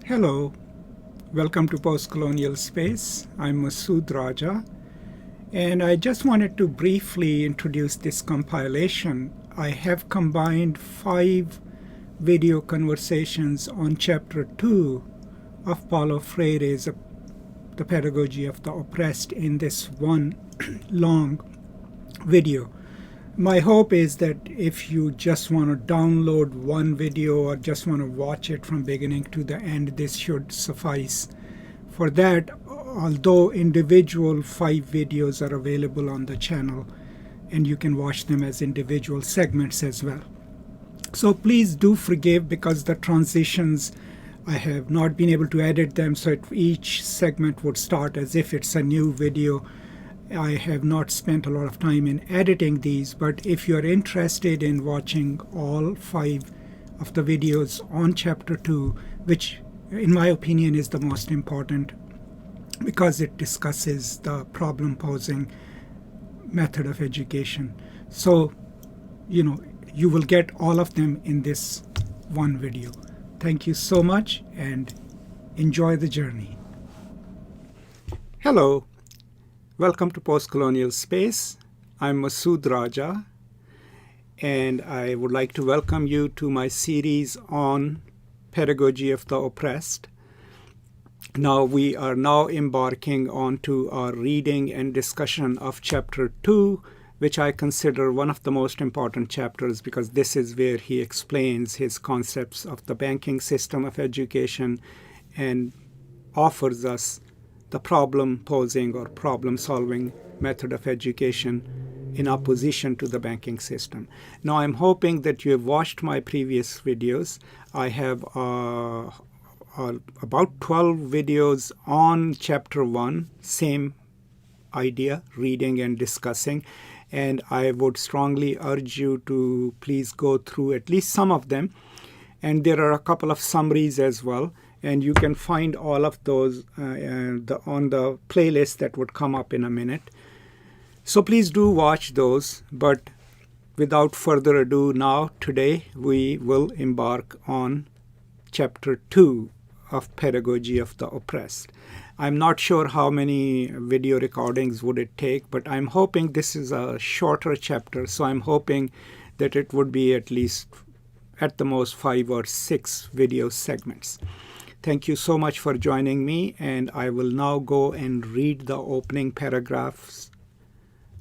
Hello, welcome to Post Colonial Space. I'm Masood Raja, and I just wanted to briefly introduce this compilation. I have combined 5 video conversations on Chapter 2 of Paulo Freire's The Pedagogy of the Oppressed in this one long video. My hope is that if you just want to download one video or just want to watch it from beginning to the end, this should suffice for that, although individual 5 videos are available on the channel and you can watch them as individual segments as well. So please do forgive because the transitions, I have not been able to edit them, so each segment would start as if it's a new video. I have not spent a lot of time in editing these, but if you're interested in watching all 5 of the videos on Chapter 2, which in my opinion is the most important because it discusses the problem-posing method of education. So, you will get all of them in this one video. Thank you so much and enjoy the journey. Hello. Welcome to Post-Colonial Space. I'm Masood Raja, and I would like to welcome you to my series on Pedagogy of the Oppressed. Now we are embarking onto our reading and discussion of Chapter 2, which I consider one of the most important chapters because this is where he explains his concepts of the banking system of education and offers us the problem-posing or problem-solving method of education in opposition to the banking system. Now, I'm hoping that you have watched my previous videos. I have about 12 videos on Chapter 1, same idea, reading and discussing. And I would strongly urge you to please go through at least some of them. And there are a couple of summaries as well. And you can find all of those on the playlist that would come up in a minute. So please do watch those. But without further ado, now, today, we will embark on Chapter 2 of Pedagogy of the Oppressed. I'm not sure how many video recordings would it take, but I'm hoping this is a shorter chapter. So I'm hoping that it would be at least, at the most, 5 or 6 video segments. Thank you so much for joining me, and I will now go and read the opening paragraphs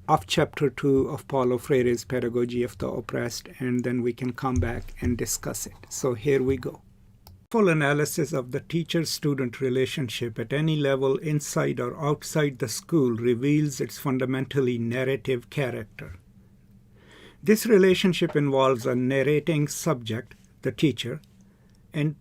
of Chapter 2 of Paulo Freire's Pedagogy of the Oppressed, and then we can come back and discuss it. So here we go. Full analysis of the teacher-student relationship at any level inside or outside the school reveals its fundamentally narrative character. This relationship involves a narrating subject, the teacher, and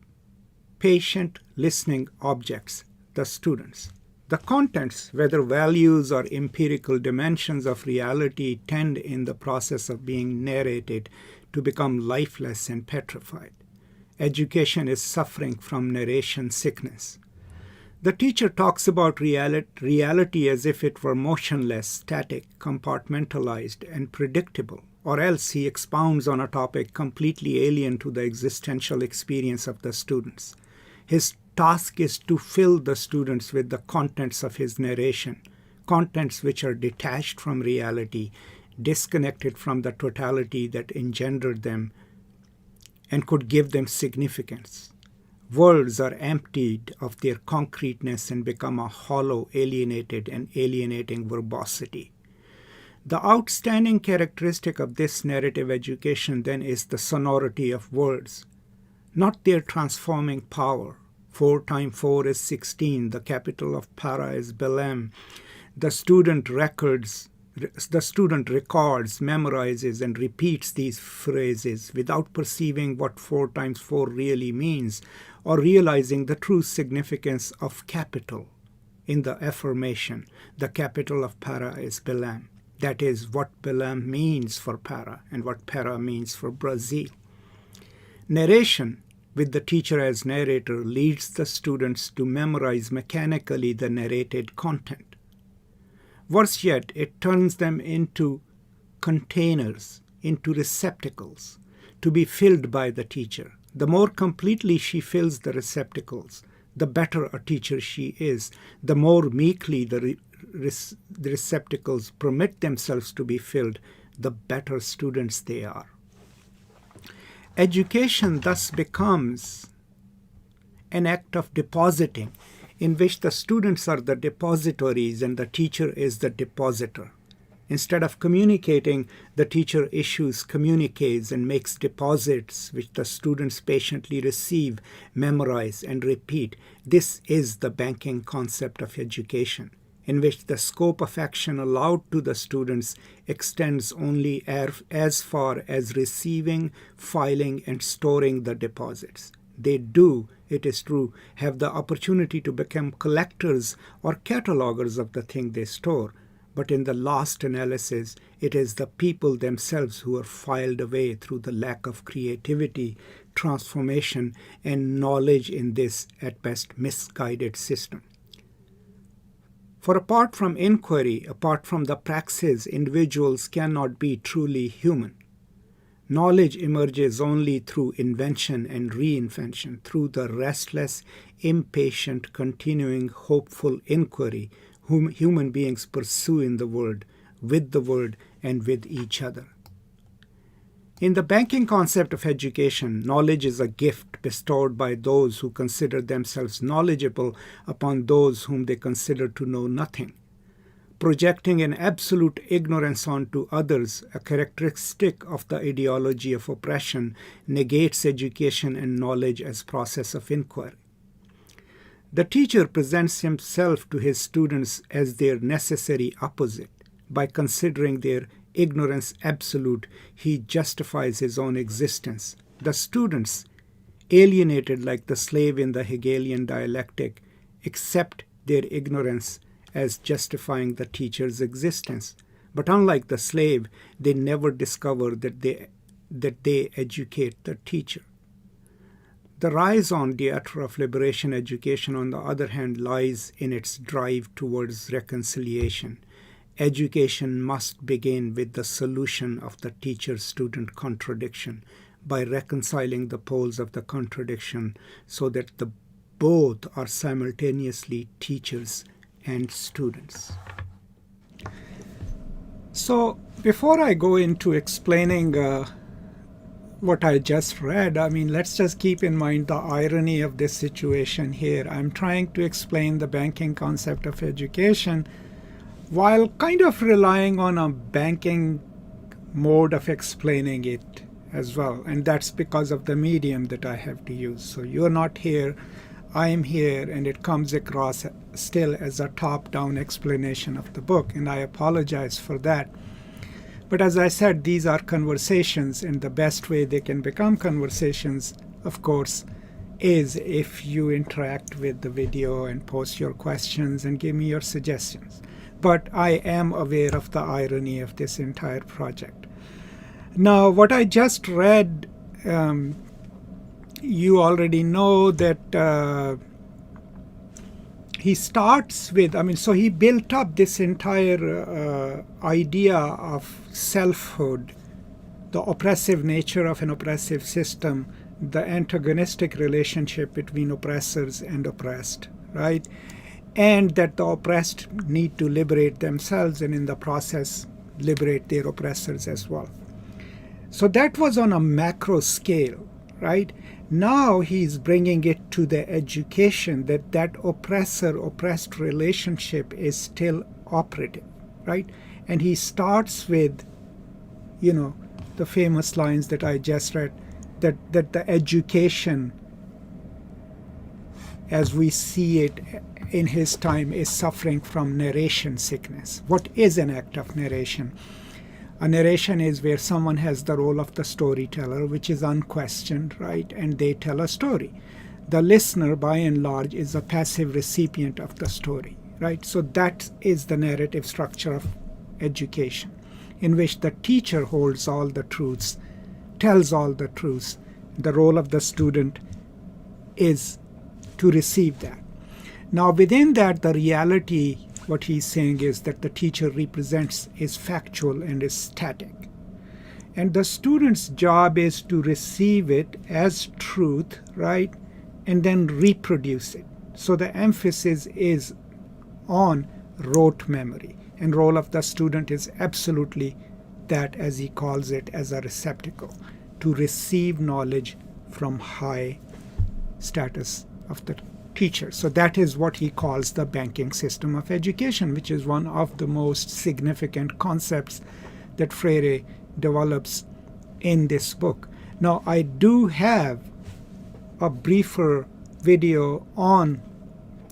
patient listening objects, the students. The contents, whether values or empirical dimensions of reality, tend in the process of being narrated to become lifeless and petrified. Education is suffering from narration sickness. The teacher talks about reality as if it were motionless, static, compartmentalized, and predictable, or else he expounds on a topic completely alien to the existential experience of the students. His task is to fill the students with the contents of his narration, contents which are detached from reality, disconnected from the totality that engendered them and could give them significance. Words are emptied of their concreteness and become a hollow, alienated, and alienating verbosity. The outstanding characteristic of this narrative education then is the sonority of words, not their transforming power. 4 times 4 is 16. The capital of para is Belem. The student records, memorizes, and repeats these phrases without perceiving what 4 times 4 really means or realizing the true significance of capital in the affirmation. The capital of para is Belem. That is what Belem means for para and what para means for Brazil. Narration, with the teacher as narrator, leads the students to memorize mechanically the narrated content. Worse yet, it turns them into containers, into receptacles, to be filled by the teacher. The more completely she fills the receptacles, the better a teacher she is. The more meekly the receptacles permit themselves to be filled, the better students they are. Education thus becomes an act of depositing, in which the students are the depositories and the teacher is the depositor. Instead of communicating, the teacher issues communiques and makes deposits which the students patiently receive, memorize, and repeat. This is the banking concept of education, in which the scope of action allowed to the students extends only as far as receiving, filing, and storing the deposits. They do, it is true, have the opportunity to become collectors or catalogers of the thing they store. But in the last analysis, it is the people themselves who are filed away through the lack of creativity, transformation, and knowledge in this, at best, misguided system. For apart from inquiry, apart from the praxis, individuals cannot be truly human. Knowledge emerges only through invention and reinvention, through the restless, impatient, continuing, hopeful inquiry whom human beings pursue in the world, and with each other. In the banking concept of education, knowledge is a gift bestowed by those who consider themselves knowledgeable upon those whom they consider to know nothing. Projecting an absolute ignorance onto others, a characteristic of the ideology of oppression, negates education and knowledge as process of inquiry. The teacher presents himself to his students as their necessary opposite. By considering their ignorance absolute, he justifies his own existence. The students, alienated like the slave in the Hegelian dialectic, accept their ignorance as justifying the teacher's existence. But unlike the slave, they never discover that they educate the teacher. The raison d'etre of liberation education, on the other hand, lies in its drive towards reconciliation. Education must begin with the solution of the teacher-student contradiction by reconciling the poles of the contradiction so that the both are simultaneously teachers and students. So before I go into explaining what I just read, let's just keep in mind the irony of this situation here. I'm trying to explain the banking concept of education while kind of relying on a banking mode of explaining it as well. And that's because of the medium that I have to use. So you're not here, I'm here, and it comes across still as a top-down explanation of the book, and I apologize for that. But as I said, these are conversations, and the best way they can become conversations, of course, is if you interact with the video and post your questions and give me your suggestions. But I am aware of the irony of this entire project. Now, what I just read, you already know that he starts with, so he built up this entire idea of selfhood, the oppressive nature of an oppressive system, the antagonistic relationship between oppressors and oppressed, right? And that the oppressed need to liberate themselves and in the process liberate their oppressors as well. So that was on a macro scale, right? Now he's bringing it to the education that oppressor-oppressed relationship is still operative, right? And he starts with, the famous lines that I just read, that the education, as we see it in his time, is suffering from narration sickness. What is an act of narration? A narration is where someone has the role of the storyteller, which is unquestioned, right? And they tell a story. The listener, by and large, is a passive recipient of the story, right? So that is the narrative structure of education, in which the teacher holds all the truths, tells all the truths. The role of the student is to receive that. Now, within that, the reality, what he's saying is that the teacher represents is factual and is static. And the student's job is to receive it as truth, right? And then reproduce it. So the emphasis is on rote memory, and role of the student is absolutely that, as he calls it, as a receptacle to receive knowledge from high status of the teacher. So that is what he calls the banking system of education, which is one of the most significant concepts that Freire develops in this book. Now, I do have a briefer video on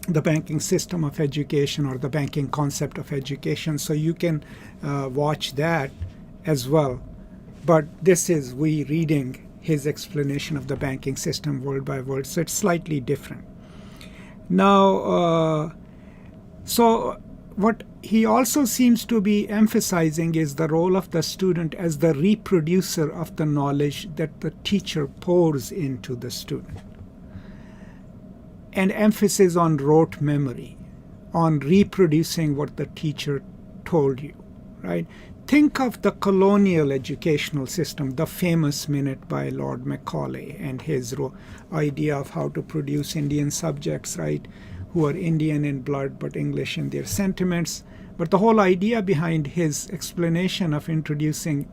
the banking system of education, or the banking concept of education, so you can watch that as well. But this is we reading his explanation of the banking system word by word, so it's slightly different. Now, so what he also seems to be emphasizing is the role of the student as the reproducer of the knowledge that the teacher pours into the student. And emphasis on rote memory, on reproducing what the teacher told you, right? Think of the colonial educational system, the famous minute by Lord Macaulay and his idea of how to produce Indian subjects, right, who are Indian in blood but English in their sentiments. But the whole idea behind his explanation of introducing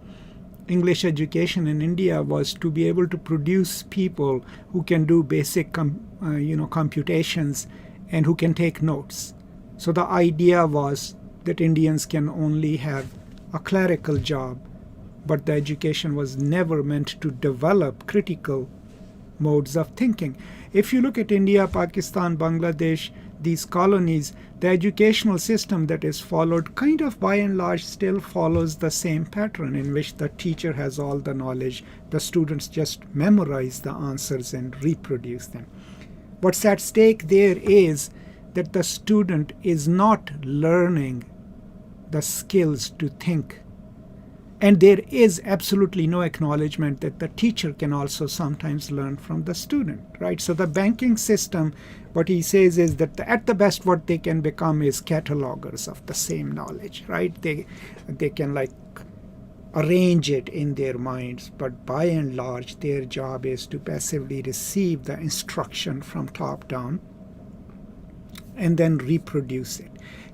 English education in India was to be able to produce people who can do basic computations and who can take notes. So the idea was that Indians can only have a clerical job, but the education was never meant to develop critical modes of thinking. If you look at India, Pakistan, Bangladesh, these colonies, the educational system that is followed kind of by and large still follows the same pattern, in which the teacher has all the knowledge, the students just memorize the answers and reproduce them. What's at stake there is that the student is not learning the skills to think. And there is absolutely no acknowledgement that the teacher can also sometimes learn from the student, right? So the banking system, what he says is that at the best what they can become is catalogers of the same knowledge, right? They can like arrange it in their minds, but by and large their job is to passively receive the instruction from top down and then reproduce it.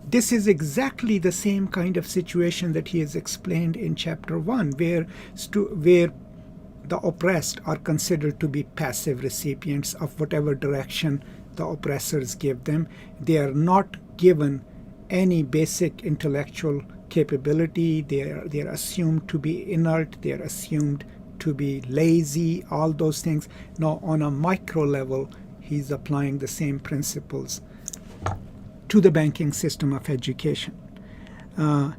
This is exactly the same kind of situation that he has explained in chapter 1, where the oppressed are considered to be passive recipients of whatever direction the oppressors give them. They are not given any basic intellectual capability. They are assumed to be inert. They are assumed to be lazy, all those things. Now, on a micro level, he's applying the same principles to the banking system of education. And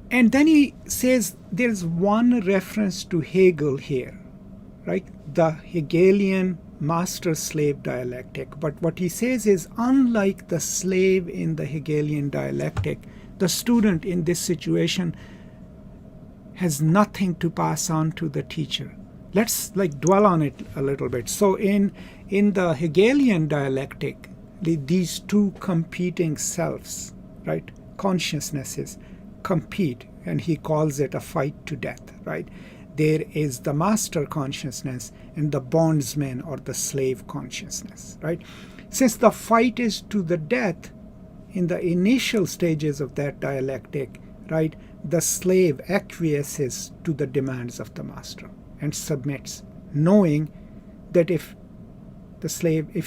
then he says there's one reference to Hegel here, right? The Hegelian master-slave dialectic. But what he says is, unlike the slave in the Hegelian dialectic, the student in this situation has nothing to pass on to the teacher. Let's dwell on it a little bit. So in the Hegelian dialectic, these two competing selves, right, consciousnesses, compete, and he calls it a fight to death, right? There is the master consciousness and the bondsman or the slave consciousness, right? Since the fight is to the death, in the initial stages of that dialectic, right, the slave acquiesces to the demands of the master and submits, knowing that if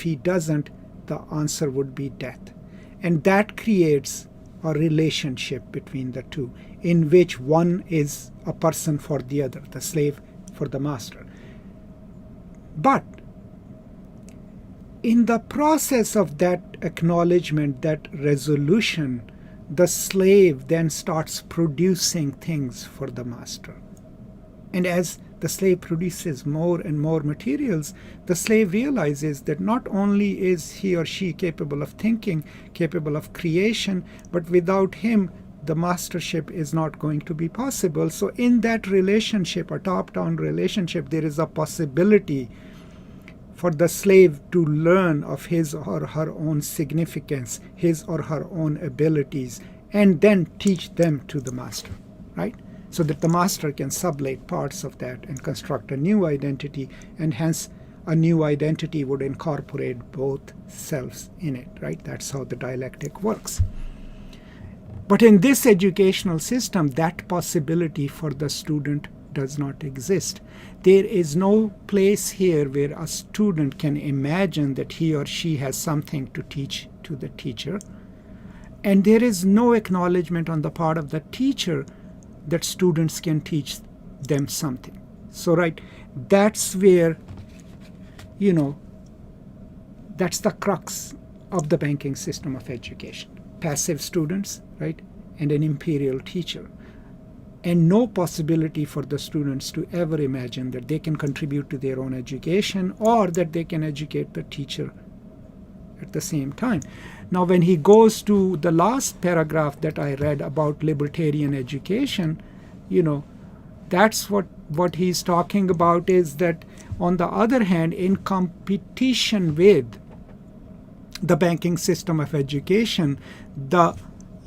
he doesn't, the answer would be death. And that creates a relationship between the two, in which one is a person for the other, the slave for the master. But in the process of that acknowledgement, that resolution, the slave then starts producing things for the master. And as the slave produces more and more materials, the slave realizes that not only is he or she capable of thinking, capable of creation, but without him, the mastership is not going to be possible. So in that relationship, a top-down relationship, there is a possibility for the slave to learn of his or her own significance, his or her own abilities, and then teach them to the master, right? So that the master can sublate parts of that and construct a new identity, and hence a new identity would incorporate both selves in it, right? That's how the dialectic works. But in this educational system, that possibility for the student does not exist. There is no place here where a student can imagine that he or she has something to teach to the teacher. And there is no acknowledgement on the part of the teacher that students can teach them something. So, right, that's where, that's the crux of the banking system of education. Passive students, right, and an imperial teacher. And no possibility for the students to ever imagine that they can contribute to their own education or that they can educate the teacher at the same time. Now, when he goes to the last paragraph that I read about libertarian education, that's what he's talking about, is that on the other hand, in competition with the banking system of education, the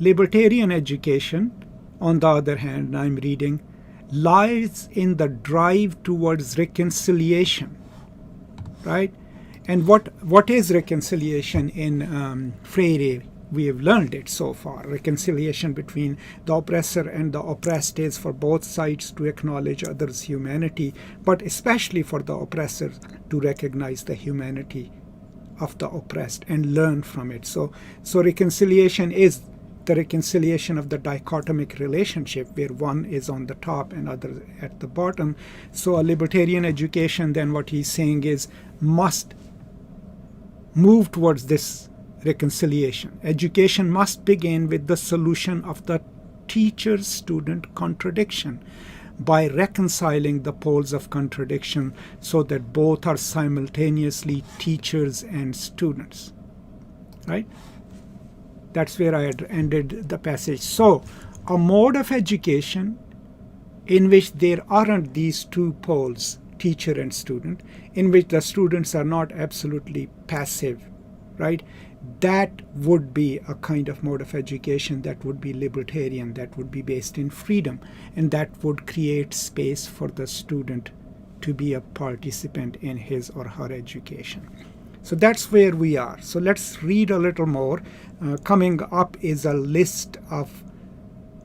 libertarian education, on the other hand, I'm reading, lies in the drive towards reconciliation, right? And what is reconciliation in Freire? We have learned it so far. Reconciliation between the oppressor and the oppressed is for both sides to acknowledge others' humanity, but especially for the oppressor to recognize the humanity of the oppressed and learn from it. So reconciliation is the reconciliation of the dichotomic relationship where one is on the top and other at the bottom. So a libertarian education, then what he's saying is, must move towards this reconciliation. Education must begin with the solution of the teacher-student contradiction by reconciling the poles of contradiction so that both are simultaneously teachers and students, right? That's where I had ended the passage. So, a mode of education in which there aren't these two poles, teacher and student, in which the students are not absolutely passive, right? That would be a kind of mode of education that would be libertarian, that would be based in freedom, and that would create space for the student to be a participant in his or her education. So that's where we are. So let's read a little more. Coming up is a list of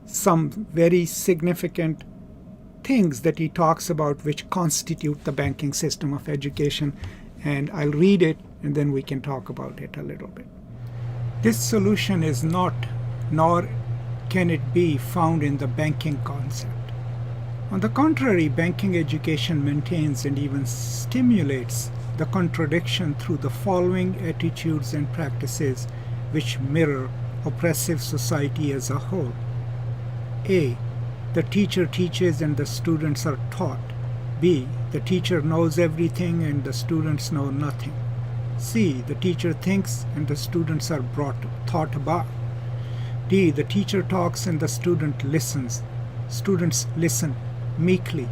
some very significant things that he talks about which constitute the banking system of education. And I'll read it and then we can talk about it a little bit. This solution is not, nor can it be, found in the banking concept. On the contrary, banking education maintains and even stimulates the contradiction through the following attitudes and practices which mirror oppressive society as a whole. A. The teacher teaches and the students are taught. B. The teacher knows everything and the students know nothing. C. The teacher thinks and the students are thought about. D. The teacher talks and the student listens. Students listen meekly.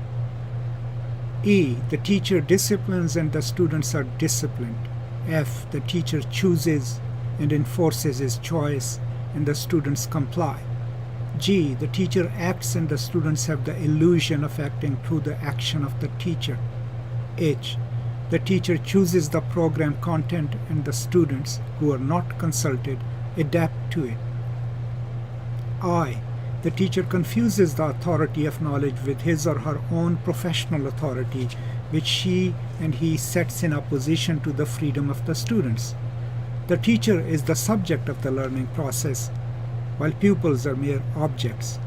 E. The teacher disciplines and the students are disciplined. F. The teacher chooses and enforces his choice and the students comply. G. The teacher acts and the students have the illusion of acting through the action of the teacher. H. The teacher chooses the program content and the students, who are not consulted, adapt to it. I. The teacher confuses the authority of knowledge with his or her own professional authority, which she and he sets in opposition to the freedom of the students. The teacher is the subject of the learning process, while pupils are mere objects.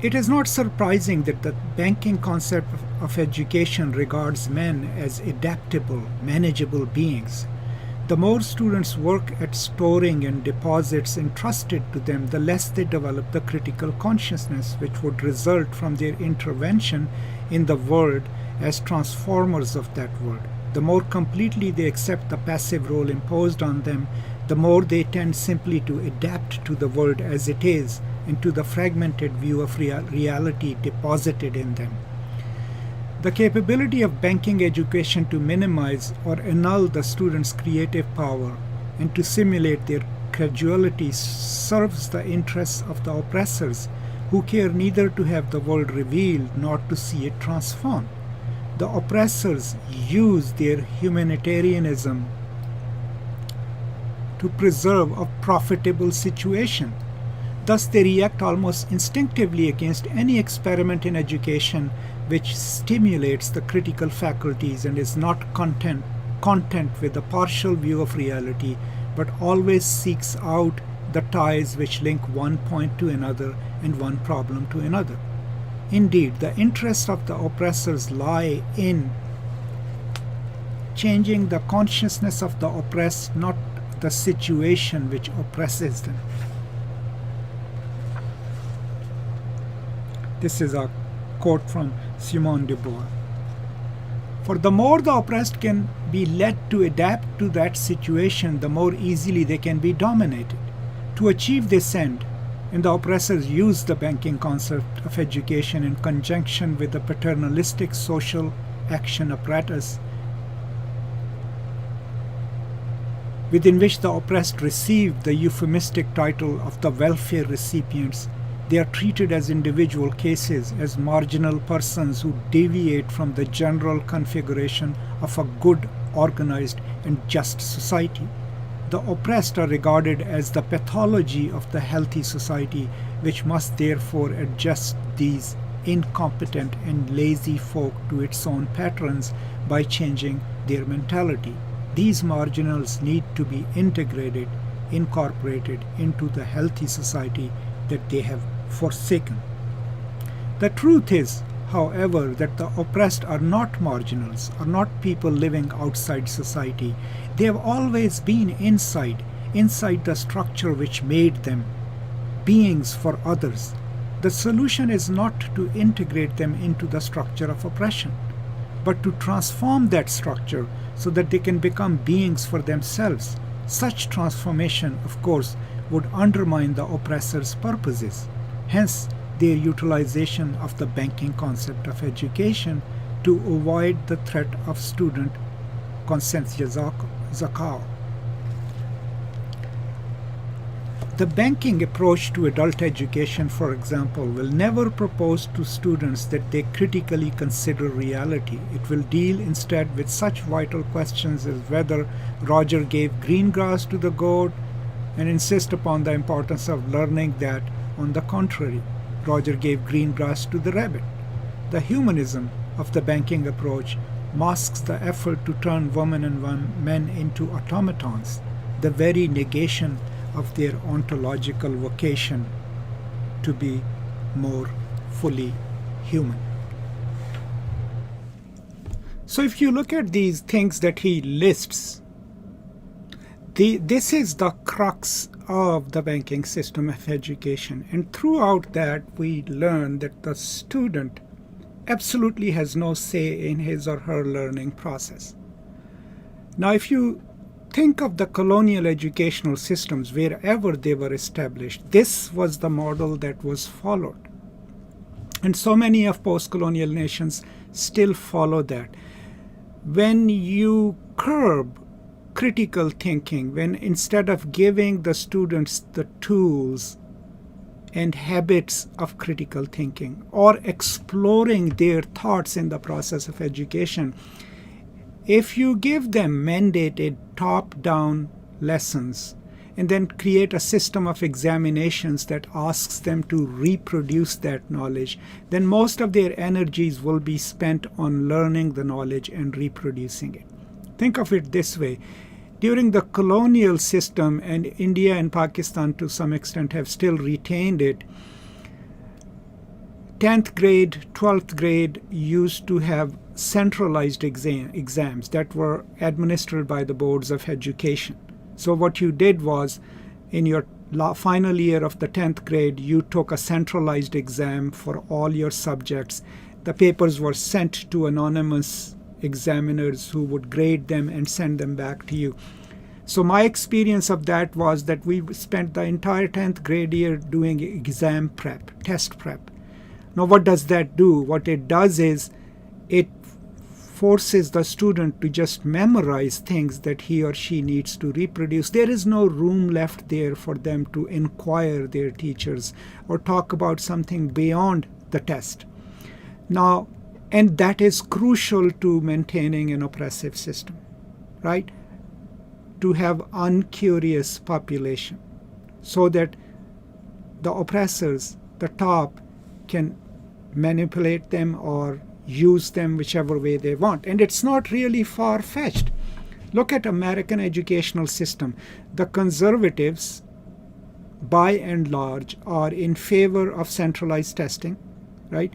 It is not surprising that the banking concept of education regards men as adaptable, manageable beings. The more students work at storing and deposits entrusted to them, the less they develop the critical consciousness which would result from their intervention in the world as transformers of that world. The more completely they accept the passive role imposed on them, the more they tend simply to adapt to the world as it is and to the fragmented view of reality deposited in them. The capability of banking education to minimize or annul the students' creative power and to simulate their credulity serves the interests of the oppressors, who care neither to have the world revealed nor to see it transformed. the oppressors use their humanitarianism to preserve a profitable situation. Thus, they react almost instinctively against any experiment in education which stimulates the critical faculties and is not content with a partial view of reality, but always seeks out the ties which link one point to another and one problem to another. Indeed, the interests of the oppressors lie in changing the consciousness of the oppressed, not the situation which oppresses them. This is a quote from Simone de Beauvoir. For the more the oppressed can be led to adapt to that situation, the more easily they can be dominated. To achieve this end, and the oppressors use the banking concept of education in conjunction with the paternalistic social action apparatus within which the oppressed receive the euphemistic title of the welfare recipients. They are treated as individual cases, as marginal persons who deviate from the general configuration of a good, organized, and just society. The oppressed are regarded as the pathology of the healthy society, which must therefore adjust these incompetent and lazy folk to its own patterns by changing their mentality. These marginals need to be incorporated into the healthy society that they have forsaken. The truth is, however, that the oppressed are not marginals, are not people living outside society. They have always been inside the structure which made them beings for others. The solution is not to integrate them into the structure of oppression, but to transform that structure so that they can become beings for themselves. Such transformation, of course, would undermine the oppressor's purposes. Hence, their utilization of the banking concept of education to avoid the threat of student conscientiousakao. The banking approach to adult education, for example, will never propose to students that they critically consider reality. It will deal instead with such vital questions as whether Roger gave green grass to the goat, and insist upon the importance of learning that, on the contrary, Roger gave green grass to the rabbit. The humanism of the banking approach masks the effort to turn women and men into automatons, the very negation of their ontological vocation to be more fully human. So if you look at these things that he lists, this is the crux of the banking system of education. And throughout that, we learn that the student absolutely has no say in his or her learning process. Now, if you think of the colonial educational systems wherever they were established, this was the model that was followed. And so many of post-colonial nations still follow that. When you curb critical thinking, when instead of giving the students the tools and habits of critical thinking or exploring their thoughts in the process of education, if you give them mandated top-down lessons and then create a system of examinations that asks them to reproduce that knowledge, then most of their energies will be spent on learning the knowledge and reproducing it. Think of it this way. During the colonial system, and India and Pakistan to some extent have still retained it, 10th grade, 12th grade used to have centralized exams that were administered by the boards of education. So what you did was, in your final year of the 10th grade, you took a centralized exam for all your subjects. The papers were sent to anonymous examiners who would grade them and send them back to you. So my experience of that was that we spent the entire 10th grade year doing exam prep, test prep. Now what does that do? What it does is it forces the student to just memorize things that he or she needs to reproduce. There is no room left there for them to inquire their teachers or talk about something beyond the test. Now, And that is crucial to maintaining an oppressive system, right? To have uncurious population so that the oppressors, the top, can manipulate them or use them whichever way they want. And it's not really far-fetched. Look at American educational system. The conservatives, by and large, are in favor of centralized testing, right?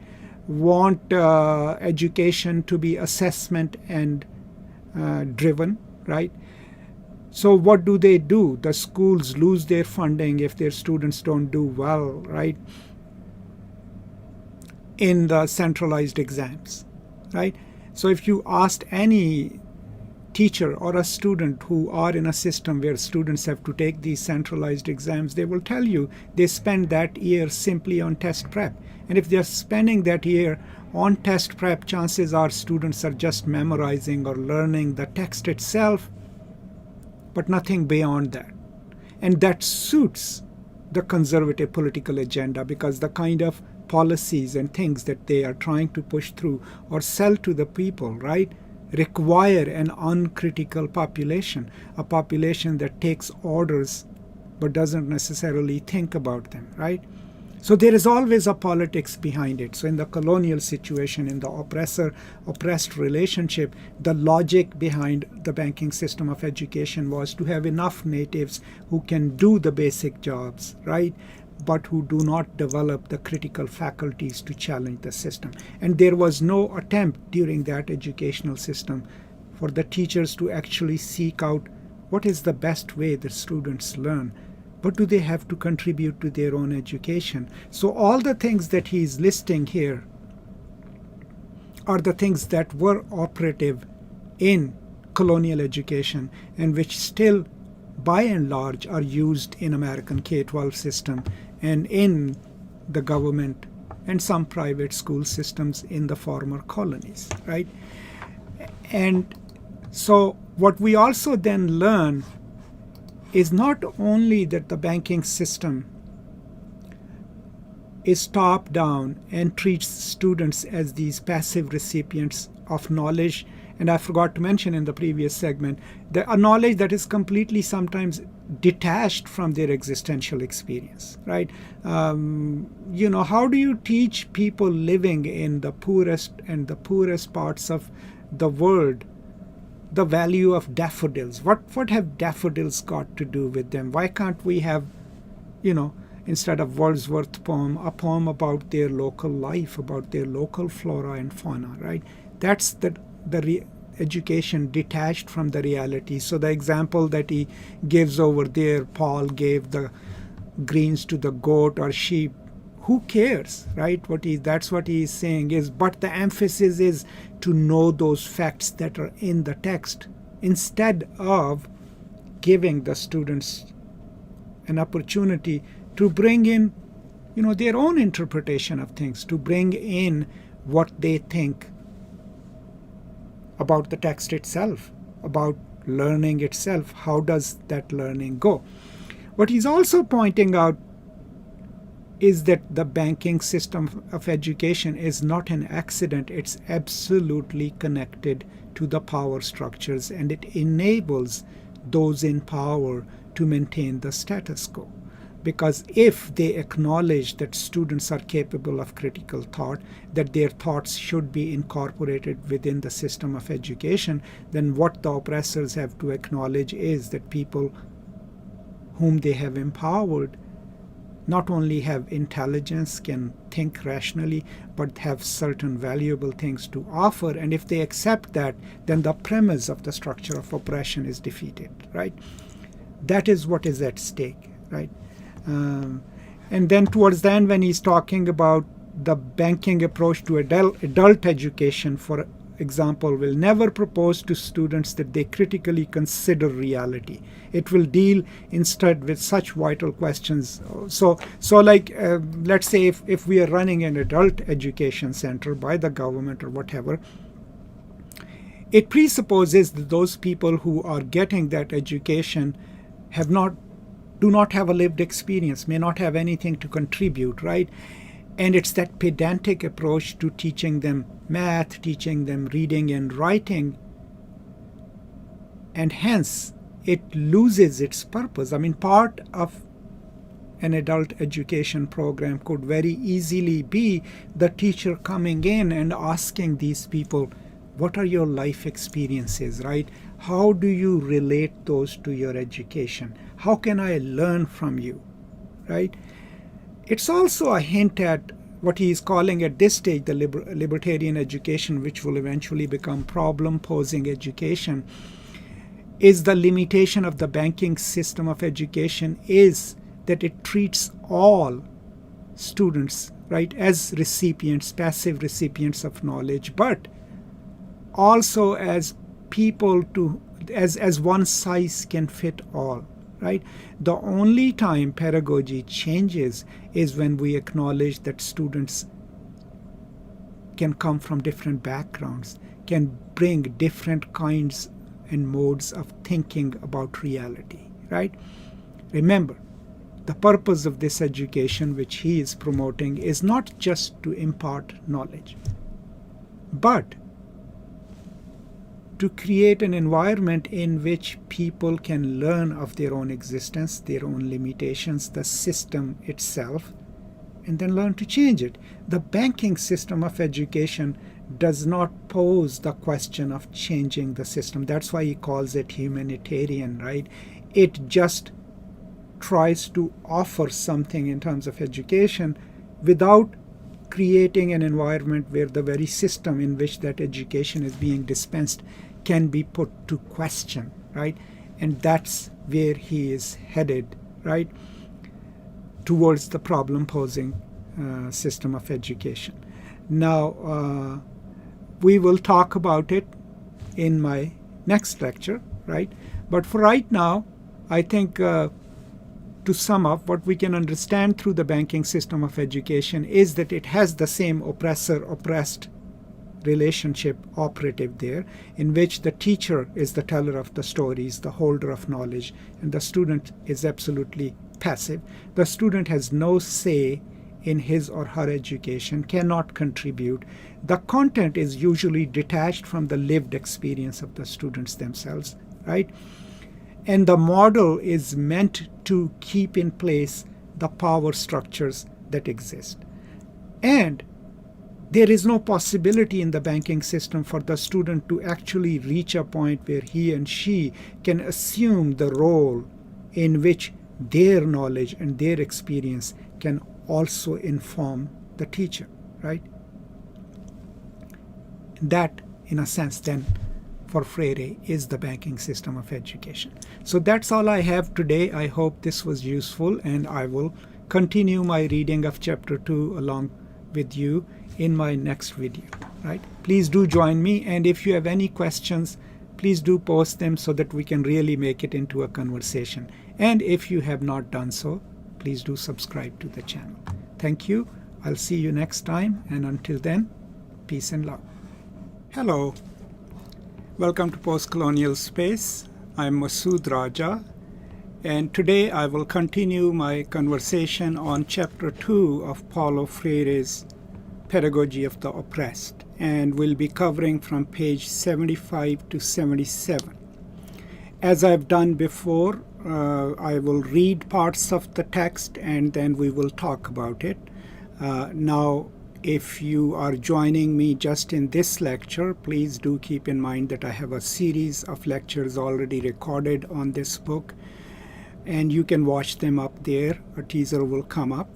Want education to be assessment and driven, right? So what do? The schools lose their funding if their students don't do well, right? In the centralized exams, right? So if you asked any teacher or a student who are in a system where students have to take these centralized exams, they will tell you they spend that year simply on test prep. And if they're spending that year on test prep, chances are students are just memorizing or learning the text itself, but nothing beyond that. And that suits the conservative political agenda, because the kind of policies and things that they are trying to push through or sell to the people, right, require an uncritical population, a population that takes orders but doesn't necessarily think about them, right? So there is always a politics behind it. So in the colonial situation, in the oppressor-oppressed relationship, the logic behind the banking system of education was to have enough natives who can do the basic jobs, right, but who do not develop the critical faculties to challenge the system. And there was no attempt during that educational system for the teachers to actually seek out what is the best way that students learn. What do they have to contribute to their own education? So all the things that he's listing here are the things that were operative in colonial education and which still, by and large, are used in American K-12 system and in the government and some private school systems in the former colonies, right? And so what we also then learn is not only that the banking system is top-down and treats students as these passive recipients of knowledge, and I forgot to mention in the previous segment, a knowledge that is completely sometimes detached from their existential experience, right? How do you teach people living in the poorest parts of the world the value of daffodils? What have daffodils got to do with them? Why can't we have, instead of Wordsworth's poem, a poem about their local life, about their local flora and fauna, right? That's the education detached from the reality. So the example that he gives over there, Paul gave the greens to the goat or sheep. Who cares, right? That's what he is saying is, but the emphasis is to know those facts that are in the text instead of giving the students an opportunity to bring in, their own interpretation of things, to bring in what they think about the text itself, about learning itself. How does that learning go? What he's also pointing out is that the banking system of education is not an accident. It's absolutely connected to the power structures, and it enables those in power to maintain the status quo. Because if they acknowledge that students are capable of critical thought, that their thoughts should be incorporated within the system of education, then what the oppressors have to acknowledge is that people whom they have empowered not only have intelligence, can think rationally, but have certain valuable things to offer. And if they accept that, then the premise of the structure of oppression is defeated, right? That is what is at stake, right? And then towards the end, when he's talking about the banking approach to adult education, for example, will never propose to students that they critically consider reality. It will deal instead with such vital questions. So let's say if we are running an adult education center by the government or whatever, it presupposes that those people who are getting that education do not have a lived experience, may not have anything to contribute, right? And it's that pedantic approach to teaching them math, teaching them reading and writing, and hence it loses its purpose. I mean, part of an adult education program could very easily be the teacher coming in and asking these people, what are your life experiences, right? How do you relate those to your education? How can I learn from you, right? It's also a hint at what he is calling at this stage the libertarian education, which will eventually become problem-posing education, is the limitation of the banking system of education is that it treats all students, right, as recipients, passive recipients of knowledge, but also as people as one size can fit all, right? The only time pedagogy changes is when we acknowledge that students can come from different backgrounds, can bring different kinds and modes of thinking about reality, right? Remember, the purpose of this education which he is promoting is not just to impart knowledge, but to create an environment in which people can learn of their own existence, their own limitations, the system itself, and then learn to change it. The banking system of education does not pose the question of changing the system. That's why he calls it humanitarian, right? It just tries to offer something in terms of education without creating an environment where the very system in which that education is being dispensed can be put to question, right? And that's where he is headed, right? Towards the problem-posing system of education. Now, we will talk about it in my next lecture, right? But for right now, I think to sum up, what we can understand through the banking system of education is that it has the same oppressor-oppressed relationship operative there, in which the teacher is the teller of the stories, the holder of knowledge, and the student is absolutely passive. The student has no say in his or her education, cannot contribute. The content is usually detached from the lived experience of the students themselves, right? And the model is meant to keep in place the power structures that exist. And there is no possibility in the banking system for the student to actually reach a point where he and she can assume the role in which their knowledge and their experience can also inform the teacher, right? That, in a sense, then, for Freire, is the banking system of education. So that's all I have today. I hope this was useful, and I will continue my reading of chapter 2 along with you in my next video, right? Please do join me, and if you have any questions, please do post them so that we can really make it into a conversation. And if you have not done so, please do subscribe to the channel. Thank you. I'll see you next time, and until then, peace and love. Hello. Welcome to Post-Colonial Space. I'm Masood Raja, and today I will continue my conversation on Chapter 2 of Paulo Freire's Pedagogy of the Oppressed, and we'll be covering from page 75 to 77. As I've done before, I will read parts of the text and then we will talk about it. Now, if you are joining me just in this lecture, please do keep in mind that I have a series of lectures already recorded on this book, and you can watch them up there. A teaser will come up.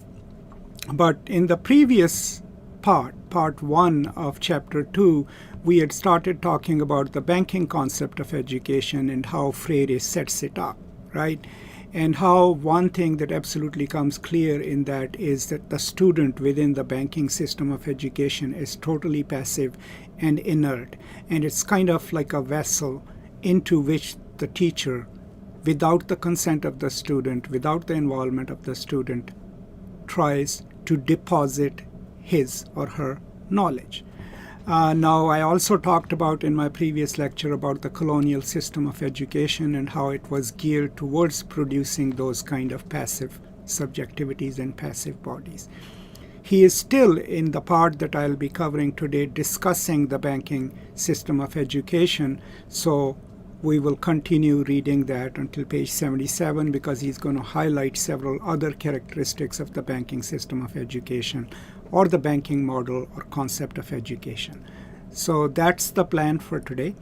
But in the previous part 1 of chapter 2, we had started talking about the banking concept of education and how Freire sets it up, right? And how one thing that absolutely comes clear in that is that the student within the banking system of education is totally passive and inert. And it's kind of like a vessel into which the teacher, without the consent of the student, without the involvement of the student, tries to deposit his or her knowledge. Now, I also talked about in my previous lecture about the colonial system of education and how it was geared towards producing those kind of passive subjectivities and passive bodies. he is still in the part that I'll be covering today discussing the banking system of education. So we will continue reading that until page 77 because he's going to highlight several other characteristics of the banking system of education or the banking model or concept of education. So that's the plan for today.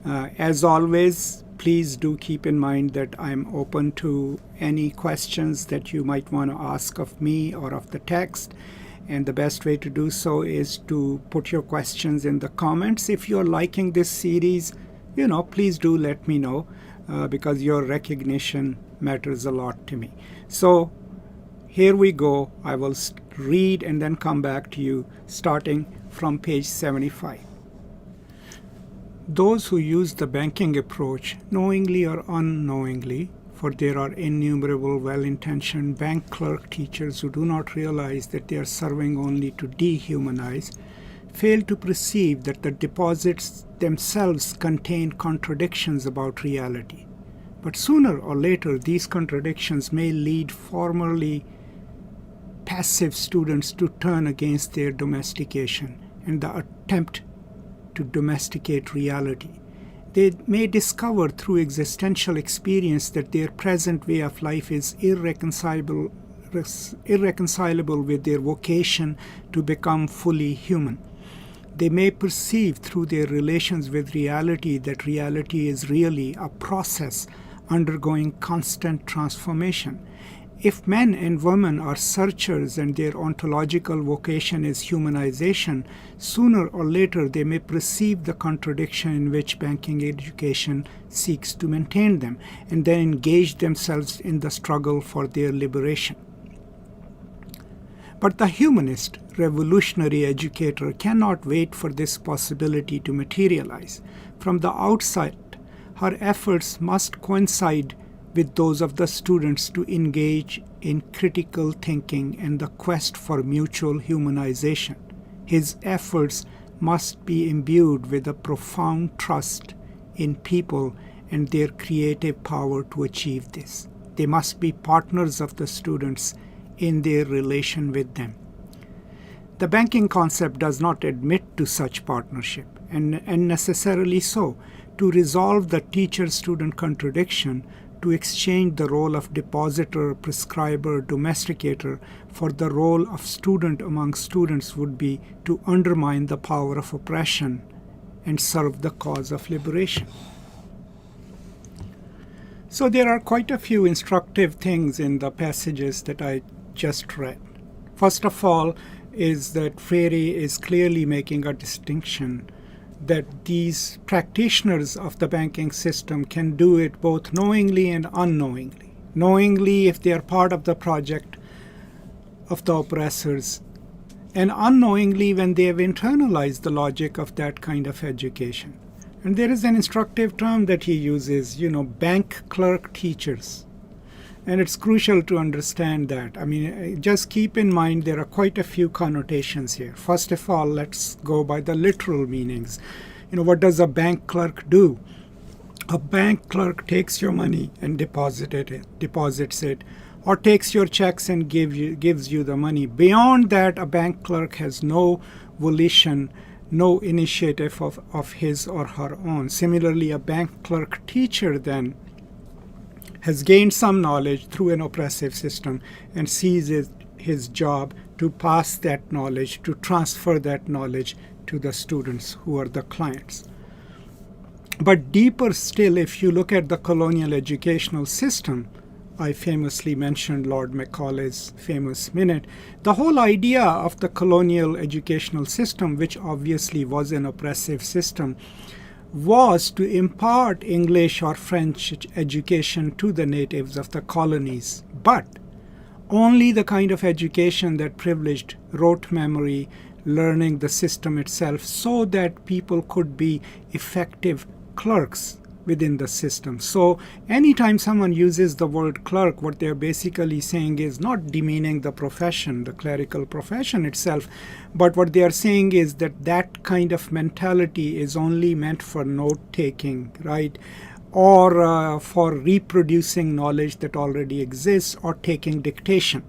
As always, please do keep in mind that I'm open to any questions that you might want to ask of me or of the text. And the best way to do so is to put your questions in the comments. If you're liking this series, please do let me know because your recognition matters a lot to me. So here we go. I will read and then come back to you starting from page 75. Those who use the banking approach, knowingly or unknowingly, for there are innumerable well-intentioned bank clerk teachers who do not realize that they are serving only to dehumanize, fail to perceive that the deposits themselves contain contradictions about reality. But sooner or later, these contradictions may lead formerly passive students to turn against their domestication and the attempt to domesticate reality. They may discover through existential experience that their present way of life is irreconcilable with their vocation to become fully human. They may perceive through their relations with reality that reality is really a process undergoing constant transformation. If men and women are searchers and their ontological vocation is humanization, sooner or later they may perceive the contradiction in which banking education seeks to maintain them, and then engage themselves in the struggle for their liberation. But the humanist, revolutionary educator cannot wait for this possibility to materialize. From the outset, her efforts must coincide with those of the students to engage in critical thinking and the quest for mutual humanization. His efforts must be imbued with a profound trust in people and their creative power to achieve this. They must be partners of the students in their relation with them. The banking concept does not admit to such partnership, and necessarily so. To resolve the teacher-student contradiction, to exchange the role of depositor, prescriber, domesticator for the role of student among students would be to undermine the power of oppression and serve the cause of liberation. So there are quite a few instructive things in the passages that I just read. First of all is that Freire is clearly making a distinction that these practitioners of the banking system can do it both knowingly and unknowingly. Knowingly if they are part of the project of the oppressors, and unknowingly when they have internalized the logic of that kind of education. And there is an instructive term that he uses, bank clerk teachers. And it's crucial to understand that. Just keep in mind there are quite a few connotations here. First of all, let's go by the literal meanings. What does a bank clerk do? A bank clerk takes your money and deposits it, or takes your checks and gives you the money. Beyond that, a bank clerk has no volition, no initiative of his or her own. Similarly, a bank clerk teacher then has gained some knowledge through an oppressive system and sees it his job to pass that knowledge, to transfer that knowledge to the students who are the clients. But deeper still, if you look at the colonial educational system, I famously mentioned Lord Macaulay's famous minute, the whole idea of the colonial educational system, which obviously was an oppressive system, was to impart English or French education to the natives of the colonies, but only the kind of education that privileged rote memory, learning the system itself, so that people could be effective clerks within the system. So anytime someone uses the word clerk, what they're basically saying is not demeaning the profession, the clerical profession itself, but what they are saying is that that kind of mentality is only meant for note-taking, right? Or for reproducing knowledge that already exists, or taking dictation.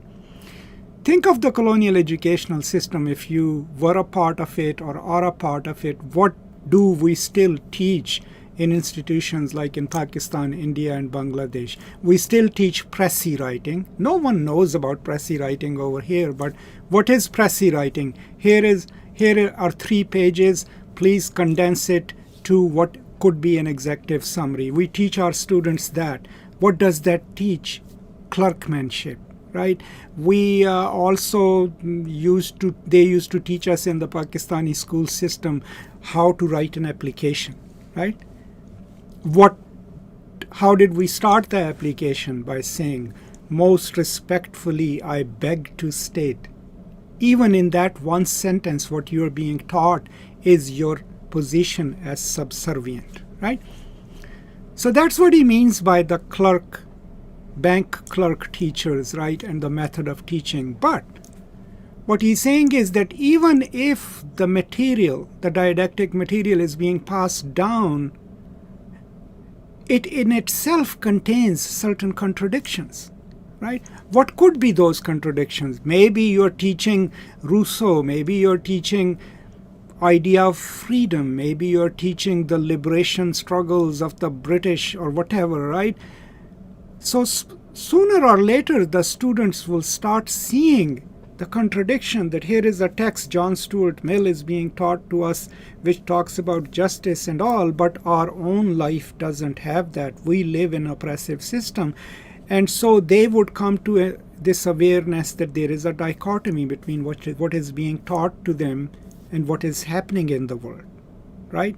think of the colonial educational system. If you were a part of it or are a part of it, what do we still teach in institutions like in Pakistan, India, and Bangladesh? We still teach Pressy writing. No one knows about Pressy writing over here, but what is Pressy writing? Here are 3 pages. Please condense it to what could be an executive summary. We teach our students that. What does that teach? Clerkmanship, right? We also they used to teach us in the Pakistani school system how to write an application, right? How did we start the application? By saying, most respectfully, I beg to state. Even in that one sentence, what you are being taught is your position as subservient, right? So that's what he means by the bank clerk teachers, right, and the method of teaching. But what he's saying is that even if the material, the didactic material, is being passed down, it in itself contains certain contradictions, right? What could be those contradictions? Maybe you're teaching Rousseau, maybe you're teaching idea of freedom, maybe you're teaching the liberation struggles of the British or whatever, right? So sooner or later, the students will start seeing the contradiction that here is a text, John Stuart Mill is being taught to us, which talks about justice and all, but our own life doesn't have that. We live in an oppressive system. And so they would come to this awareness that there is a dichotomy between what is being taught to them and what is happening in the world, right?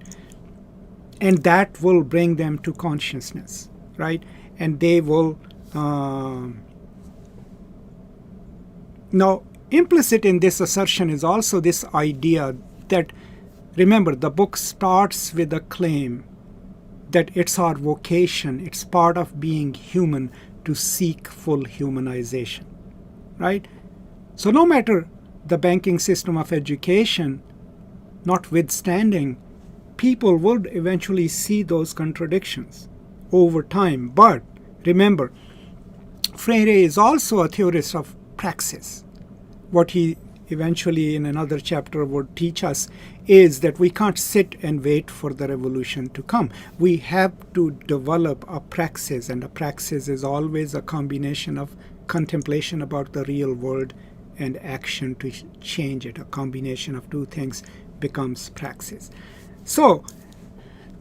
And that will bring them to consciousness, right? And they will... Now, implicit in this assertion is also this idea that, remember, the book starts with a claim that it's our vocation, it's part of being human to seek full humanization, right? So no matter the banking system of education notwithstanding, people would eventually see those contradictions over time. But remember, Freire is also a theorist of praxis. What he eventually in another chapter would teach us is that we can't sit and wait for the revolution to come. We have to develop a praxis, and a praxis is always a combination of contemplation about the real world and action to change it. A combination of 2 things becomes praxis. So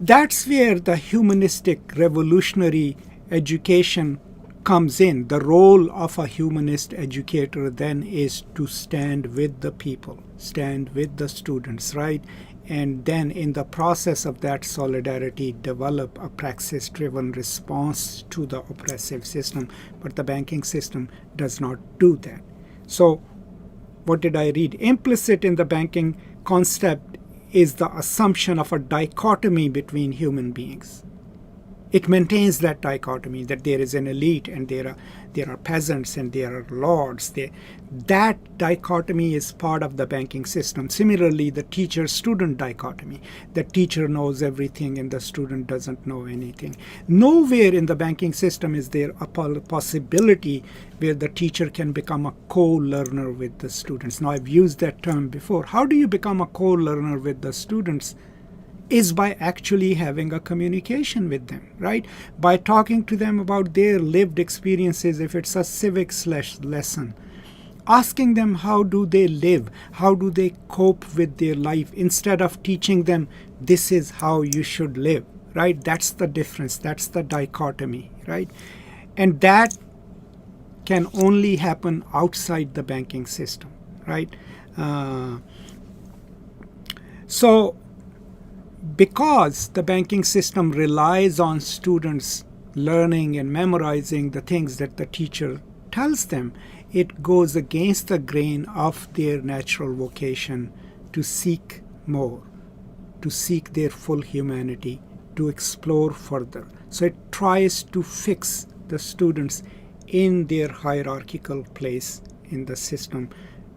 that's where the humanistic revolutionary education comes in. The role of a humanist educator then is to stand with the people, stand with the students, right? And then in the process of that solidarity, develop a praxis-driven response to the oppressive system. But the banking system does not do that. So what did I read? Implicit in the banking concept is the assumption of a dichotomy between human beings. It maintains that dichotomy, that there is an elite and there are peasants and there are lords. That dichotomy is part of the banking system. Similarly, the teacher-student dichotomy. The teacher knows everything and the student doesn't know anything. Nowhere in the banking system is there a possibility where the teacher can become a co-learner with the students. Now, I've used that term before. How do you become a co-learner with the students? Is by actually having a communication with them, right? By talking to them about their lived experiences, if it's a civics lesson. Asking them how do they live, how do they cope with their life, instead of teaching them this is how you should live, right? That's the difference, that's the dichotomy, right? And that can only happen outside the banking system, right? So because the banking system relies on students learning and memorizing the things that the teacher tells them, it goes against the grain of their natural vocation to seek more, to seek their full humanity, to explore further. So it tries to fix the students in their hierarchical place in the system,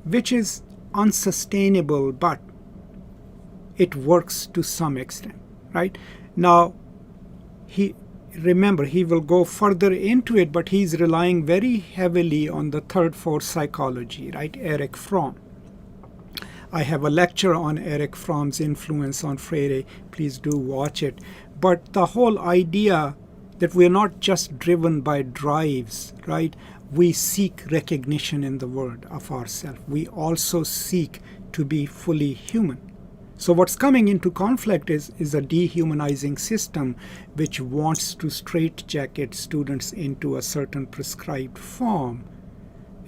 which is unsustainable, but it works to some extent, right? Now, remember, he will go further into it, but he's relying very heavily on the third force psychology, right? Erich Fromm. I have a lecture on Erich Fromm's influence on Freire. Please do watch it. But the whole idea that we're not just driven by drives, right? We seek recognition in the world of ourselves. We also seek to be fully human. So what's coming into conflict is a dehumanizing system which wants to straitjacket students into a certain prescribed form.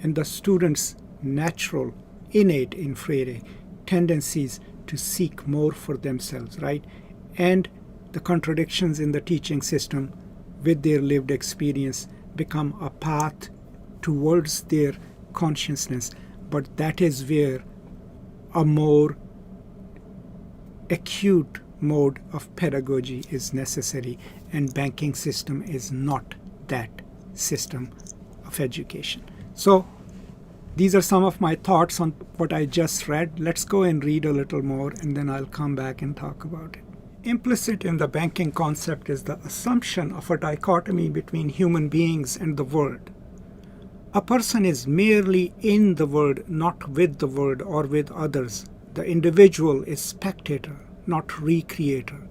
And the students' natural, innate in Freire tendencies to seek more for themselves, right? And the contradictions in the teaching system with their lived experience become a path towards their consciousness. But that is where a more acute mode of pedagogy is necessary, and banking system is not that system of education. So these are some of my thoughts on what I just read. Let's go and read a little more, and then I'll come back and talk about it. Implicit in the banking concept is the assumption of a dichotomy between human beings and the world. A person is merely in the world, not with the world or with others. The individual is spectator, not recreator.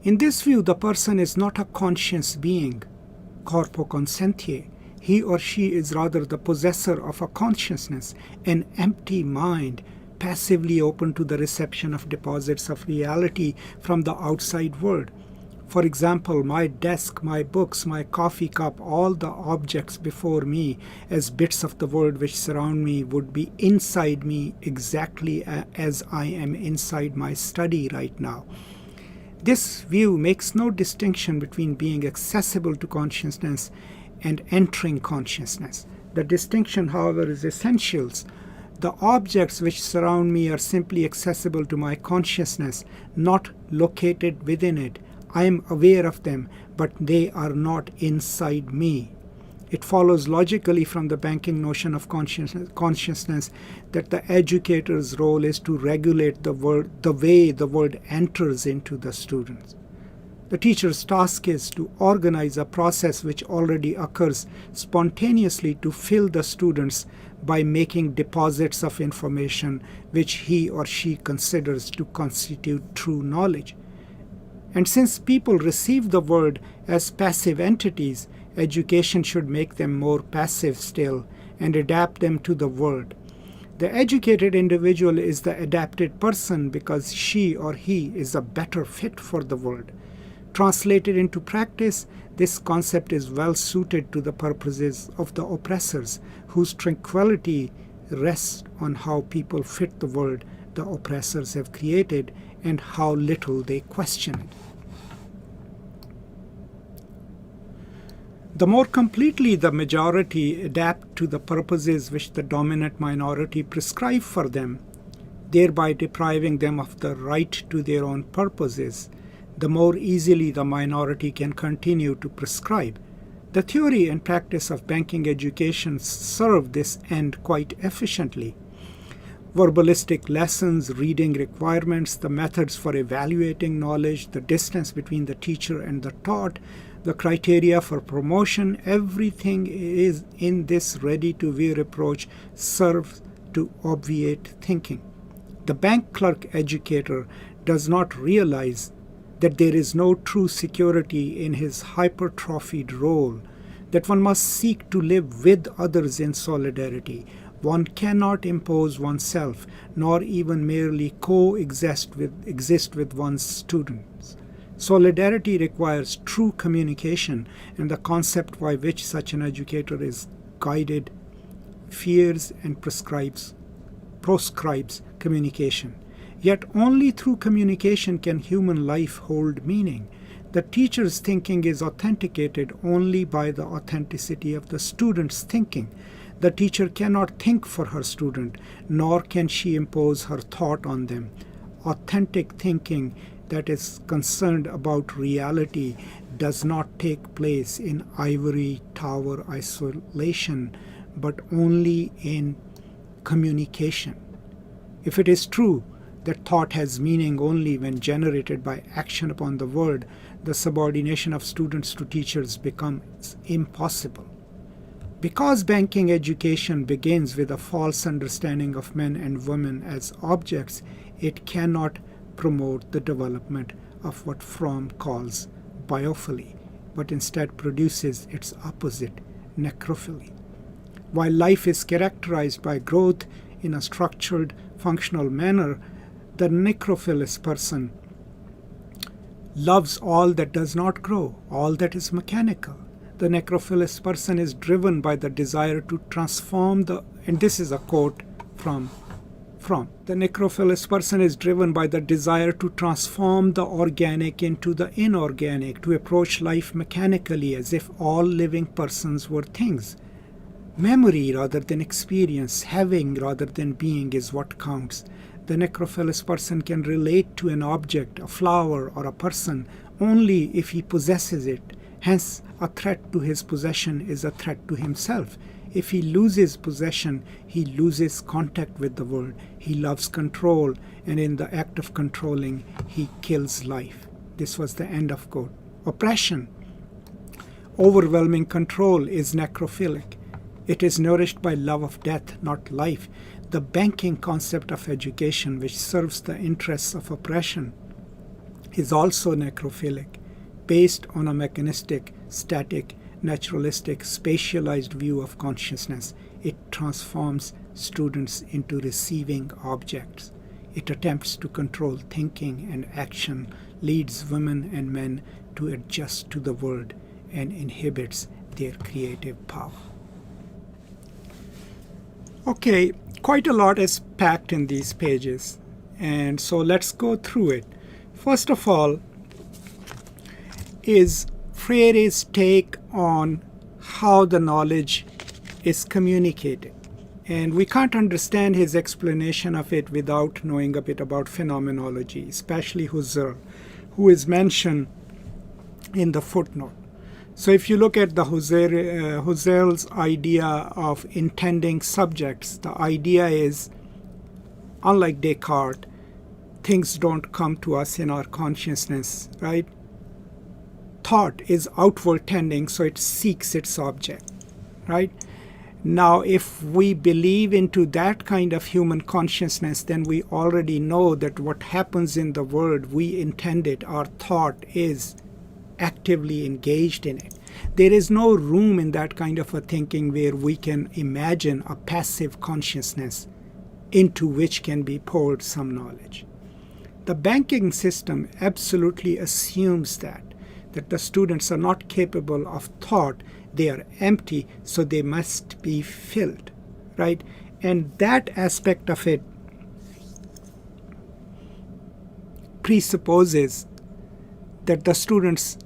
In this view, the person is not a conscious being, corpo consciente. He or she is rather the possessor of a consciousness, an empty mind, passively open to the reception of deposits of reality from the outside world. For example, my desk, my books, my coffee cup, all the objects before me as bits of the world which surround me would be inside me exactly as I am inside my study right now. This view makes no distinction between being accessible to consciousness and entering consciousness. The distinction, however, is essential. The objects which surround me are simply accessible to my consciousness, not located within it. I am aware of them, but they are not inside me. It follows logically from the banking notion of consciousness that the educator's role is to regulate the way the world enters into the students. The teacher's task is to organize a process which already occurs spontaneously to fill the students by making deposits of information which he or she considers to constitute true knowledge. And since people receive the world as passive entities, education should make them more passive still and adapt them to the world. The educated individual is the adapted person because she or he is a better fit for the world. Translated into practice, this concept is well suited to the purposes of the oppressors, whose tranquility rests on how people fit the world the oppressors have created and how little they question it. The more completely the majority adapt to the purposes which the dominant minority prescribe for them, thereby depriving them of the right to their own purposes, the more easily the minority can continue to prescribe. The theory and practice of banking education serve this end quite efficiently. Verbalistic lessons, reading requirements, the methods for evaluating knowledge, the distance between the teacher and the taught, the criteria for promotion, everything is in this ready-to-wear approach serves to obviate thinking. The bank clerk educator does not realize that there is no true security in his hypertrophied role, that one must seek to live with others in solidarity. One cannot impose oneself, nor even merely exist with one's students. Solidarity requires true communication, and the concept by which such an educator is guided fears and proscribes communication. Yet only through communication can human life hold meaning. The teacher's thinking is authenticated only by the authenticity of the student's thinking. The teacher cannot think for her student, nor can she impose her thought on them. Authentic thinking that is concerned about reality does not take place in ivory tower isolation, but only in communication. If it is true that thought has meaning only when generated by action upon the world, the subordination of students to teachers becomes impossible. Because banking education begins with a false understanding of men and women as objects, it cannot promote the development of what Fromm calls biophily, but instead produces its opposite, necrophily. While life is characterized by growth in a structured, functional manner, the necrophilist person loves all that does not grow, all that is mechanical. The necrophilist person is driven by the desire to transform and this is a quote from the necrophilist person is driven by the desire to transform the organic into the inorganic, to approach life mechanically as if all living persons were things. Memory rather than experience, having rather than being is what counts. The necrophilist person can relate to an object, a flower or a person, only if he possesses it. Hence, a threat to his possession is a threat to himself. If he loses possession, he loses contact with the world. He loves control, and in the act of controlling, he kills life. This was the end of quote. Oppression, overwhelming control is necrophilic. It is nourished by love of death, not life. The banking concept of education, which serves the interests of oppression, is also necrophilic, based on a mechanistic, static, naturalistic, spatialized view of consciousness. It transforms students into receiving objects. It attempts to control thinking and action, leads women and men to adjust to the world, and inhibits their creative power. Okay, quite a lot is packed in these pages, and so let's go through it. First of all is Freire's take on how the knowledge is communicated. And we can't understand his explanation of it without knowing a bit about phenomenology, especially Husserl, who is mentioned in the footnote. So if you look at the Husserl's idea of intending subjects, the idea is, unlike Descartes, things don't come to us in our consciousness, right? Thought is outward tending, so it seeks its object, right? Now, if we believe into that kind of human consciousness, then we already know that what happens in the world, we intend it, our thought is actively engaged in it. There is no room in that kind of a thinking where we can imagine a passive consciousness into which can be poured some knowledge. The banking system absolutely assumes that the students are not capable of thought, they are empty, so they must be filled, right? And that aspect of it presupposes that the students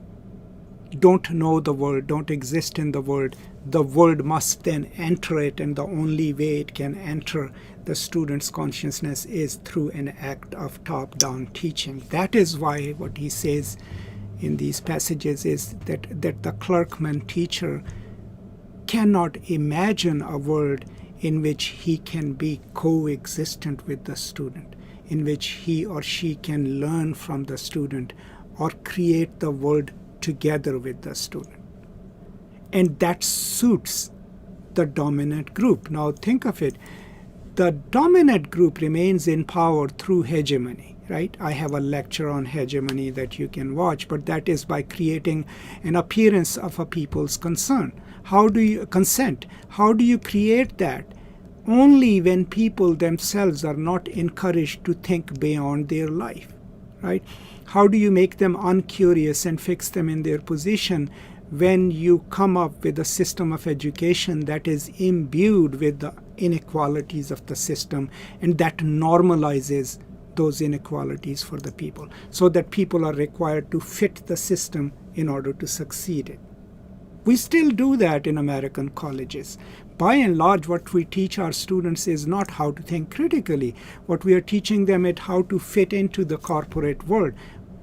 don't know the world, don't exist in the world. The world must then enter it, and the only way it can enter the student's consciousness is through an act of top-down teaching. That is why what he says in these passages is that the clerkman teacher cannot imagine a world in which he can be coexistent with the student, in which he or she can learn from the student or create the world together with the student. And that suits the dominant group. Now think of it. The dominant group remains in power through hegemony, right? I have a lecture on hegemony that you can watch, but that is by creating an appearance of a people's consent. How do you create that? Only when people themselves are not encouraged to think beyond their life, right? How do you make them uncurious and fix them in their position? When you come up with a system of education that is imbued with the inequalities of the system and that normalizes those inequalities for the people, so that people are required to fit the system in order to succeed it. We still do that in American colleges. By and large, what we teach our students is not how to think critically. What we are teaching them is how to fit into the corporate world,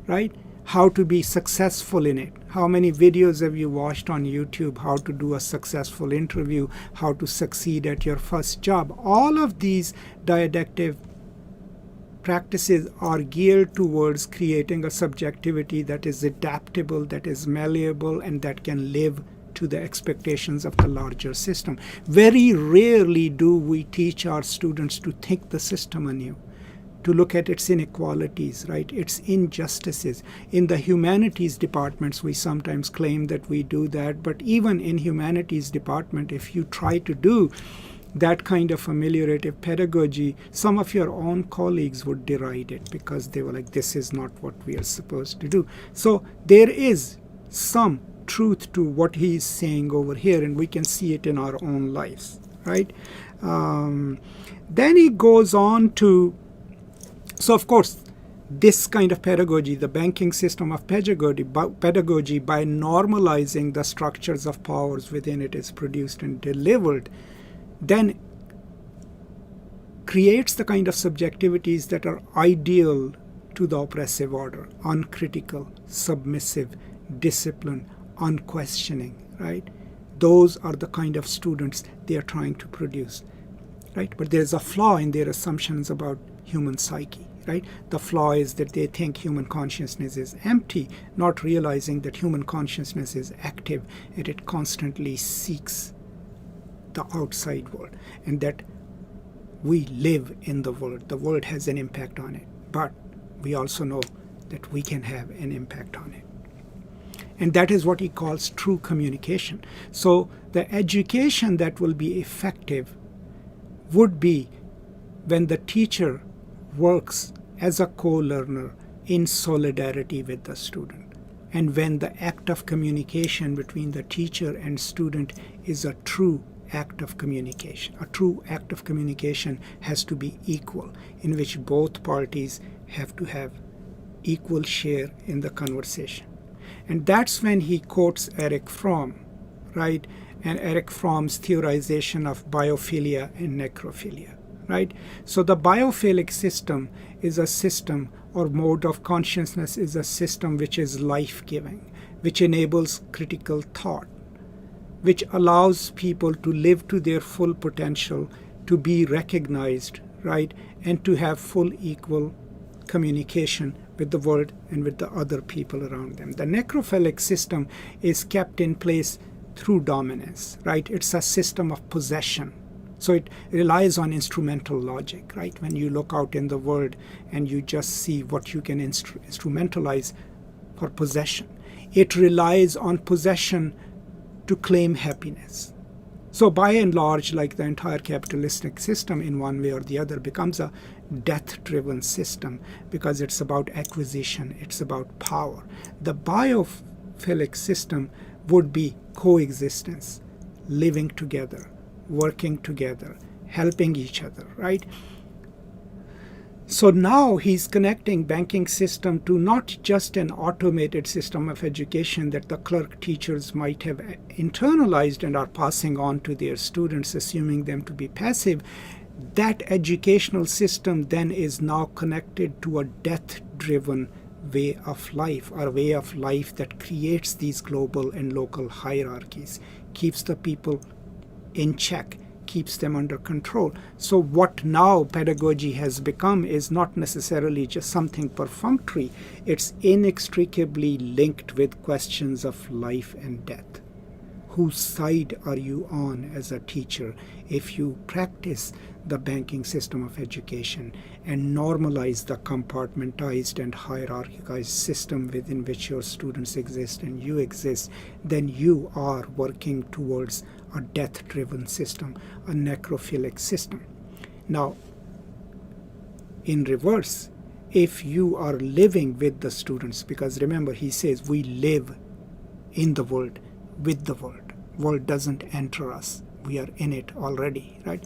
right? How to be successful in it. How many videos have you watched on YouTube? How to do a successful interview, how to succeed at your first job. All of these didactic practices are geared towards creating a subjectivity that is adaptable, that is malleable, and that can live to the expectations of the larger system. Very rarely do we teach our students to think the system anew, to look at its inequalities, right? Its injustices. In the humanities departments, we sometimes claim that we do that, but even in humanities department, if you try to do that kind of ameliorative pedagogy, some of your own colleagues would deride it because they were like, this is not what we are supposed to do. So there is some truth to what he is saying over here, and we can see it in our own lives, right? Then he goes on to, so of course, this kind of pedagogy, the banking system of pedagogy, by normalizing the structures of powers within it is produced and delivered, then creates the kind of subjectivities that are ideal to the oppressive order: uncritical, submissive, disciplined, unquestioning, right? Those are the kind of students they are trying to produce, right? But there's a flaw in their assumptions about human psyche, right? The flaw is that they think human consciousness is empty, not realizing that human consciousness is active and it constantly seeks the outside world, and that we live in the world. The world has an impact on it, but we also know that we can have an impact on it. And that is what he calls true communication. So the education that will be effective would be when the teacher works as a co-learner in solidarity with the student, and when the act of communication between the teacher and student is a true act of communication. A true act of communication has to be equal, in which both parties have to have equal share in the conversation. And that's when he quotes Erich Fromm, right? And Erich Fromm's theorization of biophilia and necrophilia, right? So the biophilic system is a system, or mode of consciousness is a system which is life-giving, which enables critical thought, which allows people to live to their full potential, to be recognized, right? And to have full equal communication with the world and with the other people around them. The necrophilic system is kept in place through dominance, right? It's a system of possession. So it relies on instrumental logic, right? When you look out in the world and you just see what you can instrumentalize for possession. It relies on possession to claim happiness. So by and large, like the entire capitalistic system in one way or the other becomes a death-driven system because it's about acquisition, it's about power. The biophilic system would be coexistence, living together, working together, helping each other, right? So now he's connecting banking system to not just an automated system of education that the clerk teachers might have internalized and are passing on to their students, assuming them to be passive. That educational system then is now connected to a death-driven way of life, or a way of life that creates these global and local hierarchies, keeps the people in check, keeps them under control. So what now pedagogy has become is not necessarily just something perfunctory. It's inextricably linked with questions of life and death. Whose side are you on as a teacher if you practice the banking system of education and normalize the compartmentized and hierarchized system within which your students exist and you exist? Then you are working towards a death-driven system, a necrophilic system. Now, in reverse, if you are living with the students, because remember he says we live in the world, with the world. World doesn't enter us. We are in it already, right?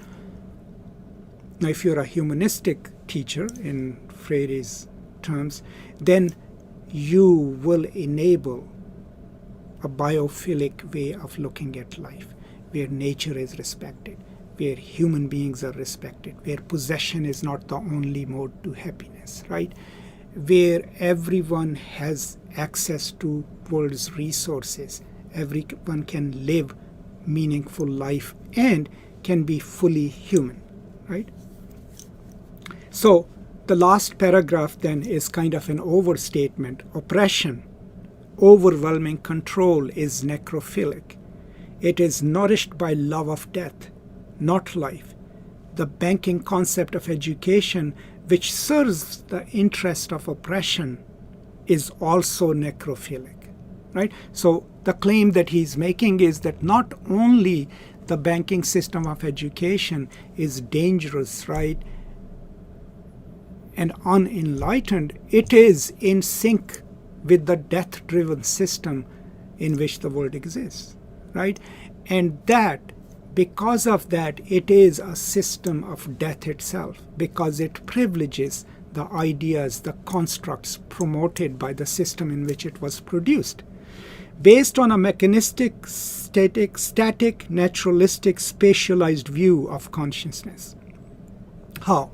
Now, if you're a humanistic teacher, in Freire's terms, then you will enable a biophilic way of looking at life, where nature is respected, where human beings are respected, where possession is not the only mode to happiness, right? Where everyone has access to world's resources, everyone can live meaningful life and can be fully human, right? So The last paragraph then is kind of an overstatement. Oppression, overwhelming control is necrophilic. It is nourished by love of death, not life. The banking concept of education, which serves the interest of oppression, is also necrophilic. Right? So the claim that he's making is that not only the banking system of education is dangerous, right, and unenlightened, it is in sync with the death-driven system in which the world exists, right? And that, because of that, it is a system of death itself, because it privileges the ideas, the constructs promoted by the system in which it was produced, based on a mechanistic, static, naturalistic, spatialized view of consciousness. How?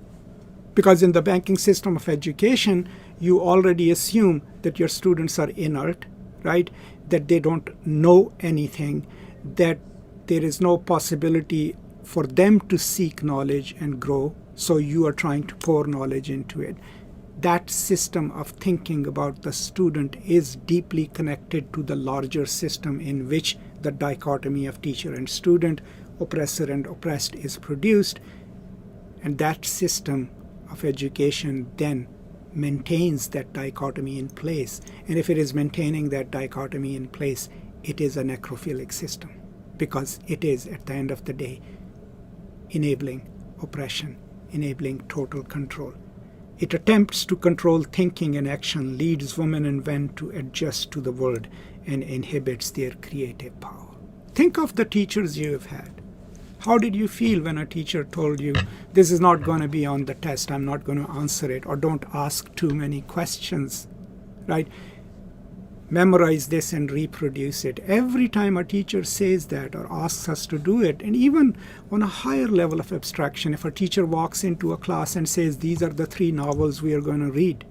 Because in the banking system of education, you already assume that your students are inert, right? That they don't know anything, that there is no possibility for them to seek knowledge and grow, so you are trying to pour knowledge into it. That system of thinking about the student is deeply connected to the larger system in which the dichotomy of teacher and student, oppressor and oppressed is produced. And that system of education then maintains that dichotomy in place. And if it is maintaining that dichotomy in place, it is a necrophilic system, because it is, at the end of the day, enabling oppression, enabling total control. It attempts to control thinking and action, leads women and men to adjust to the world, and inhibits their creative power. Think of the teachers you have had. How did you feel when a teacher told you, this is not going to be on the test, I'm not going to answer it, or don't ask too many questions, right? Memorize this and reproduce it. Every time a teacher says that or asks us to do it, and even on a higher level of abstraction, if a teacher walks into a class and says, these are the 3 novels we are going to read,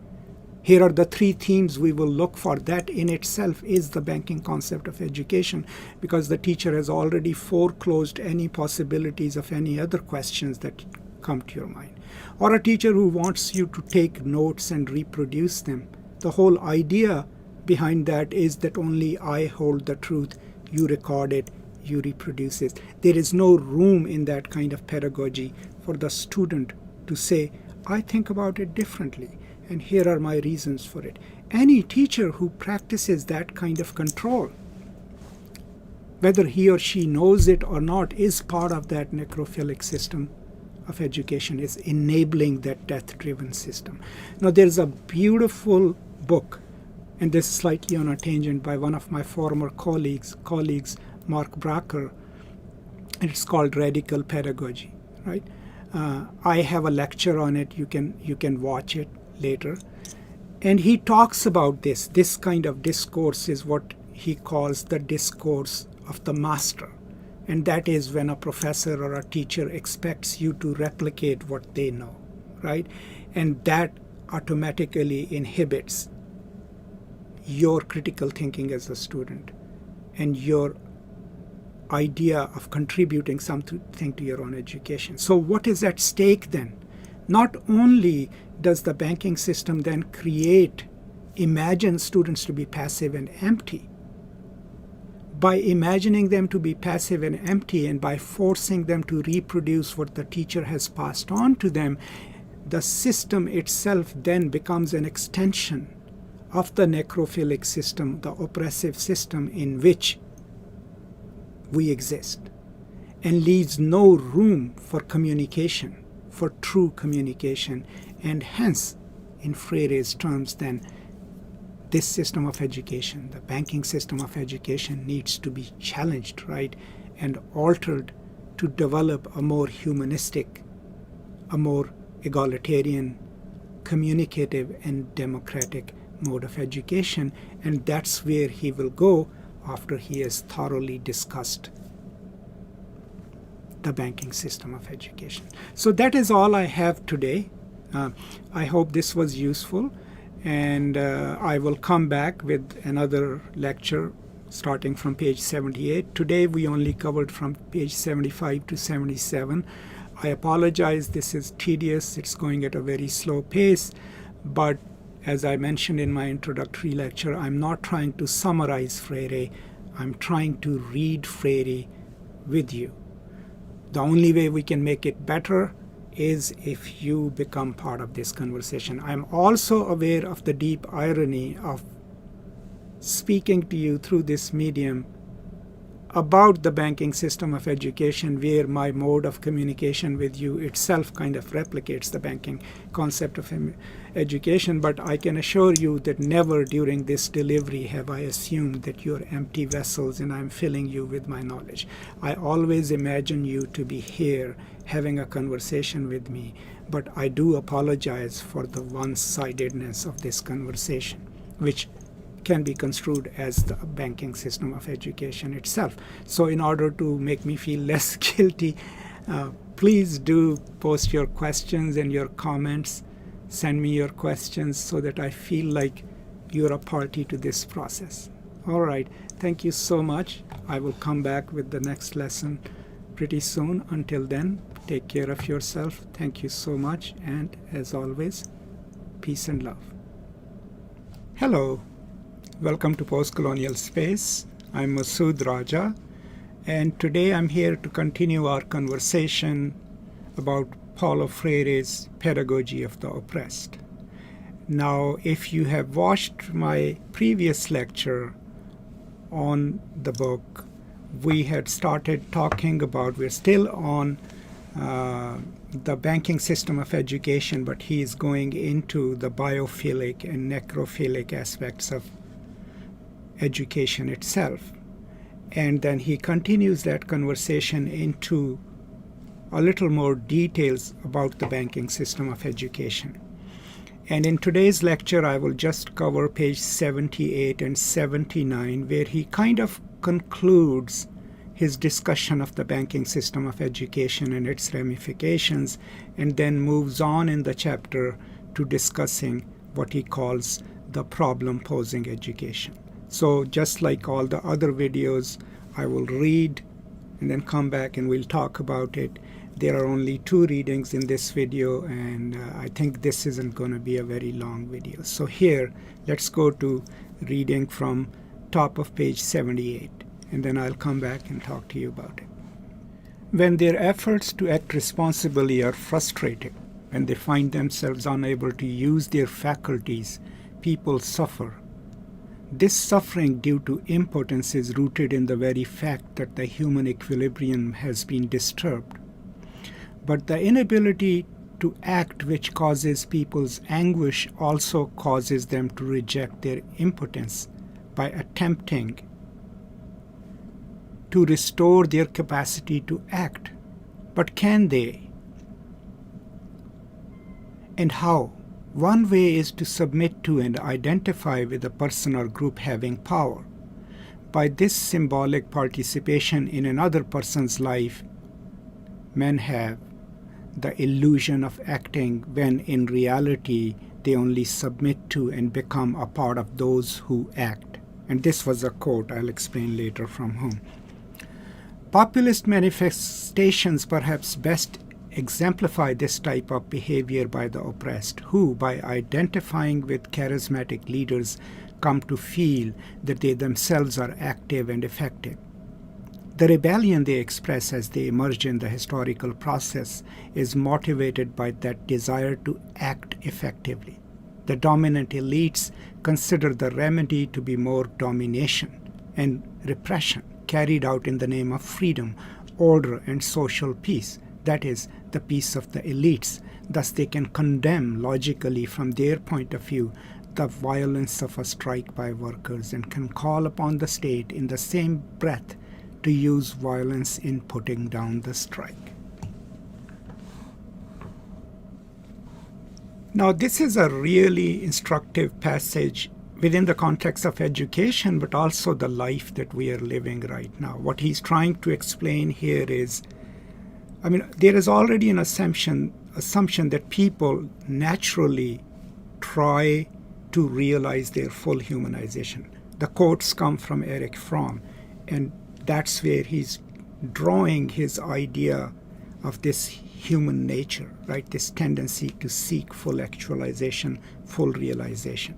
here are the 3 themes we will look for, that in itself is the banking concept of education, because the teacher has already foreclosed any possibilities of any other questions that come to your mind. Or a teacher who wants you to take notes and reproduce them. The whole idea behind that is that only I hold the truth, you record it, you reproduce it. There is no room in that kind of pedagogy for the student to say, I think about it differently, and here are my reasons for it. Any teacher who practices that kind of control, whether he or she knows it or not, is part of that necrophilic system of education, is enabling that death-driven system. Now, there's a beautiful book, and this is slightly on a tangent, by one of my former colleagues, Mark Bracker, and it's called Radical Pedagogy, right? I have a lecture on it. You can watch it later. And he talks about this kind of discourse is what he calls the discourse of the master. And that is when a professor or a teacher expects you to replicate what they know, right? And that automatically inhibits your critical thinking as a student and your idea of contributing something to your own education. So what is at stake then? Not only does the banking system then imagine students to be passive and empty, by imagining them to be passive and empty and by forcing them to reproduce what the teacher has passed on to them, the system itself then becomes an extension of the necrophilic system, the oppressive system in which we exist, and leaves no room for communication, for true communication. And hence, in Freire's terms, then, this system of education, the banking system of education, needs to be challenged, right, and altered to develop a more humanistic, a more egalitarian, communicative, and democratic mode of education. And that's where he will go after he has thoroughly discussed the banking system of education. So that is all I have today. I hope this was useful, and I will come back with another lecture starting from page 78. Today we only covered from page 75 to 77. I apologize, this is tedious, it's going at a very slow pace, but as I mentioned in my introductory lecture, I'm not trying to summarize Freire, I'm trying to read Freire with you. The only way we can make it better is if you become part of this conversation. I'm also aware of the deep irony of speaking to you through this medium about the banking system of education, where my mode of communication with you itself kind of replicates the banking concept of education. But I can assure you that never during this delivery have I assumed that you're empty vessels and I'm filling you with my knowledge. I always imagine you to be here having a conversation with me, but I do apologize for the one-sidedness of this conversation, which can be construed as the banking system of education itself. So in order to make me feel less guilty, please do post your questions and your comments. Send me your questions so that I feel like you're a party to this process. All right, thank you so much. I will come back with the next lesson pretty soon. Until then, take care of yourself. Thank you so much. And as always, peace and love. Hello. Welcome to Post-Colonial Space. I'm Masood Raja, and today I'm here to continue our conversation about Paulo Freire's Pedagogy of the Oppressed. Now, if you have watched my previous lecture on the book, we had started talking about, we're still on the banking system of education, but he is going into the biophilic and necrophilic aspects of education itself. And then he continues that conversation into a little more details about the banking system of education. And in today's lecture, I will just cover page 78 and 79, where he kind of concludes his discussion of the banking system of education and its ramifications, and then moves on in the chapter to discussing what he calls the problem posing education. So just like all the other videos, I will read and then come back and we'll talk about it. There are only 2 readings in this video, and I think this isn't going to be a very long video. So here, let's go to reading from top of page 78, and then I'll come back and talk to you about it. When their efforts to act responsibly are frustrated, when they find themselves unable to use their faculties, people suffer. This suffering due to impotence is rooted in the very fact that the human equilibrium has been disturbed. But the inability to act which causes people's anguish also causes them to reject their impotence by attempting to restore their capacity to act. But can they? And how? One way is to submit to and identify with a person or group having power. By this symbolic participation in another person's life, men have the illusion of acting when in reality they only submit to and become a part of those who act. And this was a quote, I'll explain later from whom. Populist manifestations perhaps best exemplify this type of behavior by the oppressed, who, by identifying with charismatic leaders, come to feel that they themselves are active and effective. The rebellion they express as they emerge in the historical process is motivated by that desire to act effectively. The dominant elites consider the remedy to be more domination and repression carried out in the name of freedom, order, and social peace. That is, the peace of the elites. Thus they can condemn logically from their point of view the violence of a strike by workers and can call upon the state in the same breath to use violence in putting down the strike. Now this is a really instructive passage within the context of education, but also the life that we are living right now. What he's trying to explain here is, there is already an assumption that people naturally try to realize their full humanization. The quotes come from Erich Fromm, and that's where he's drawing his idea of this human nature, right? This tendency to seek full actualization, full realization.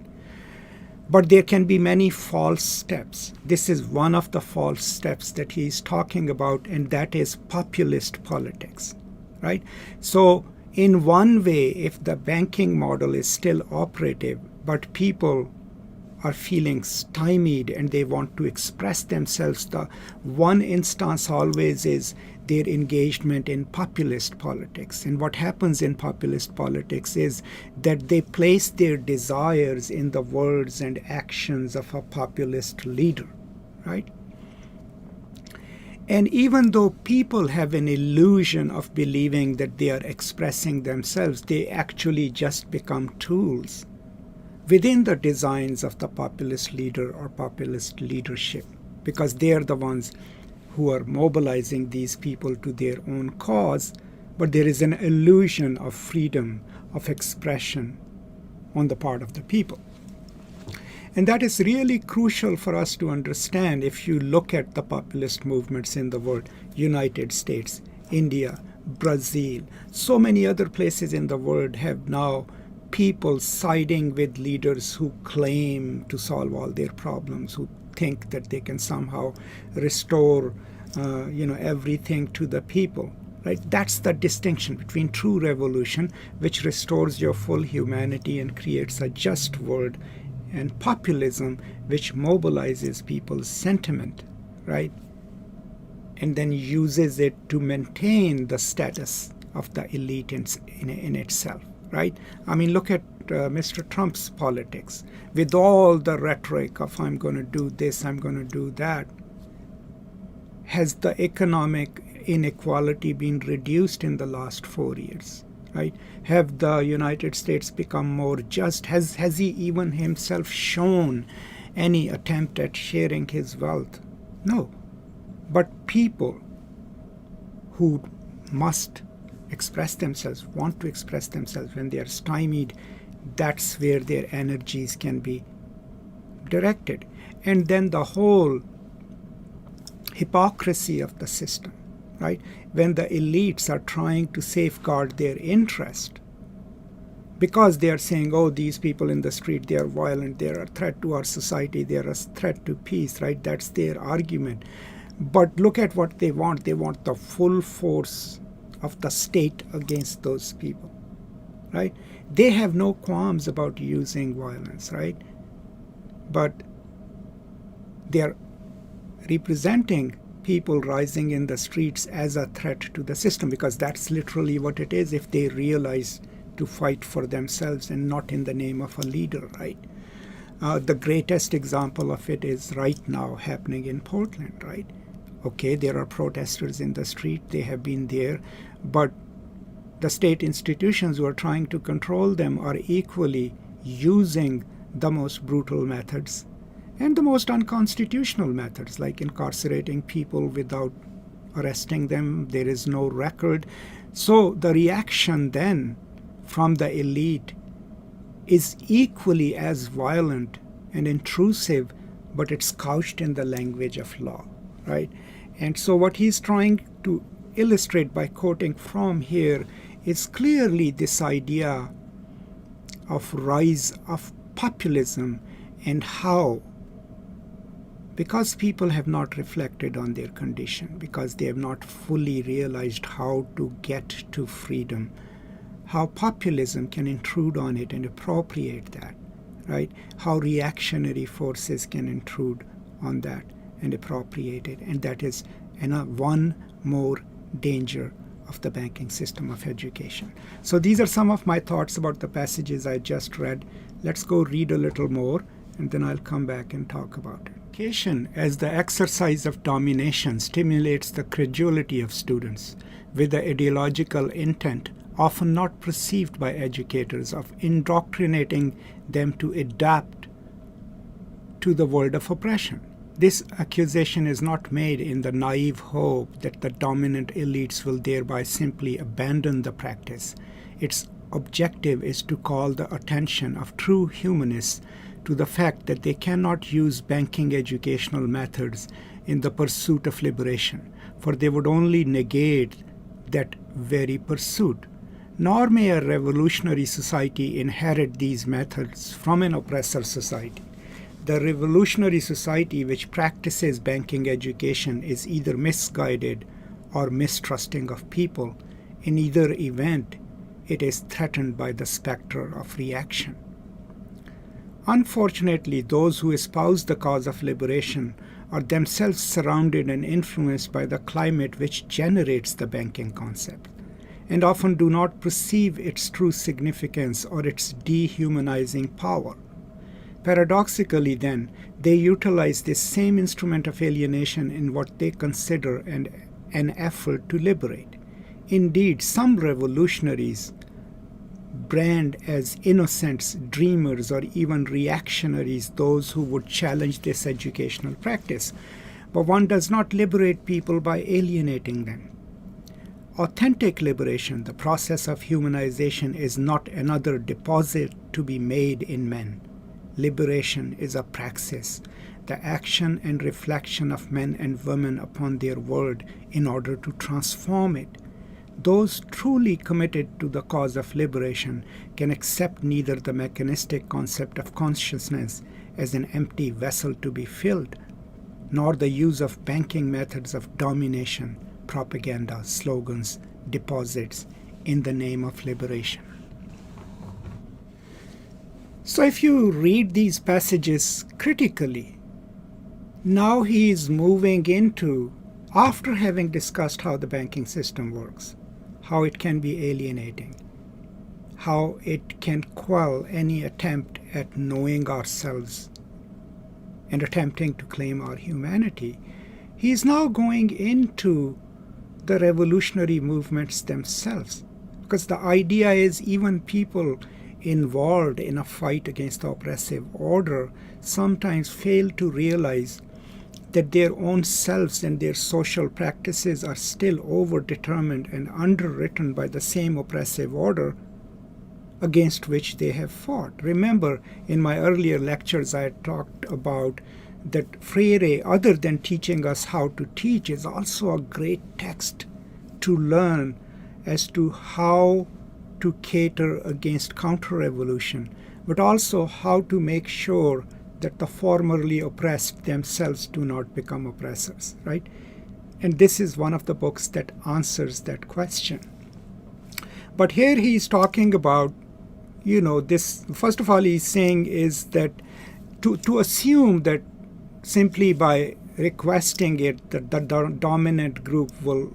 But there can be many false steps. This is one of the false steps that he is talking about, and that is populist politics, right? So in one way, if the banking model is still operative, but people are feeling stymied and they want to express themselves, the one instance always is their engagement in populist politics. And what happens in populist politics is that they place their desires in the words and actions of a populist leader, right? And even though people have an illusion of believing that they are expressing themselves, they actually just become tools within the designs of the populist leader or populist leadership, because they are the ones who are mobilizing these people to their own cause, but there is an illusion of freedom of expression on the part of the people. And that is really crucial for us to understand if you look at the populist movements in the world, United States, India, Brazil, so many other places in the world have now people siding with leaders who claim to solve all their problems, who think that they can somehow restore everything to the people, right? That's the distinction between true revolution, which restores your full humanity and creates a just world, and populism, which mobilizes people's sentiment, right? And then uses it to maintain the status of the elite in itself, right? I mean, look at Mr. Trump's politics. With all the rhetoric of I'm going to do this, I'm going to do that, has the economic inequality been reduced in the last 4 years? Right? Have the United States become more just? Has he even himself shown any attempt at sharing his wealth? No. But people who must express themselves, want to express themselves, when they are stymied, that's where their energies can be directed. And then the whole hypocrisy of the system, right? When the elites are trying to safeguard their interest because they are saying, oh, these people in the street, they are violent, they are a threat to our society, they are a threat to peace, right? That's their argument. But look at what they want. They want the full force of the state against those people, right? They have no qualms about using violence, right? But they are representing people rising in the streets as a threat to the system, because that's literally what it is if they realize to fight for themselves and not in the name of a leader, right? The greatest example of it is right now happening in Portland, right? Okay, there are protesters in the street, they have been there, but the state institutions who are trying to control them are equally using the most brutal methods and the most unconstitutional methods, like incarcerating people without arresting them. There is no record. So the reaction then from the elite is equally as violent and intrusive, but it's couched in the language of law, right? And so what he's trying to illustrate by quoting from here is clearly this idea of rise of populism, and how, because people have not reflected on their condition, because they have not fully realized how to get to freedom, how populism can intrude on it and appropriate that, right? How reactionary forces can intrude on that and appropriate it. And that is one more danger of the banking system of education. So these are some of my thoughts about the passages I just read. Let's go read a little more, and then I'll come back and talk about it. Education as the exercise of domination stimulates the credulity of students with the ideological intent, often not perceived by educators, of indoctrinating them to adapt to the world of oppression. This accusation is not made in the naive hope that the dominant elites will thereby simply abandon the practice. Its objective is to call the attention of true humanists to the fact that they cannot use banking educational methods in the pursuit of liberation, for they would only negate that very pursuit. Nor may a revolutionary society inherit these methods from an oppressor society. The revolutionary society which practices banking education is either misguided or mistrusting of people. In either event, it is threatened by the specter of reaction. Unfortunately, those who espouse the cause of liberation are themselves surrounded and influenced by the climate which generates the banking concept, and often do not perceive its true significance or its dehumanizing power. Paradoxically, then, they utilize this same instrument of alienation in what they consider an effort to liberate. Indeed, some revolutionaries brand as innocents, dreamers, or even reactionaries those who would challenge this educational practice. But one does not liberate people by alienating them. Authentic liberation, the process of humanization, is not another deposit to be made in men. Liberation is a praxis, the action and reflection of men and women upon their world in order to transform it. Those truly committed to the cause of liberation can accept neither the mechanistic concept of consciousness as an empty vessel to be filled, nor the use of banking methods of domination, propaganda, slogans, deposits in the name of liberation. So if you read these passages critically, now he is moving into, after having discussed how the banking system works, how it can be alienating, how it can quell any attempt at knowing ourselves and attempting to claim our humanity, he is now going into the revolutionary movements themselves. Because the idea is even people involved in a fight against the oppressive order sometimes fail to realize that their own selves and their social practices are still overdetermined and underwritten by the same oppressive order against which they have fought. Remember, in my earlier lectures, I had talked about that Freire, other than teaching us how to teach, is also a great text to learn as to how to cater against counter-revolution, but also how to make sure that the formerly oppressed themselves do not become oppressors, right? And this is one of the books that answers that question. But here he's talking about, this, first of all, he's saying is that to assume that simply by requesting it, that the dominant group will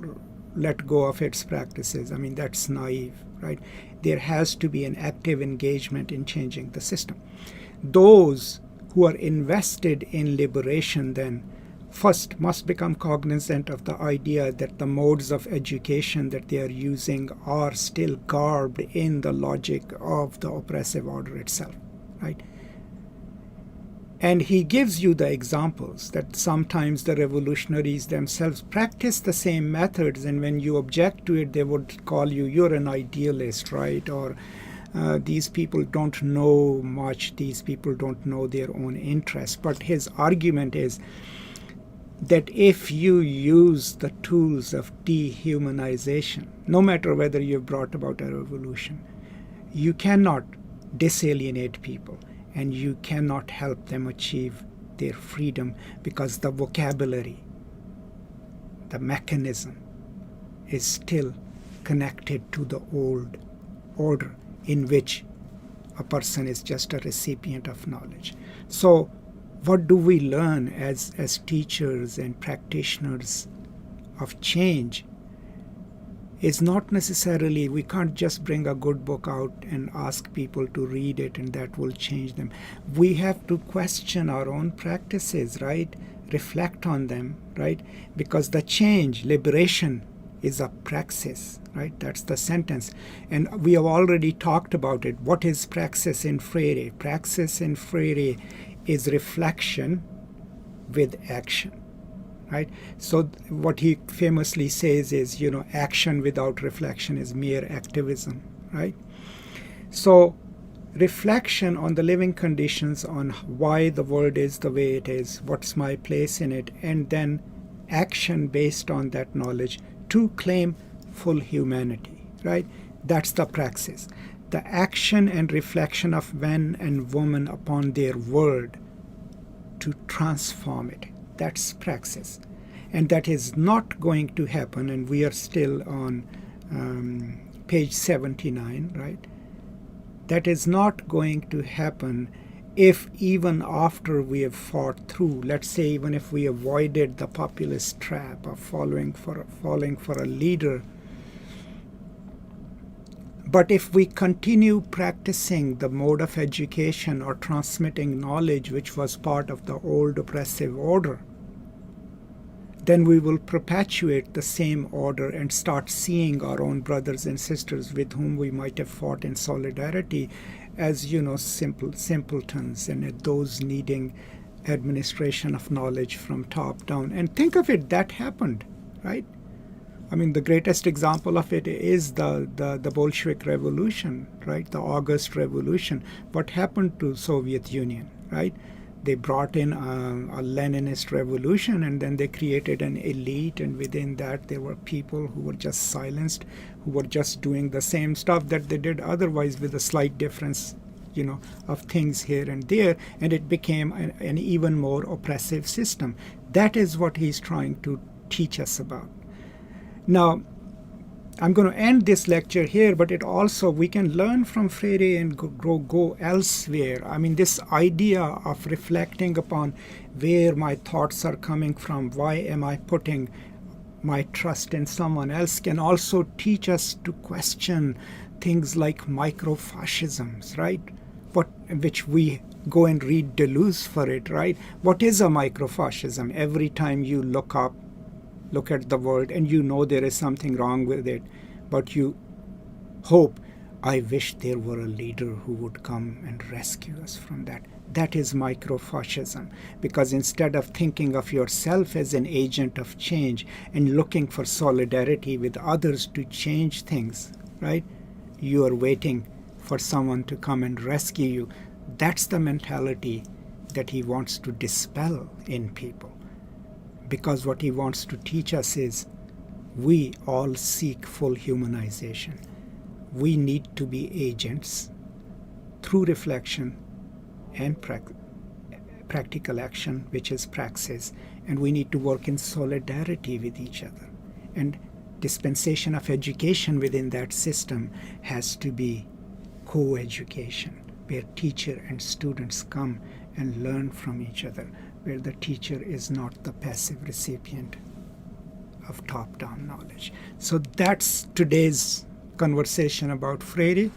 let go of its practices, I mean, that's naive, right? There has to be an active engagement in changing the system. Those who are invested in liberation then first must become cognizant of the idea that the modes of education that they are using are still garbed in the logic of the oppressive order itself, right? And he gives you the examples that sometimes the revolutionaries themselves practice the same methods, and when you object to it, they would call you, you're an idealist, right? Or these people don't know much, these people don't know their own interests. But his argument is that if you use the tools of dehumanization, no matter whether you've brought about a revolution, you cannot disalienate people and you cannot help them achieve their freedom, because the vocabulary, the mechanism is still connected to the old order in which a person is just a recipient of knowledge. So what do we learn as teachers and practitioners of change is not necessarily, we can't just bring a good book out and ask people to read it and that will change them. We have to question our own practices, right? Reflect on them, right? Because the change, liberation, is a praxis, right? That's the sentence. And we have already talked about it. What is praxis in Freire? Praxis in Freire is reflection with action, right? So what he famously says is, action without reflection is mere activism, right? So reflection on the living conditions, on why the world is the way it is, what's my place in it, and then action based on that knowledge to claim full humanity, right? That's the praxis. The action and reflection of man and woman upon their world to transform it. That's praxis. And that is not going to happen, and we are still on page 79, right? That is not going to happen if even after we have fought through, let's say even if we avoided the populist trap of falling for a leader. But if we continue practicing the mode of education or transmitting knowledge which was part of the old oppressive order, then we will perpetuate the same order and start seeing our own brothers and sisters with whom we might have fought in solidarity as, simpletons and those needing administration of knowledge from top down. And think of it, that happened, right? I mean, the greatest example of it is the Bolshevik Revolution, right? The August Revolution. What happened to Soviet Union, right? They brought in a Leninist revolution, and then they created an elite, and within that there were people who were just silenced, who were just doing the same stuff that they did otherwise with a slight difference, of things here and there, and it became an even more oppressive system. That is what he's trying to teach us about. Now, I'm going to end this lecture here, but it also, we can learn from Freire and go elsewhere. I mean, this idea of reflecting upon where my thoughts are coming from, why am I putting my trust in someone else, can also teach us to question things like microfascisms, right? Which we go and read Deleuze for it, right? What is a microfascism? Every time you look at the world and there is something wrong with it, but you hope, I wish there were a leader who would come and rescue us from that. That is microfascism, because instead of thinking of yourself as an agent of change and looking for solidarity with others to change things, right? You are waiting for someone to come and rescue you. That's the mentality that he wants to dispel in people. Because what he wants to teach us is we all seek full humanization. We need to be agents through reflection and practical action, which is praxis, and we need to work in solidarity with each other. And dispensation of education within that system has to be co-education, where teacher and students come and learn from each other, where the teacher is not the passive recipient of top-down knowledge. So that's today's conversation about Freire.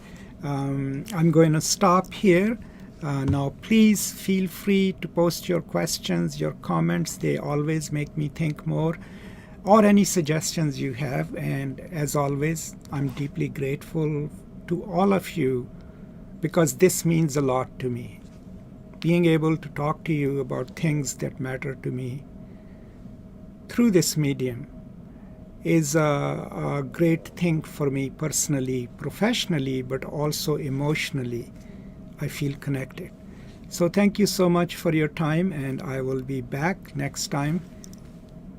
I'm going to stop here. Now please feel free to post your questions, your comments. They always make me think more, or any suggestions you have. And as always, I'm deeply grateful to all of you, because this means a lot to me. Being able to talk to you about things that matter to me through this medium is a great thing for me personally, professionally, but also emotionally. I feel connected. So thank you so much for your time, and I will be back next time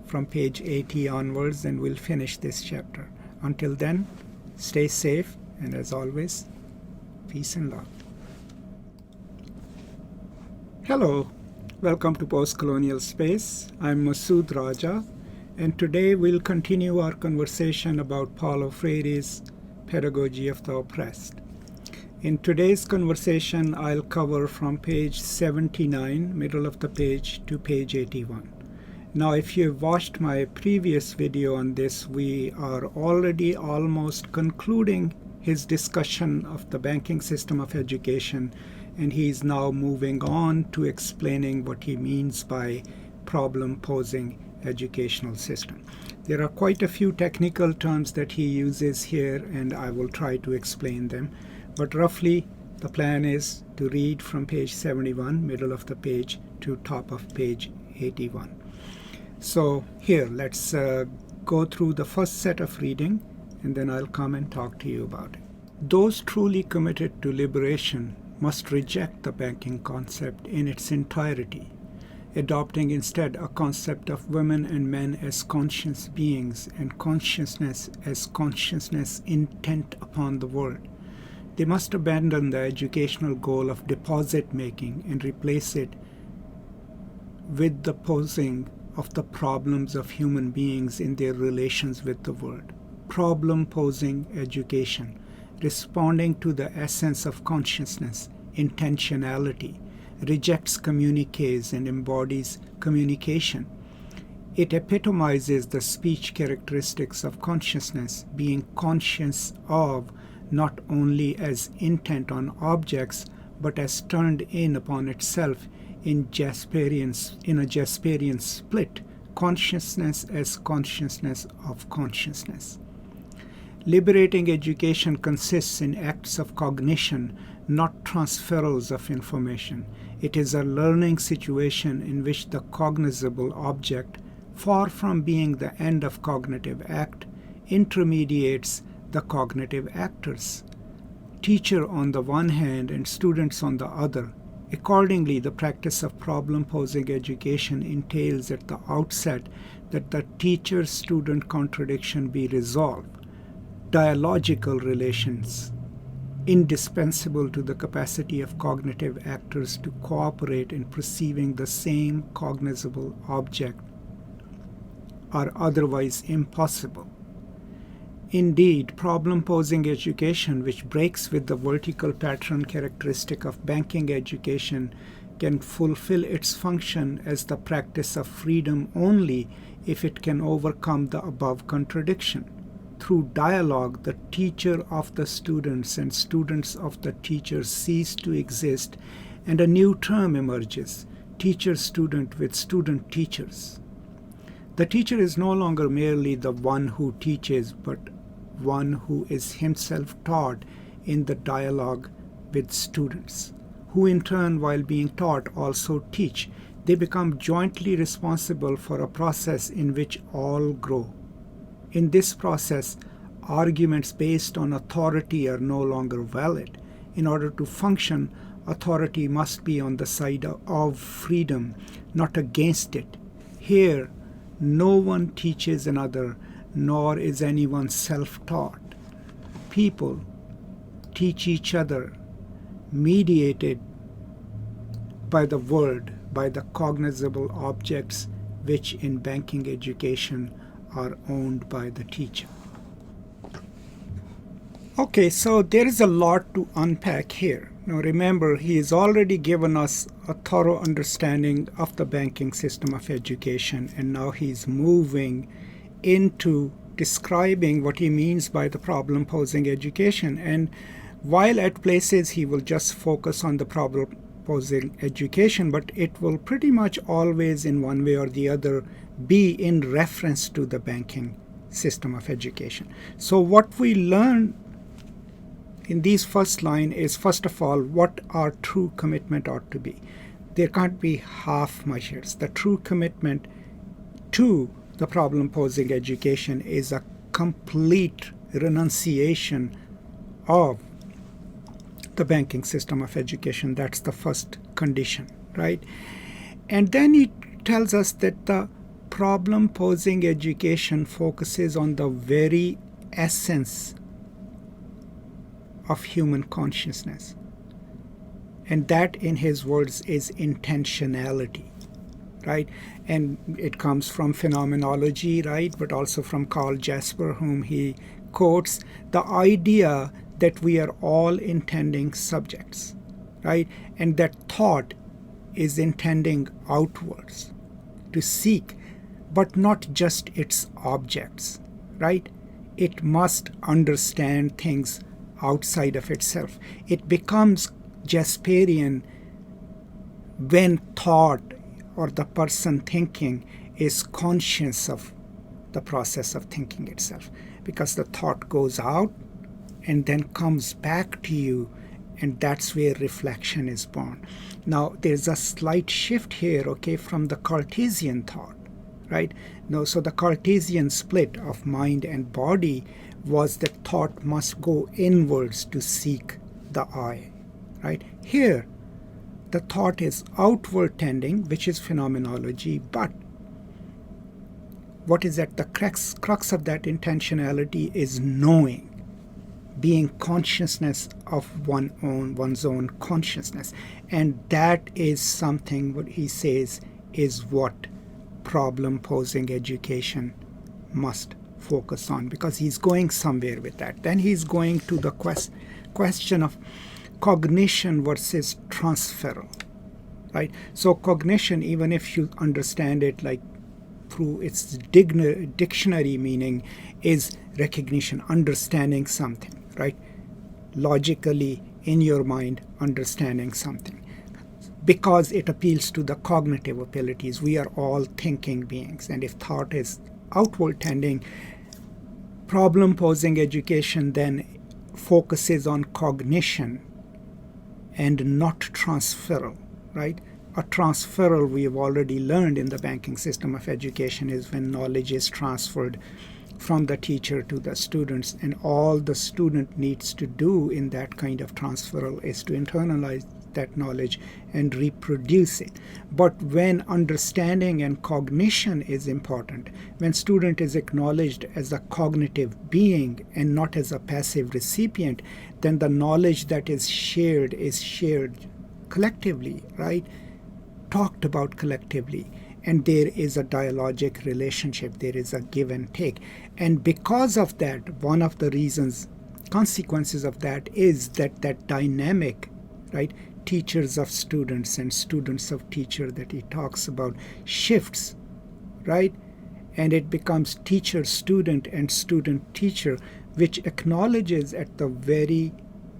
from page 80 onwards, and we'll finish this chapter. Until then, stay safe, and as always, peace and love. Hello, welcome to Post-Colonial Space. I'm Masood Raja, and today we'll continue our conversation about Paulo Freire's Pedagogy of the Oppressed. In today's conversation, I'll cover from page 79, middle of the page, to page 81. Now, if you've watched my previous video on this, we are already almost concluding his discussion of the banking system of education, and he's now moving on to explaining what he means by problem-posing educational system. There are quite a few technical terms that he uses here, and I will try to explain them. But roughly, the plan is to read from page 71, middle of the page, to top of page 81. So here, let's go through the first set of reading, and then I'll come and talk to you about it. Those truly committed to liberation must reject the banking concept in its entirety adopting instead a concept of women and men as conscious beings and consciousness as consciousness intent upon the world. They must abandon the educational goal of deposit making and replace it with the posing of the problems of human beings in their relations with the world. Problem-posing education, responding to the essence of consciousness, intentionality, rejects communiques and embodies communication. It epitomizes the speech characteristics of consciousness, being conscious of not only as intent on objects, but as turned in upon itself in a Jasperian split, consciousness as consciousness of consciousness. Liberating education consists in acts of cognition, not transferals of information. It is a learning situation in which the cognizable object, far from being the end of cognitive act, intermediates the cognitive actors, teacher on the one hand and students on the other. Accordingly, the practice of problem-posing education entails at the outset that the teacher-student contradiction be resolved. Dialogical relations, indispensable to the capacity of cognitive actors to cooperate in perceiving the same cognizable object, are otherwise impossible. Indeed, problem-posing education, which breaks with the vertical pattern characteristic of banking education, can fulfill its function as the practice of freedom only if it can overcome the above contradiction. Through dialogue, the teacher of the students and students of the teachers cease to exist, and a new term emerges, teacher-student with student-teachers. The teacher is no longer merely the one who teaches, but one who is himself taught in the dialogue with students, who in turn, while being taught, also teach. They become jointly responsible for a process in which all grow. In this process, arguments based on authority are no longer valid. In order to function, authority must be on the side of freedom, not against it. Here, no one teaches another, nor is anyone self-taught. People teach each other, mediated by the world, by the cognizable objects which in banking education are owned by the teacher. Okay, so there is a lot to unpack here. Now remember, he has already given us a thorough understanding of the banking system of education, and now he's moving into describing what he means by the problem-posing education. And while at places he will just focus on the problem-posing education, but it will pretty much always in one way or the other be in reference to the banking system of education. So what we learn in these first line is, first of all, what our true commitment ought to be. There can't be half measures. The true commitment to the problem-posing education is a complete renunciation of the banking system of education. That's the first condition, right? And then he tells us that the problem-posing education focuses on the very essence of human consciousness. And that, in his words, is intentionality, right? And it comes from phenomenology, right? But also from Karl Jasper, whom he quotes, the idea that we are all intending subjects, right? And that thought is intending outwards to seek, but not just its objects, right? It must understand things outside of itself. It becomes Jasperian when thought or the person thinking is conscious of the process of thinking itself, because the thought goes out and then comes back to you, and that's where reflection is born. Now, there's a slight shift here, okay, from the Cartesian thought, right? No, so the Cartesian split of mind and body was that thought must go inwards to seek the I, right? Here, the thought is outward tending, which is phenomenology, but what is at the crux of that intentionality is knowing, being consciousness of one's own consciousness. And that is something, what he says, is what problem-posing education must focus on, because he's going somewhere with that. Then he's going to the question of cognition versus transferal, right? So cognition, even if you understand it like through its dictionary meaning, is recognition, understanding something, right? Logically, in your mind, understanding something. Because it appeals to the cognitive abilities. We are all thinking beings. And if thought is outward tending, problem-posing education then focuses on cognition and not transferal, right? A transferal, we have already learned in the banking system of education, is when knowledge is transferred from the teacher to the students, and all the student needs to do in that kind of transferal is to internalize that knowledge and reproduce it. But when understanding and cognition is important, when student is acknowledged as a cognitive being and not as a passive recipient, then the knowledge that is shared collectively, right? Talked about collectively. And there is a dialogic relationship, there is a give and take. And because of that, one of the consequences of that is that dynamic, right, teachers of students and students of teacher that he talks about shifts, right? And it becomes teacher-student and student-teacher, which acknowledges at the very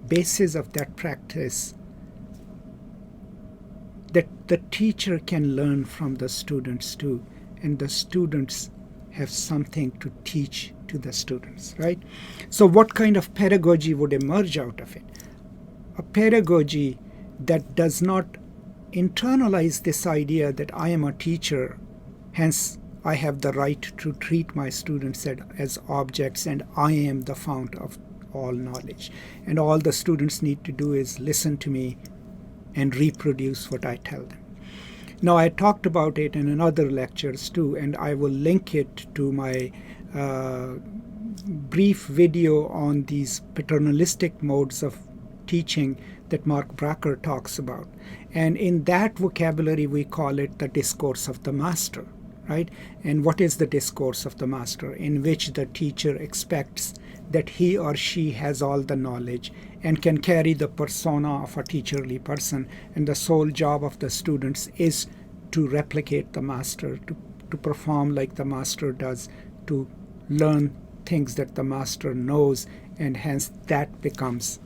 basis of that practice that the teacher can learn from the students too, and the students have something to teach to the students, right? So what kind of pedagogy would emerge out of it? A pedagogy that does not internalize this idea that I am a teacher, hence I have the right to treat my students as objects, and I am the fount of all knowledge. And all the students need to do is listen to me and reproduce what I tell them. Now, I talked about it in other lectures too, and I will link it to my brief video on these paternalistic modes of teaching that Mark Bracker talks about. And in that vocabulary, we call it the discourse of the master, right? And what is the discourse of the master? In which the teacher expects that he or she has all the knowledge and can carry the persona of a teacherly person, and the sole job of the students is to replicate the master, to perform like the master does, to learn things that the master knows, and hence that becomes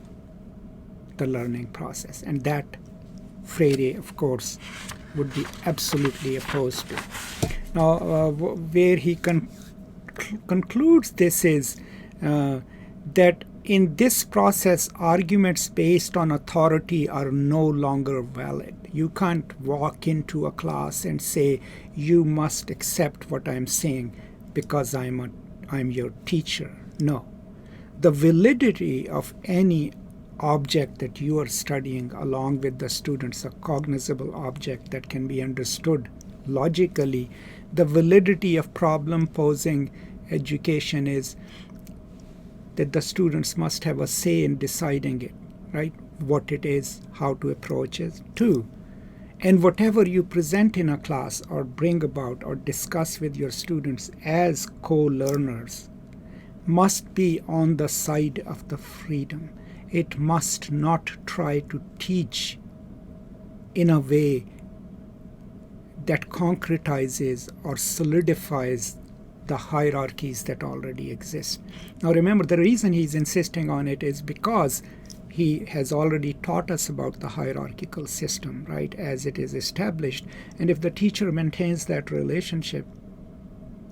the learning process. And that Freire, of course, would be absolutely opposed to. Now, where he concludes this is that in this process, arguments based on authority are no longer valid. You can't walk into a class and say, you must accept what I'm saying because I'm your teacher. No. The validity of any object that you are studying along with the students, a cognizable object that can be understood logically, the validity of problem-posing education is that the students must have a say in deciding it, right? What it is, how to approach it, too. And whatever you present in a class or bring about or discuss with your students as co-learners must be on the side of the freedom. It must not try to teach in a way that concretizes or solidifies the hierarchies that already exist. Now remember, the reason he's insisting on it is because he has already taught us about the hierarchical system, right, as it is established. And if the teacher maintains that relationship,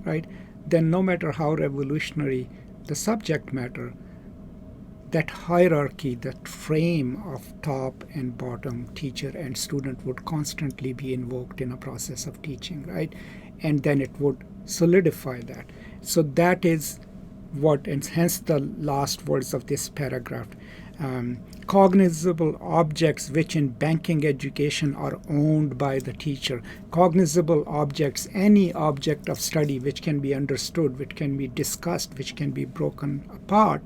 right, then no matter how revolutionary the subject matter, that hierarchy, that frame of top and bottom, teacher and student, would constantly be invoked in a process of teaching, right? And then it would solidify that. So that is what, and hence the last words of this paragraph. cognizable objects which in banking education are owned by the teacher. Cognizable objects, any object of study which can be understood, which can be discussed, which can be broken apart,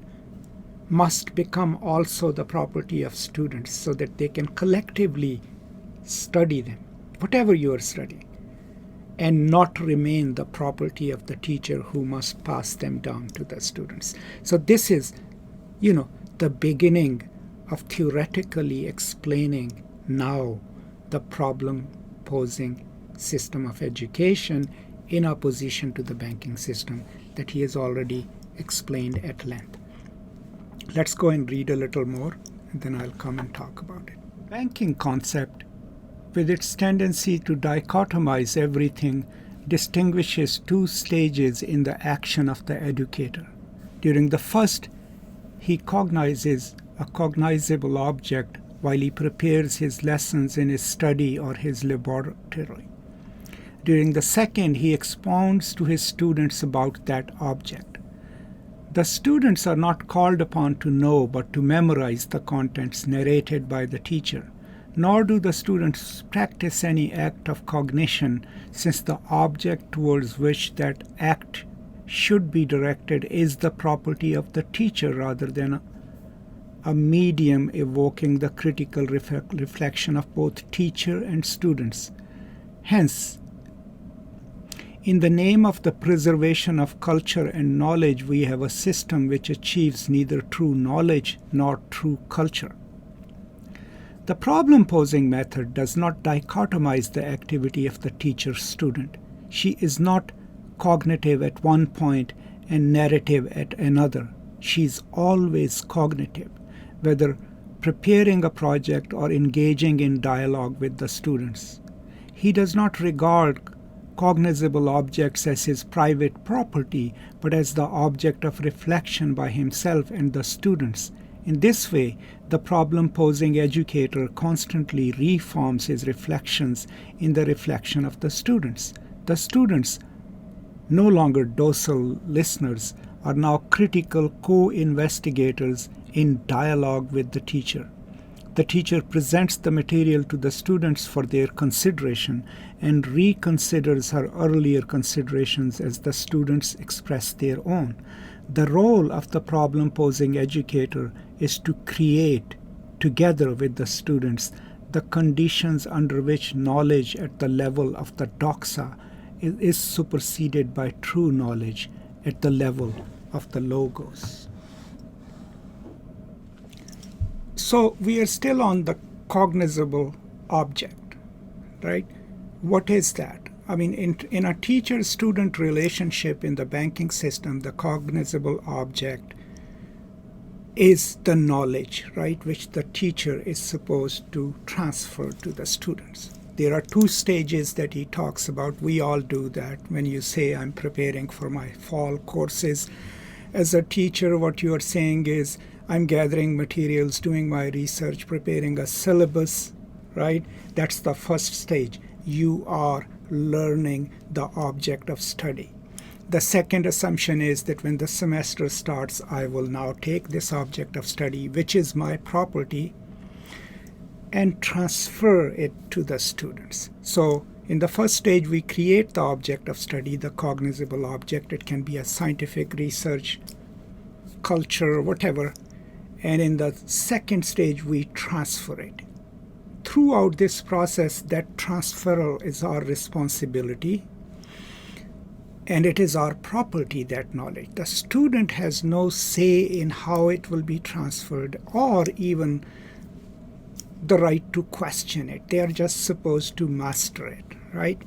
must become also the property of students so that they can collectively study them, whatever you are studying, and not remain the property of the teacher who must pass them down to the students. So this is, the beginning of theoretically explaining now the problem-posing system of education in opposition to the banking system that he has already explained at length. Let's go and read a little more, and then I'll come and talk about it. Banking concept, with its tendency to dichotomize everything, distinguishes two stages in the action of the educator. During the first, he cognizes a cognizable object while he prepares his lessons in his study or his laboratory. During the second, he expounds to his students about that object. The students are not called upon to know but to memorize the contents narrated by the teacher, nor do the students practice any act of cognition, since the object towards which that act should be directed is the property of the teacher rather than a medium evoking the critical reflection of both teacher and students. Hence, in the name of the preservation of culture and knowledge, we have a system which achieves neither true knowledge nor true culture. The problem-posing method does not dichotomize the activity of the teacher-student. She is not cognitive at one point and narrative at another. She is always cognitive, whether preparing a project or engaging in dialogue with the students. He does not regard cognizable objects as his private property, but as the object of reflection by himself and the students. In this way, the problem-posing educator constantly reforms his reflections in the reflection of the students. The students, no longer docile listeners, are now critical co-investigators in dialogue with the teacher. The teacher presents the material to the students for their consideration and reconsiders her earlier considerations as the students express their own. The role of the problem-posing educator is to create, together with the students, the conditions under which knowledge at the level of the doxa is superseded by true knowledge at the level of the logos. So we are still on the cognizable object, right? What is that? I mean, in a teacher-student relationship in the banking system, the cognizable object is the knowledge, right, which the teacher is supposed to transfer to the students. There are two stages that he talks about. We all do that. When you say, I'm preparing for my fall courses, as a teacher, what you are saying is, I'm gathering materials, doing my research, preparing a syllabus, right? That's the first stage. You are learning the object of study. The second assumption is that when the semester starts, I will now take this object of study, which is my property, and transfer it to the students. So in the first stage, we create the object of study, the cognizable object. It can be a scientific research, culture, whatever. And in the second stage, we transfer it. Throughout this process, that transferal is our responsibility, and it is our property, that knowledge. The student has no say in how it will be transferred or even the right to question it. They are just supposed to master it, right?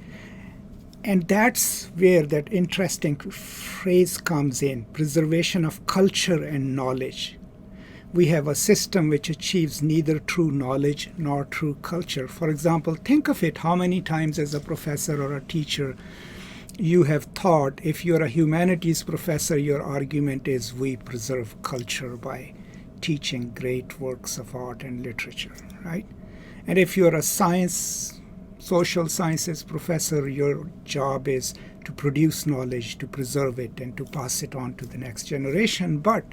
And that's where that interesting phrase comes in, preservation of culture and knowledge. We have a system which achieves neither true knowledge nor true culture. For example, think of it, how many times as a professor or a teacher you have thought, if you're a humanities professor, your argument is we preserve culture by teaching great works of art and literature, right? And if you're a social sciences professor, your job is to produce knowledge, to preserve it, and to pass it on to the next generation. But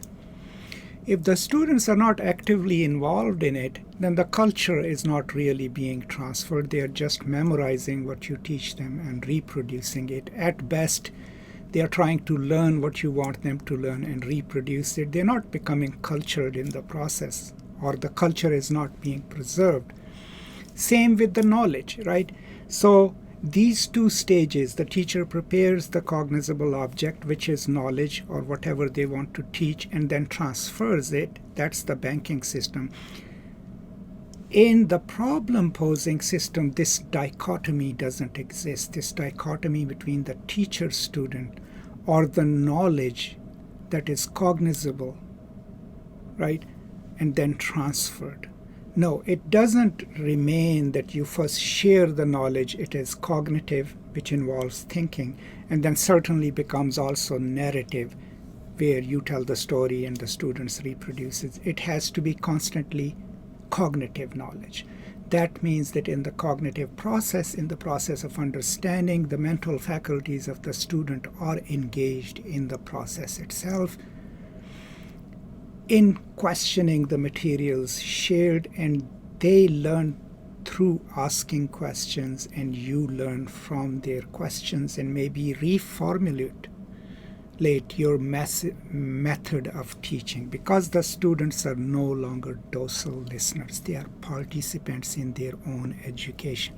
If the students are not actively involved in it, then the culture is not really being transferred. They are just memorizing what you teach them and reproducing it. At best, they are trying to learn what you want them to learn and reproduce it. They're not becoming cultured in the process, or the culture is not being preserved. Same with the knowledge, right? So these two stages, the teacher prepares the cognizable object, which is knowledge or whatever they want to teach, and then transfers it. That's the banking system. In the problem-posing system, this dichotomy doesn't exist, this dichotomy between the teacher-student or the knowledge that is cognizable, right, and then transferred. No, it doesn't remain that you first share the knowledge. It is cognitive, which involves thinking, and then certainly becomes also narrative, where you tell the story and the students reproduce it. It has to be constantly cognitive knowledge. That means that in the cognitive process, in the process of understanding, the mental faculties of the student are engaged in the process itself, in questioning the materials shared, and they learn through asking questions, and you learn from their questions and maybe reformulate your method of teaching, because the students are no longer docile listeners. They are participants in their own education.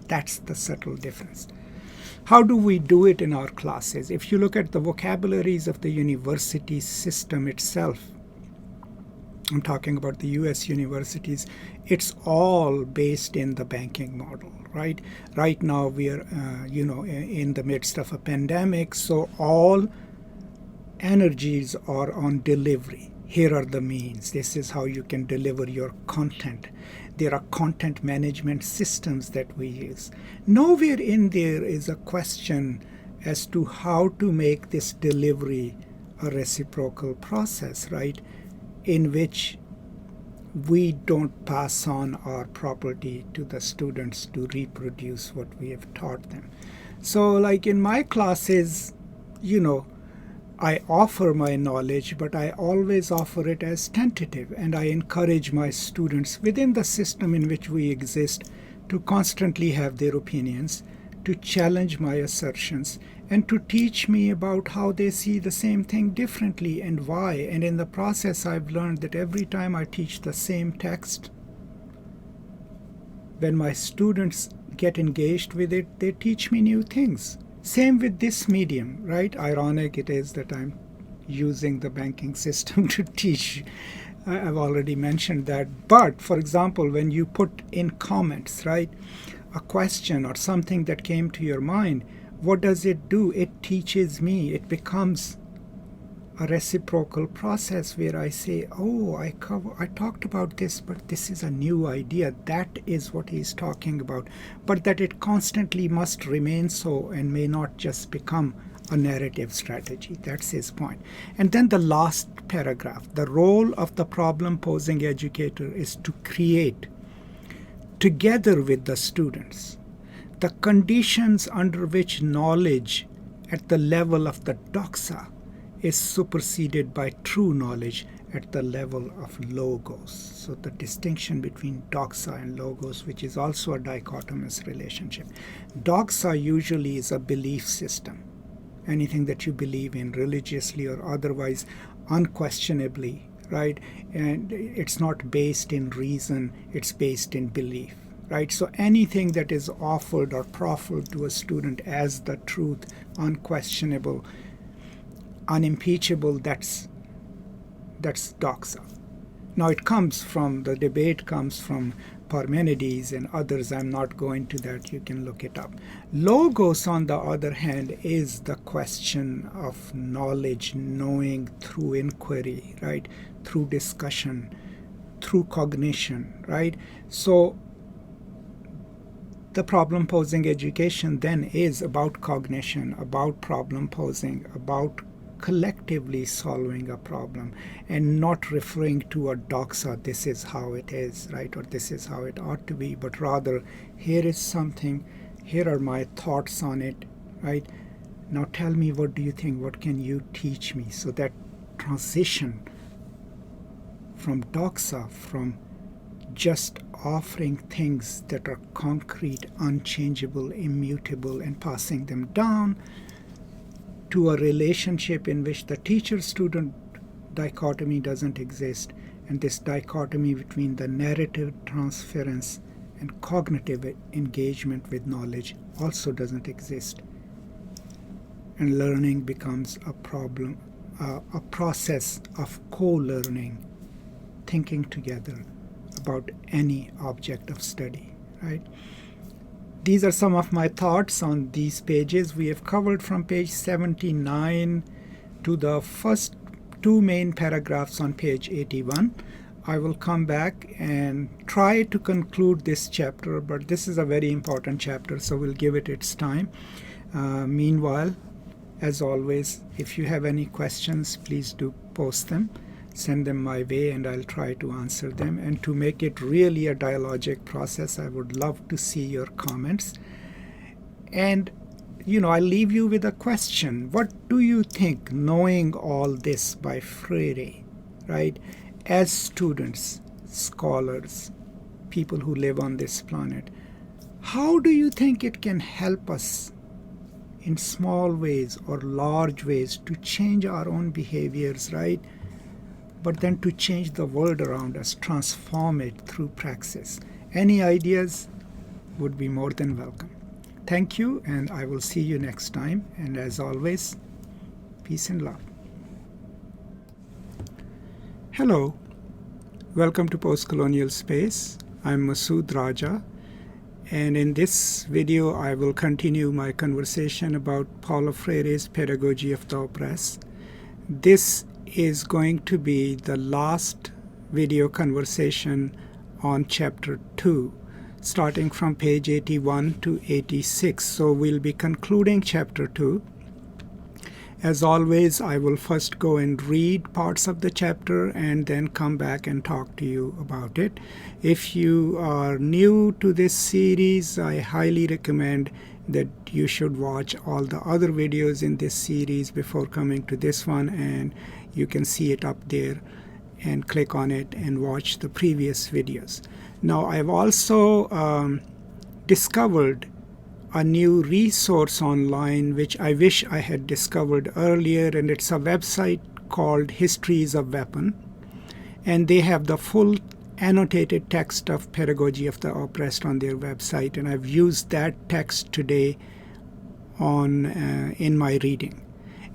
That's the subtle difference. How do we do it in our classes? If you look at the vocabularies of the university system itself, I'm talking about the US universities, it's all based in the banking model, right? Right now we are, in the midst of a pandemic, so all energies are on delivery. Here are the means. This is how you can deliver your content. There are content management systems that we use. Nowhere in there is a question as to how to make this delivery a reciprocal process, right? In which we don't pass on our property to the students to reproduce what we have taught them. So like in my classes, I offer my knowledge, but I always offer it as tentative, and I encourage my students within the system in which we exist to constantly have their opinions, to challenge my assertions, and to teach me about how they see the same thing differently and why. And in the process, I've learned that every time I teach the same text, when my students get engaged with it, they teach me new things. Same with this medium, right? Ironic it is that I'm using the banking system to teach. I've already mentioned that. But, for example, when you put in comments, right, a question or something that came to your mind, what does it do? It teaches me. It becomes a reciprocal process where I say, oh, I talked about this, but this is a new idea. That is what he's talking about. But that it constantly must remain so and may not just become a narrative strategy. That's his point. And then the last paragraph, the role of the problem-posing educator is to create, together with the students, the conditions under which knowledge at the level of the doxa is superseded by true knowledge at the level of logos. So the distinction between doxa and logos, which is also a dichotomous relationship. Doxa usually is a belief system. Anything that you believe in religiously or otherwise, unquestionably, right? And it's not based in reason, it's based in belief. Right? So anything that is offered or proffered to a student as the truth, unquestionable, unimpeachable, that's doxa. Now the debate comes from Parmenides and others. I'm not going to that. You can look it up. Logos, on the other hand, is the question of knowledge, knowing through inquiry, right? Through discussion, through cognition, right? So the problem-posing education then is about cognition, about problem-posing, about collectively solving a problem, and not referring to a doxa, this is how it is, right, or this is how it ought to be, but rather, here is something, here are my thoughts on it, right? Now tell me, what do you think? What can you teach me? So that transition from doxa, from just offering things that are concrete, unchangeable, immutable, and passing them down, to a relationship in which the teacher-student dichotomy doesn't exist, and this dichotomy between the narrative transference and cognitive engagement with knowledge also doesn't exist. And learning becomes a problem, a process of co-learning, thinking together about any object of study, right? These are some of my thoughts on these pages. We have covered from page 79 to the first two main paragraphs on page 81. I will come back and try to conclude this chapter, but this is a very important chapter, so we'll give it its time. Meanwhile, as always, if you have any questions, please do post them. Send them my way, and I'll try to answer them. And to make it really a dialogic process, I would love to see your comments. And, I'll leave you with a question. What do you think, knowing all this by Freire, right? As students, scholars, people who live on this planet, how do you think it can help us in small ways or large ways to change our own behaviors, right? But then to change the world around us, transform it through praxis. Any ideas would be more than welcome. Thank you, and I will see you next time. And as always, peace and love. Hello, welcome to Postcolonial Space. I'm Masood Raja, and in this video I will continue my conversation about Paulo Freire's Pedagogy of the Oppressed. This is going to be the last video conversation on chapter 2, starting from page 81 to 86. So we'll be concluding chapter 2. As always, I will first go and read parts of the chapter and then come back and talk to you about it. If you are new to this series, I highly recommend that you should watch all the other videos in this series before coming to this one, and you can see it up there and click on it and watch the previous videos. Now, I've also discovered a new resource online which I wish I had discovered earlier, and it's a website called Histories of Weapon, and they have the full annotated text of Pedagogy of the Oppressed on their website, and I've used that text today on in my reading,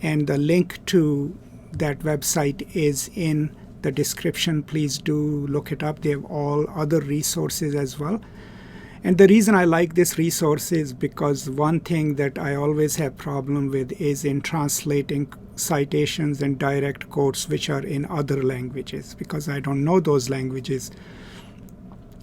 and the link to that website is in the description. Please do look it up. They have all other resources as well. And the reason I like this resource is because one thing that I always have problem with is in translating citations and direct quotes which are in other languages, because I don't know those languages.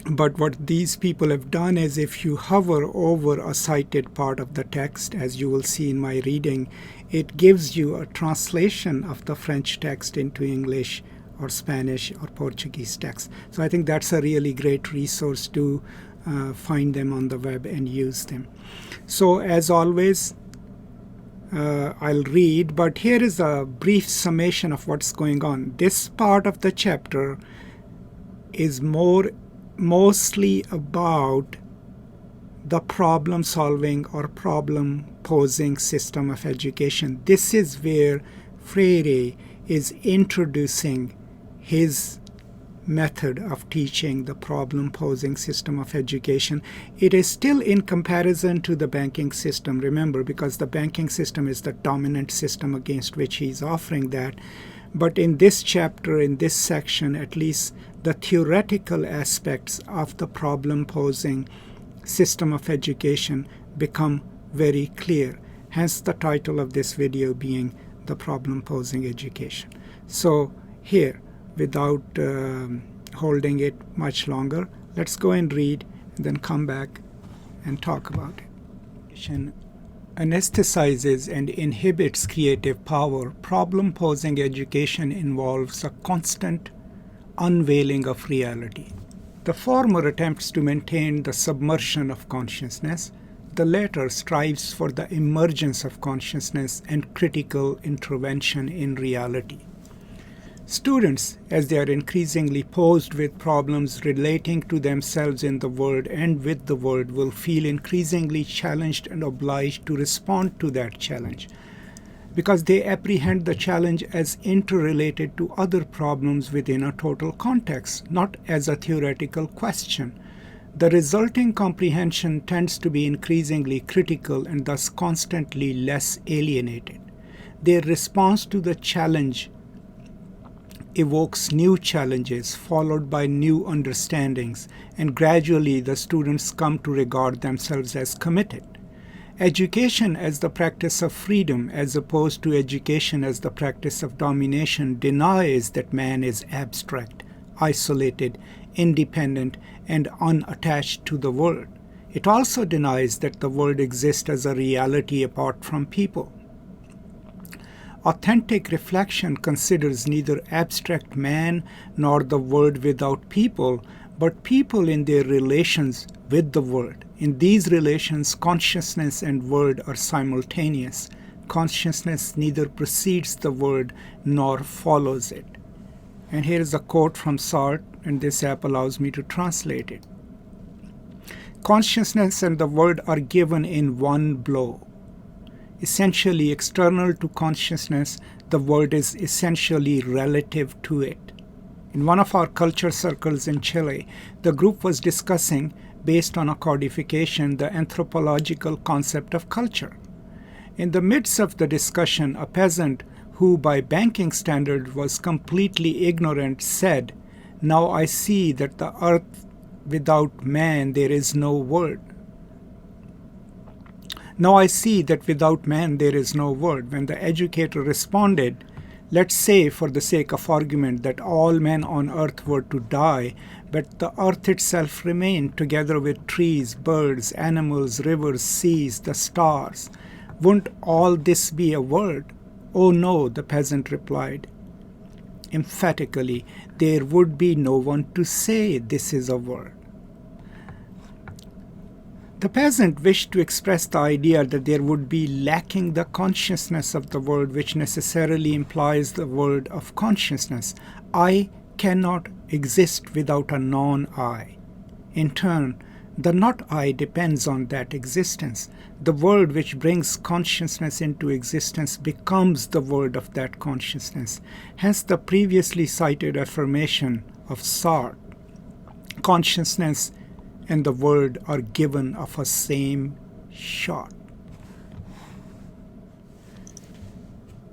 But what these people have done is, if you hover over a cited part of the text, as you will see in my reading, it gives you a translation of the French text into English or Spanish or Portuguese text. So I think that's a really great resource to find them on the web and use them. So as always, I'll read, but here is a brief summation of what's going on. This part of the chapter is mostly about the problem solving or problem posing system of education. This is where Freire is introducing his method of teaching the problem-posing system of education. It is still in comparison to the banking system, remember, because the banking system is the dominant system against which he's offering that. But in this chapter, in this section, at least the theoretical aspects of the problem-posing system of education become very clear. Hence the title of this video being the problem-posing education. So here, without holding it much longer, let's go and read and then come back and talk about it. Anesthetizes and inhibits creative power. Problem-posing education involves a constant unveiling of reality. The former attempts to maintain the submersion of consciousness. The latter strives for the emergence of consciousness and critical intervention in reality. Students, as they are increasingly posed with problems relating to themselves in the world and with the world, will feel increasingly challenged and obliged to respond to that challenge, because they apprehend the challenge as interrelated to other problems within a total context, not as a theoretical question. The resulting comprehension tends to be increasingly critical and thus constantly less alienated. Their response to the challenge evokes new challenges followed by new understandings, and gradually the students come to regard themselves as committed. Education as the practice of freedom, as opposed to education as the practice of domination, denies that man is abstract, isolated, independent, and unattached to the world. It also denies that the world exists as a reality apart from people. Authentic reflection considers neither abstract man nor the world without people, but people in their relations with the world. In these relations, consciousness and world are simultaneous. Consciousness neither precedes the world nor follows it. And here is a quote from Sartre, and this app allows me to translate it. Consciousness and the world are given in one blow. Essentially external to consciousness, the world is essentially relative to it. In one of our culture circles in Chile, the group was discussing, based on a codification, the anthropological concept of culture. In the midst of the discussion, a peasant who by banking standard was completely ignorant said, "Now I see that the earth without man there is no world. Now I see that without man there is no world." When the educator responded, "Let's say, for the sake of argument, that all men on earth were to die, but the earth itself remained, together with trees, birds, animals, rivers, seas, the stars. Wouldn't all this be a world?" "Oh no," the peasant replied emphatically, "there would be no one to say this is a world." The peasant wished to express the idea that there would be lacking the consciousness of the world, which necessarily implies the world of consciousness. I cannot exist without a non-I. In turn, the not-I depends on that existence. The world which brings consciousness into existence becomes the world of that consciousness. Hence the previously cited affirmation of Sartre, consciousness and the world are given of a same shot.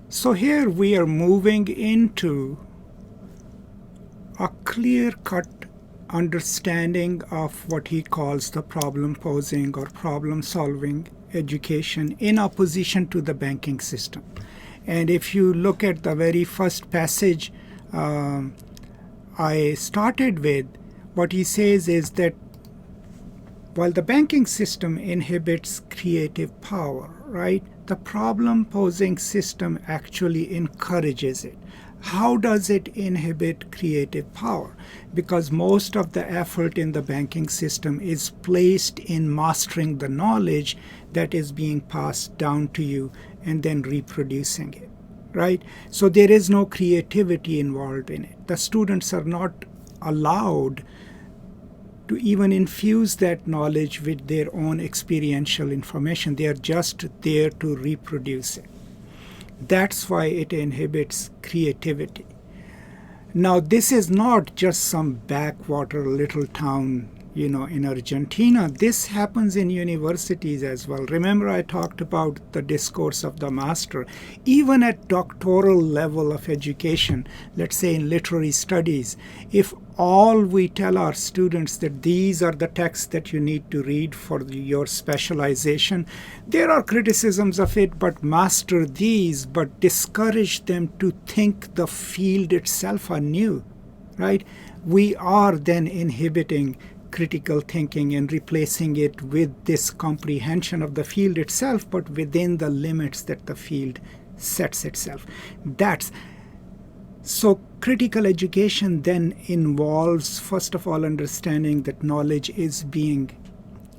So here we are moving into a clear-cut understanding of what he calls the problem-posing or problem-solving education in opposition to the banking system. And if you look at the very first passage I started with, what he says is that while the banking system inhibits creative power, right, the problem-posing system actually encourages it. How does it inhibit creative power? Because most of the effort in the banking system is placed in mastering the knowledge that is being passed down to you and then reproducing it, right? So there is no creativity involved in it. The students are not allowed to even infuse that knowledge with their own experiential information. They are just there to reproduce it. That's why it inhibits creativity. Now, this is not just some backwater little town, in Argentina. This happens in universities as well. Remember, I talked about the discourse of the master. Even at doctoral level of education, let's say in literary studies, if all we tell our students that these are the texts that you need to read for your specialization, there are criticisms of it, but master these, but discourage them to think the field itself anew, right? We are then inhibiting critical thinking and replacing it with this comprehension of the field itself, but within the limits that the field sets itself. So critical education then involves, first of all, understanding that knowledge is being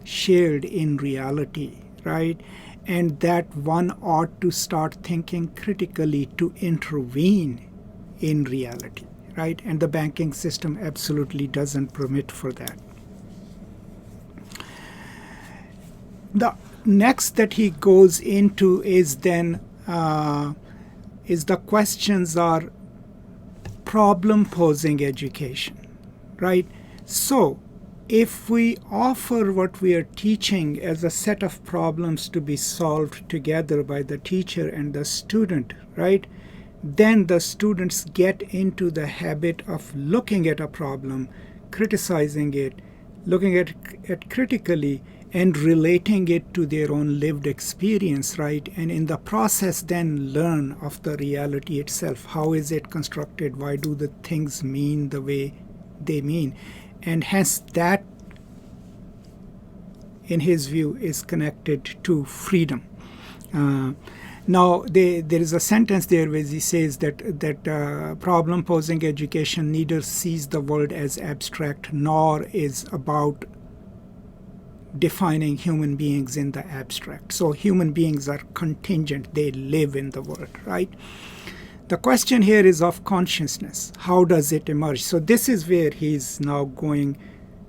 shared in reality, right? And that one ought to start thinking critically to intervene in reality, right? And the banking system absolutely doesn't permit for that. The next that he goes into is then is the questions are problem posing education, right? So if we offer what we are teaching as a set of problems to be solved together by the teacher and the student, right, then the students get into the habit of looking at a problem, criticizing it, looking at it critically, and relating it to their own lived experience, right? And in the process then learn of the reality itself. How is it constructed? Why do the things mean the way they mean? And hence that, in his view, is connected to freedom. Now, there is a sentence there where he says that problem-posing education neither sees the world as abstract nor is about defining human beings in the abstract. So human beings are contingent. They live in the world, right? The question here is of consciousness. How does it emerge? So this is where he's now going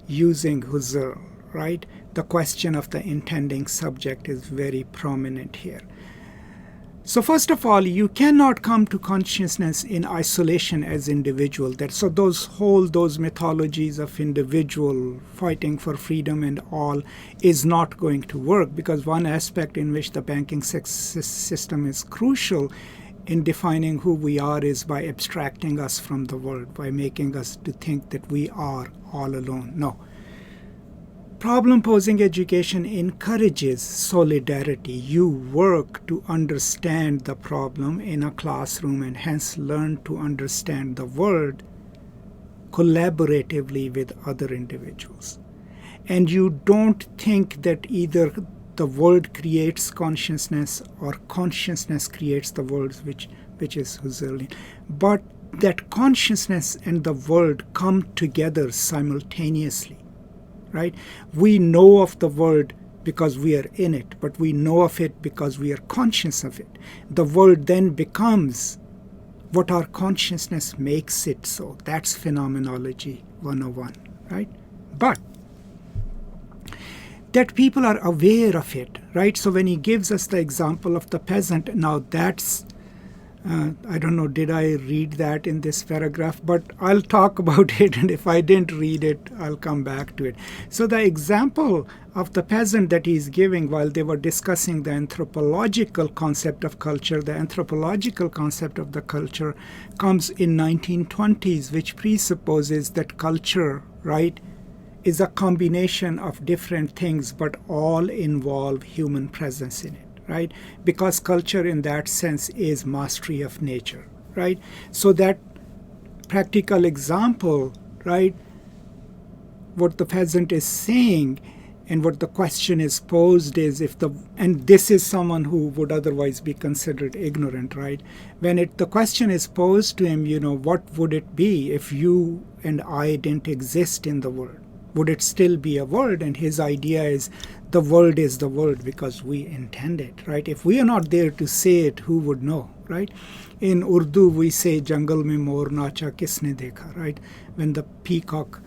using Husserl, right? The question of the intending subject is very prominent here. So first of all, you cannot come to consciousness in isolation as individual. So those mythologies of individual fighting for freedom and all is not going to work, because one aspect in which the banking system is crucial in defining who we are is by abstracting us from the world, by making us to think that we are all alone. No. Problem-posing education encourages solidarity. You work to understand the problem in a classroom and hence learn to understand the world collaboratively with other individuals. And you don't think that either the world creates consciousness or consciousness creates the world, which is Husserlian, but that consciousness and the world come together simultaneously. Right? We know of the world because we are in it, but we know of it because we are conscious of it. The world then becomes what our consciousness makes it so. That's Phenomenology 101, right? But that people are aware of it, right? So when he gives us the example of the peasant, now that's I don't know, did I read that in this paragraph? But I'll talk about it, and if I didn't read it, I'll come back to it. So the example of the peasant that he's giving while they were discussing the anthropological concept of culture, the anthropological concept of the culture comes in 1920s, which presupposes that culture, right, is a combination of different things, but all involve human presence in it. Right? Because culture in that sense is mastery of nature, right? So that practical example, right, what the peasant is saying and what the question is posed is and this is someone who would otherwise be considered ignorant, right? When the question is posed to him, what would it be if you and I didn't exist in the world? Would it still be a world? And his idea is the world is the world because we intend it, right? If we are not there to say it, who would know, right? In Urdu, we say, Jungle mein mor nacha kisne dekha, right? When the peacock,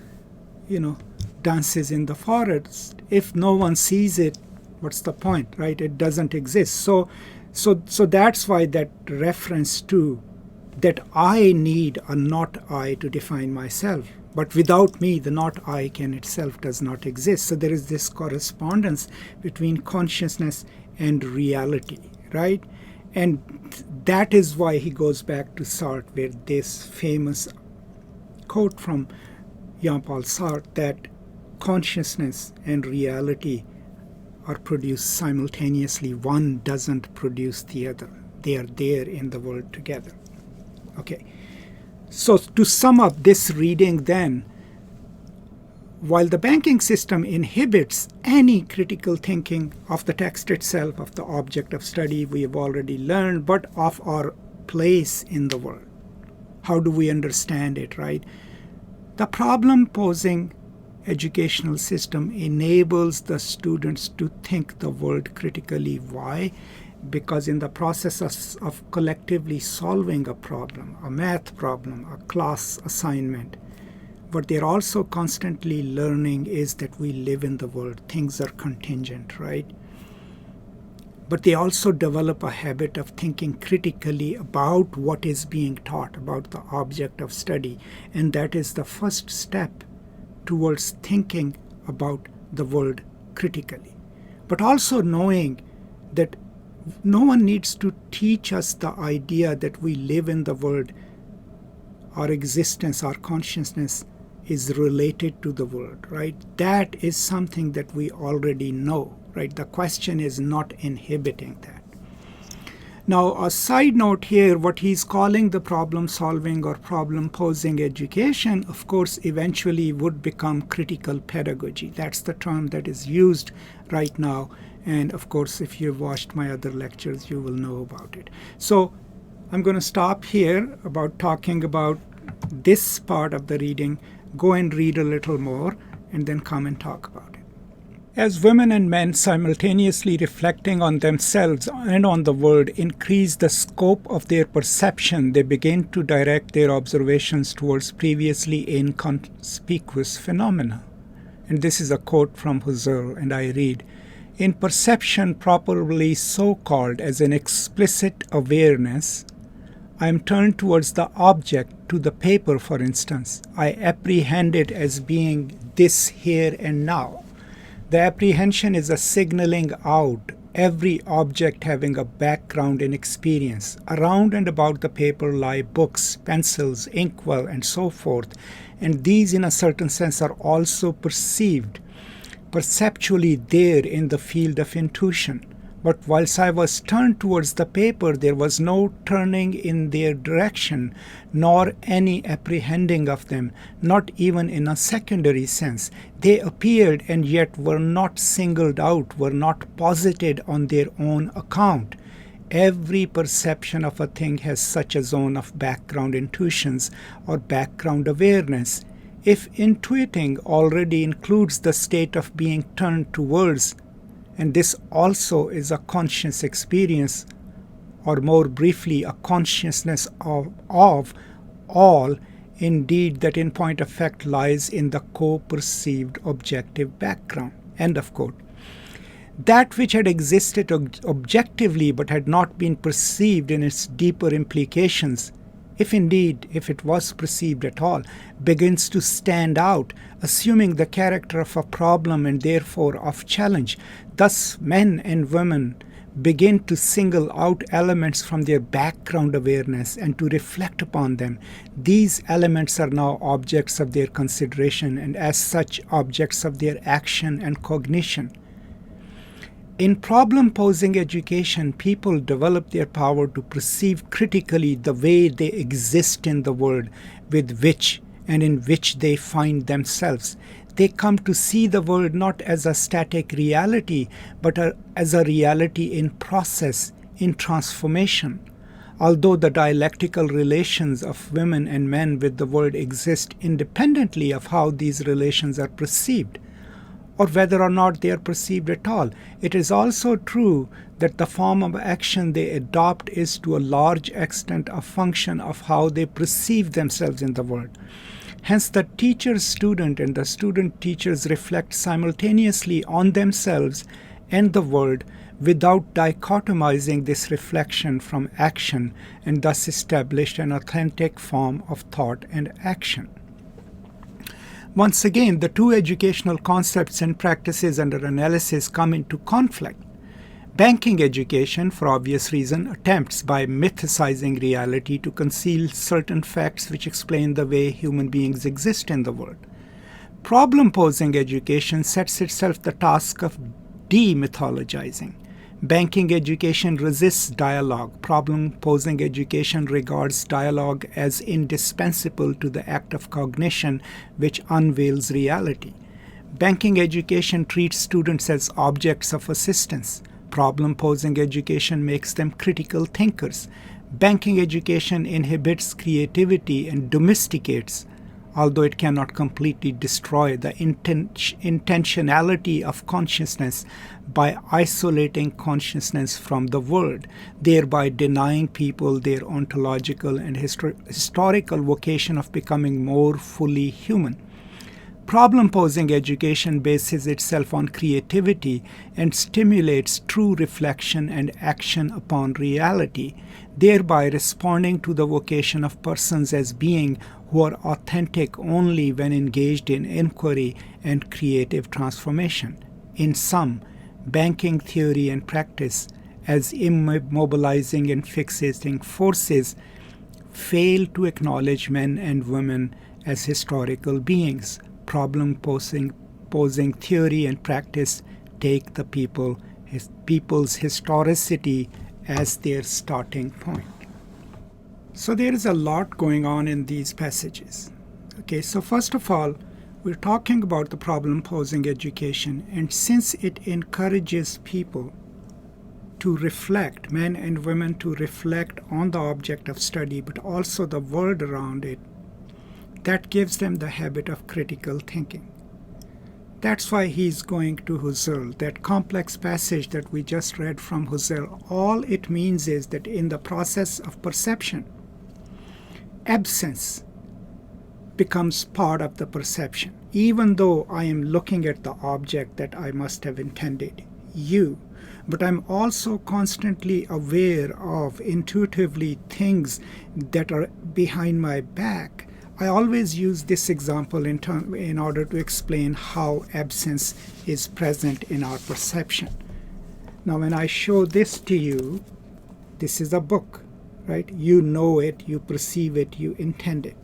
dances in the forest, if no one sees it, what's the point, right? It doesn't exist. So that's why that reference to that I need a not I to define myself. But without me, the not I can itself does not exist. So there is this correspondence between consciousness and reality, right? And that is why he goes back to Sartre, where this famous quote from Jean-Paul Sartre that consciousness and reality are produced simultaneously. One doesn't produce the other. They are there in the world together. Okay. So to sum up this reading then, while the banking system inhibits any critical thinking of the text itself, of the object of study we have already learned, but of our place in the world. How do we understand it, right? The problem-posing educational system enables the students to think the world critically. Why? because in the process of collectively solving a problem, a math problem, a class assignment, what they're also constantly learning is that we live in the world. Things are contingent, right? But they also develop a habit of thinking critically about what is being taught, about the object of study. And that is the first step towards thinking about the world critically. But also knowing that no one needs to teach us the idea that we live in the world. Our existence, our consciousness is related to the world, right? That is something that we already know, right? The question is not inhibiting that. Now, a side note here, what he's calling the problem-solving or problem-posing education, of course, eventually would become critical pedagogy. That's the term that is used right now. And of course, if you've watched my other lectures, you will know about it. So I'm going to stop here about talking about this part of the reading. Go and read a little more and then come and talk about it. As women and men simultaneously reflecting on themselves and on the world increase the scope of their perception, they begin to direct their observations towards previously inconspicuous phenomena. And this is a quote from Husserl, and I read, "In perception properly so called as an explicit awareness, I am turned towards the object, to the paper for instance. I apprehend it as being this here and now. The apprehension is a signaling out, every object having a background in experience. Around and about the paper lie books, pencils, inkwell, and so forth, and these in a certain sense are also perceived, perceptually there in the field of intuition. But whilst I was turned towards the paper, there was no turning in their direction, nor any apprehending of them, not even in a secondary sense. They appeared and yet were not singled out, were not posited on their own account. Every perception of a thing has such a zone of background intuitions or background awareness. If intuiting already includes the state of being turned towards, and this also is a conscious experience, or more briefly, a consciousness of all, indeed, that in point of fact lies in the co-perceived objective background." End of quote. That which had existed objectively but had not been perceived in its deeper implications, if it was perceived at all, begins to stand out, assuming the character of a problem and therefore of challenge. Thus, men and women begin to single out elements from their background awareness and to reflect upon them. These elements are now objects of their consideration and as such objects of their action and cognition. In problem-posing education, people develop their power to perceive critically the way they exist in the world with which and in which they find themselves. They come to see the world not as a static reality, but as a reality in process, in transformation. Although the dialectical relations of women and men with the world exist independently of how these relations are perceived, or whether or not they are perceived at all, it is also true that the form of action they adopt is to a large extent a function of how they perceive themselves in the world. Hence, the teacher-student and the student-teachers reflect simultaneously on themselves and the world without dichotomizing this reflection from action, and thus establish an authentic form of thought and action. Once again, the two educational concepts and practices under analysis come into conflict. Banking education, for obvious reason, attempts by mythicizing reality to conceal certain facts which explain the way human beings exist in the world. Problem-posing education sets itself the task of demythologizing. Banking education resists dialogue. Problem-posing education regards dialogue as indispensable to the act of cognition which unveils reality. Banking education treats students as objects of assistance. Problem-posing education makes them critical thinkers. Banking education inhibits creativity and domesticates although it cannot completely destroy the intentionality of consciousness by isolating consciousness from the world, thereby denying people their ontological and historical vocation of becoming more fully human. Problem-posing education bases itself on creativity and stimulates true reflection and action upon reality, thereby responding to the vocation of persons as beings who are authentic only when engaged in inquiry and creative transformation. In sum, banking theory and practice, as immobilizing and fixating forces, fail to acknowledge men and women as historical beings. Problem-posing theory and practice take the people's historicity as their starting point. So there is a lot going on in these passages. Okay, so first of all, we're talking about the problem-posing education, and since it encourages people to reflect, men and women to reflect on the object of study, but also the world around it, that gives them the habit of critical thinking. That's why he's going to Husserl. That complex passage that we just read from Husserl, all it means is that in the process of perception, absence becomes part of the perception. Even though I am looking at the object that I must have intended, you, but I'm also constantly aware of intuitively things that are behind my back. I always use this example in order to explain how absence is present in our perception. Now, when I show this to you, this is a book, right? You know it, you perceive it, you intend it.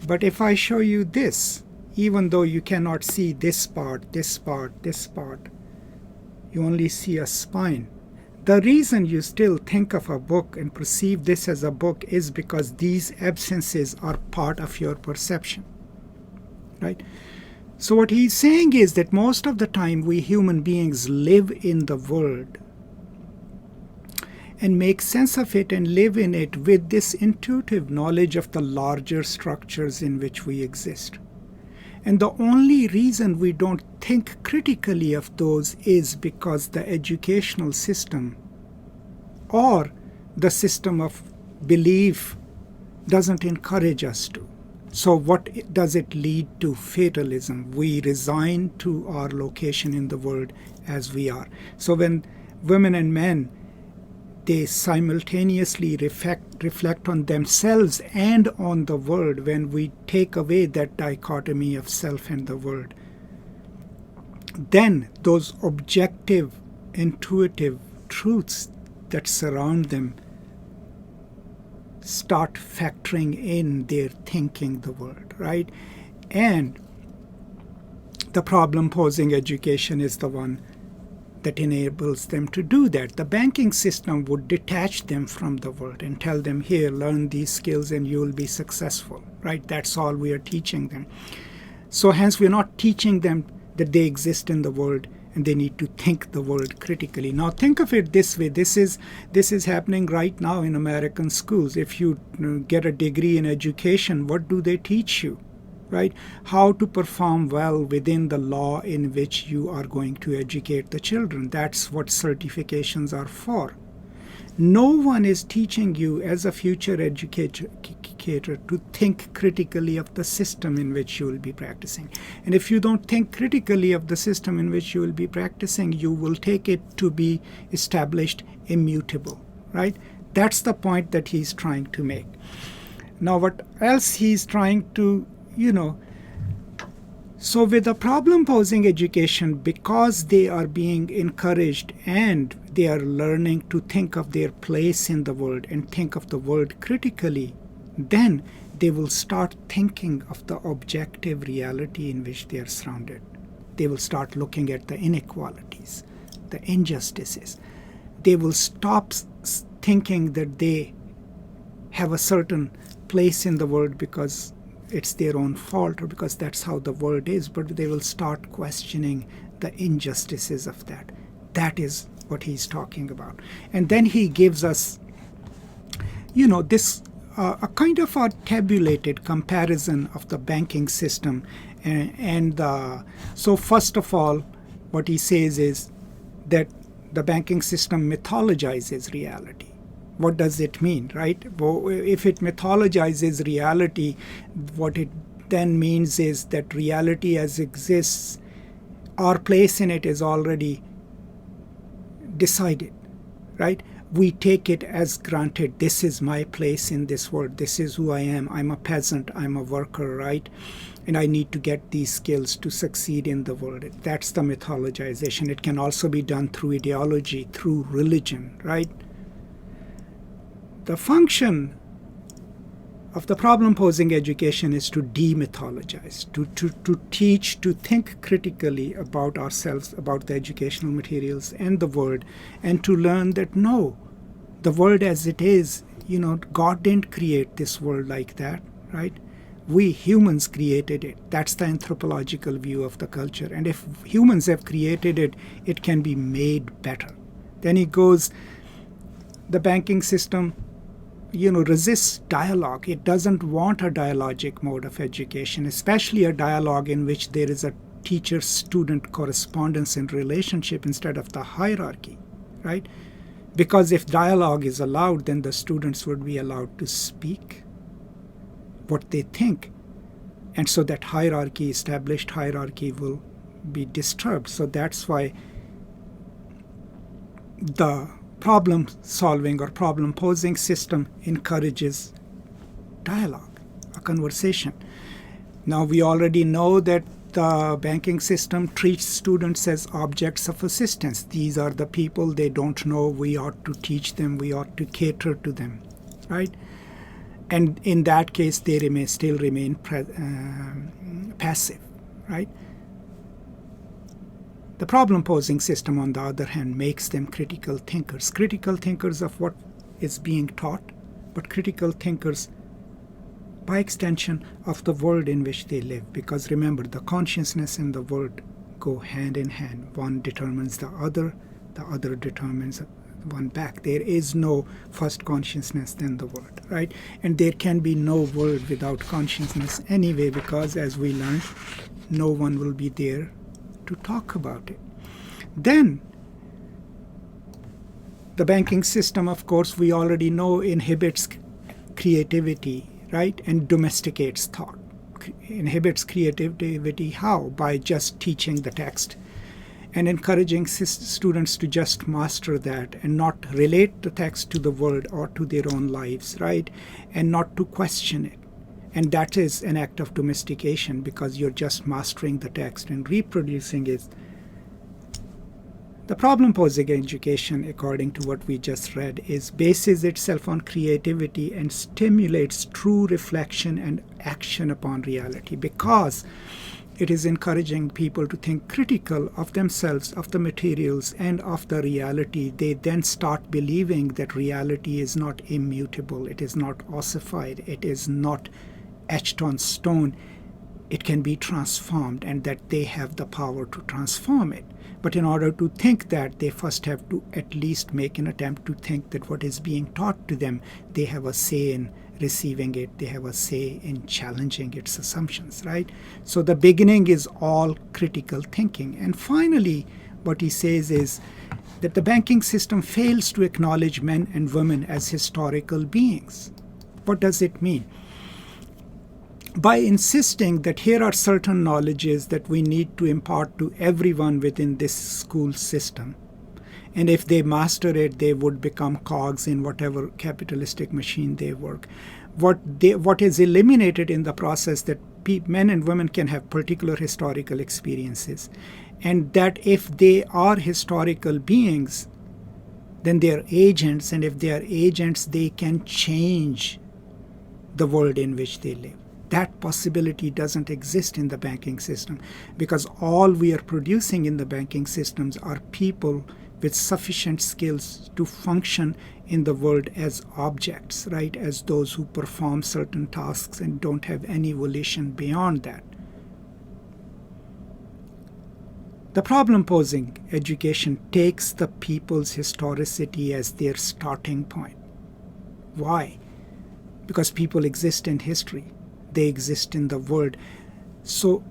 But if I show you this, even though you cannot see this part, this part, this part, you only see a spine. The reason you still think of a book and perceive this as a book is because these absences are part of your perception, right? So what he's saying is that most of the time we human beings live in the world and make sense of it and live in it with this intuitive knowledge of the larger structures in which we exist. And the only reason we don't think critically of those is because the educational system or the system of belief doesn't encourage us to. So what does it lead to? Fatalism. We resign to our location in the world as we are. So when women and men, they simultaneously reflect on themselves and on the world, when we take away that dichotomy of self and the world, then those objective, intuitive truths that surround them start factoring in their thinking the world, right? And the problem-posing education is the one that enables them to do that. The banking system would detach them from the world and tell them, here, learn these skills and you will be successful, right? That's all we are teaching them. So hence we're not teaching them that they exist in the world and they need to think the world critically. Now think of it this way. This is happening right now in American schools. If you get a degree in education, what do they teach you? Right? How to perform well within the law in which you are going to educate the children. That's what certifications are for. No one is teaching you as a future educator to think critically of the system in which you will be practicing. And if you don't think critically of the system in which you will be practicing, you will take it to be established immutable, right? That's the point that he's trying to make. Now, what else he's trying to so with the problem-posing education, because they are being encouraged and they are learning to think of their place in the world and think of the world critically, then they will start thinking of the objective reality in which they are surrounded. They will start looking at the inequalities, the injustices. They will stop thinking that they have a certain place in the world because it's their own fault or because that's how the world is, but they will start questioning the injustices of that. That is what he's talking about. And then he gives us, this a kind of a tabulated comparison of the banking system. So first of all, what he says is that the banking system mythologizes reality. What does it mean, right? Well, if it mythologizes reality, what it then means is that reality as exists, our place in it is already decided, right? We take it as granted. This is my place in this world. This is who I am. I'm a peasant. I'm a worker, right? And I need to get these skills to succeed in the world. That's the mythologization. It can also be done through ideology, through religion, right? The function of the problem-posing education is to demythologize, to teach, to think critically about ourselves, about the educational materials and the world, and to learn that no, the world as it is, God didn't create this world like that, right? We humans created it. That's the anthropological view of the culture. And if humans have created it, it can be made better. Then he goes, the banking system resists dialogue. It doesn't want a dialogic mode of education, especially a dialogue in which there is a teacher-student correspondence and relationship instead of the hierarchy, right? Because if dialogue is allowed, then the students would be allowed to speak what they think. And so that hierarchy, established hierarchy, will be disturbed. So that's why the problem-solving or problem-posing system encourages dialogue, a conversation. Now, we already know that the banking system treats students as objects of assistance. These are the people they don't know. We ought to teach them. We ought to cater to them, right? And in that case, they still remain passive, right? The problem-posing system, on the other hand, makes them critical thinkers of what is being taught, but critical thinkers, by extension, of the world in which they live. Because remember, the consciousness and the world go hand in hand. One determines the other determines one back. There is no first consciousness, then the world, right? And there can be no world without consciousness anyway, because as we learned, no one will be there to talk about it. Then, the banking system, of course, we already know inhibits creativity, right? And domesticates thought. Inhibits creativity how? By just teaching the text and encouraging students to just master that and not relate the text to the world or to their own lives, right? And not to question it. And that is an act of domestication, because you're just mastering the text and reproducing it. The problem-posing education, according to what we just read, bases itself on creativity and stimulates true reflection and action upon reality, because it is encouraging people to think critical of themselves, of the materials, and of the reality. They then start believing that reality is not immutable, it is not ossified, it is not etched on stone. It can be transformed, and that they have the power to transform it. But in order to think that, they first have to at least make an attempt to think that what is being taught to them, they have a say in receiving it, they have a say in challenging its assumptions, right? So the beginning is all critical thinking. And finally, what he says is that the banking system fails to acknowledge men and women as historical beings. What does it mean? By insisting that here are certain knowledges that we need to impart to everyone within this school system, and if they master it, they would become cogs in whatever capitalistic machine they work. What is eliminated in the process, that men and women can have particular historical experiences, and that if they are historical beings, then they are agents, and if they are agents, they can change the world in which they live. That possibility doesn't exist in the banking system, because all we are producing in the banking systems are people with sufficient skills to function in the world as objects, right? As those who perform certain tasks and don't have any volition beyond that. The problem-posing education takes the people's historicity as their starting point. Why? because people exist in history. They exist in the world. So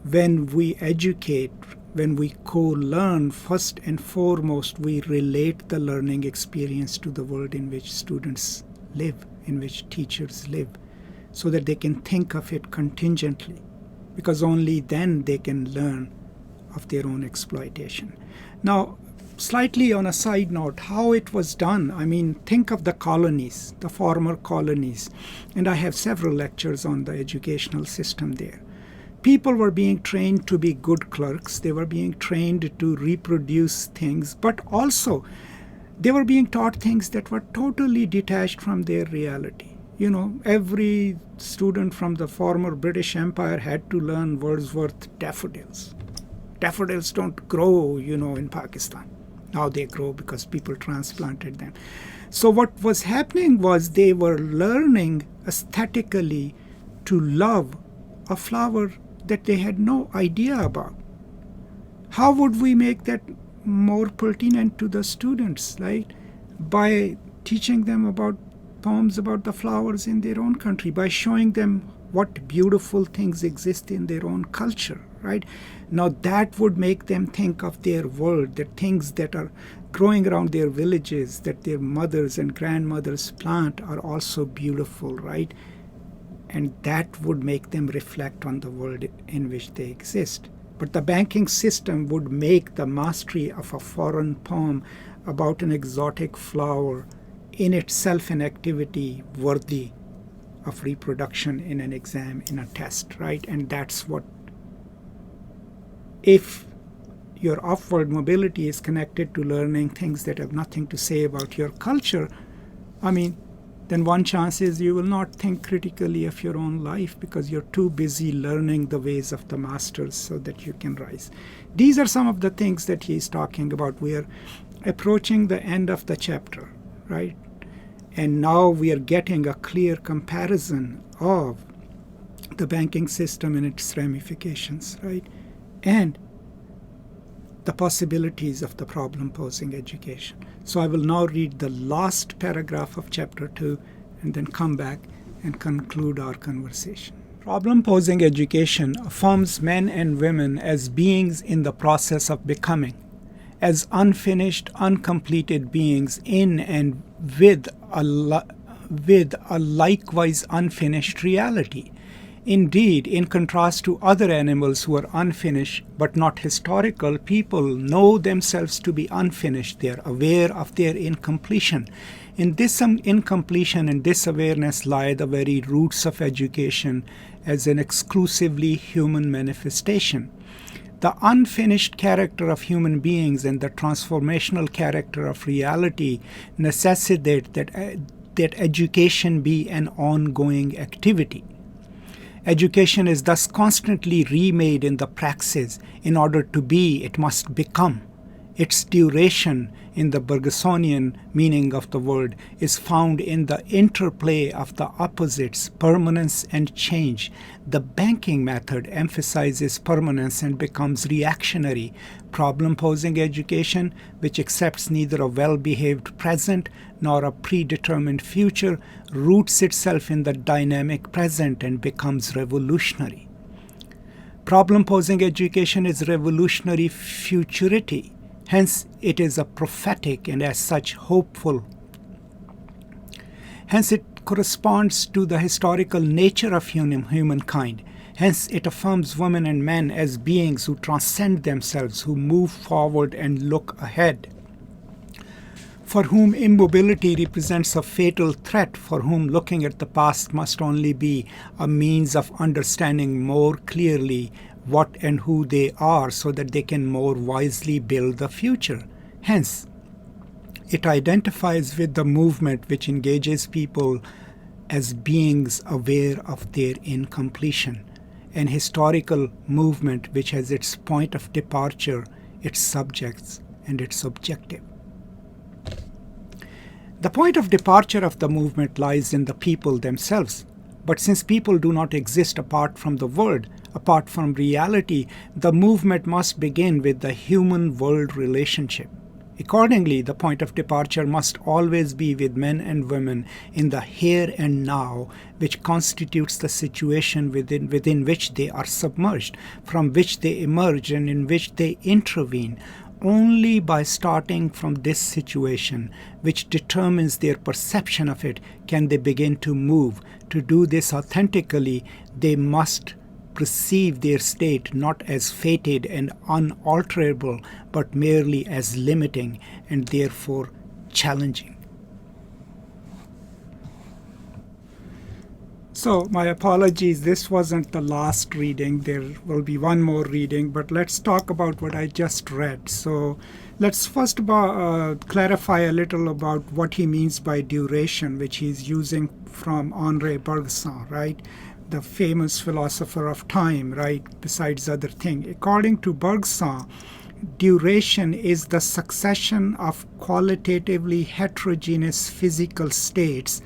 when we educate, when we co-learn, first and foremost, we relate the learning experience to the world in which students live, in which teachers live, so that they can think of it contingently, because only then they can learn of their own exploitation. Now, slightly on a side note, how it was done, I mean, think of the colonies, the former colonies, and I have several lectures on the educational system there. People were being trained to be good clerks. They were being trained to reproduce things, but also they were being taught things that were totally detached from their reality. You know, every student from the former British Empire had to learn Wordsworth daffodils. Daffodils don't grow, you know, in Pakistan. Now they grow because people transplanted them. So what was happening was they were learning aesthetically to love a flower that they had no idea about. How would we make that more pertinent to the students, right? By teaching them about poems about the flowers in their own country, by showing them what beautiful things exist in their own culture, right? Now that would make them think of their world, the things that are growing around their villages, that their mothers and grandmothers plant, are also beautiful, right? And that would make them reflect on the world in which they exist. But the banking system would make the mastery of a foreign poem about an exotic flower in itself an activity worthy of reproduction in an exam, in a test, right? And that's what, if your upward mobility is connected to learning things that have nothing to say about your culture, I mean, then one chance is you will not think critically of your own life because you're too busy learning the ways of the masters so that you can rise. These are some of the things that he's talking about. We are approaching the end of the chapter, right? And now we are getting a clear comparison of the banking system and its ramifications, right? And the possibilities of the problem-posing education. So I will now read the last paragraph of chapter 2 and then come back and conclude our conversation. Problem-posing education affirms men and women as beings in the process of becoming, as unfinished, uncompleted beings in and with a likewise unfinished reality. Indeed, in contrast to other animals who are unfinished but not historical, people know themselves to be unfinished. They are aware of their incompletion. In this incompletion and this awareness lie the very roots of education as an exclusively human manifestation. The unfinished character of human beings and the transformational character of reality necessitate that education be an ongoing activity. Education is thus constantly remade in the praxis. In order to be, it must become. Its duration, in the Bergsonian meaning of the word, is found in the interplay of the opposites, permanence and change. The banking method emphasizes permanence and becomes reactionary. Problem-posing education, which accepts neither a well-behaved present nor a predetermined future, roots itself in the dynamic present and becomes revolutionary. Problem-posing education is revolutionary futurity. Hence, it is a prophetic and as such hopeful. Hence, it corresponds to the historical nature of humankind. Hence, it affirms women and men as beings who transcend themselves, who move forward and look ahead, for whom immobility represents a fatal threat, for whom looking at the past must only be a means of understanding more clearly what and who they are so that they can more wisely build the future. Hence, it identifies with the movement which engages people as beings aware of their incompletion, an historical movement which has its point of departure, its subjects, and its objective. The point of departure of the movement lies in the people themselves. But since people do not exist apart from the world, apart from reality, the movement must begin with the human-world relationship. Accordingly, the point of departure must always be with men and women in the here and now, which constitutes the situation within which they are submerged, from which they emerge and in which they intervene. Only by starting from this situation, which determines their perception of it, can they begin to move. To do this authentically, they must perceive their state not as fated and unalterable, but merely as limiting and therefore challenging. So my apologies, this wasn't the last reading. There will be one more reading, but let's talk about what I just read. So let's first clarify a little about what he means by duration, which he's using from Henri Bergson, right? The famous philosopher of time, right, besides other things. According to Bergson, duration is the succession of qualitatively heterogeneous physical states,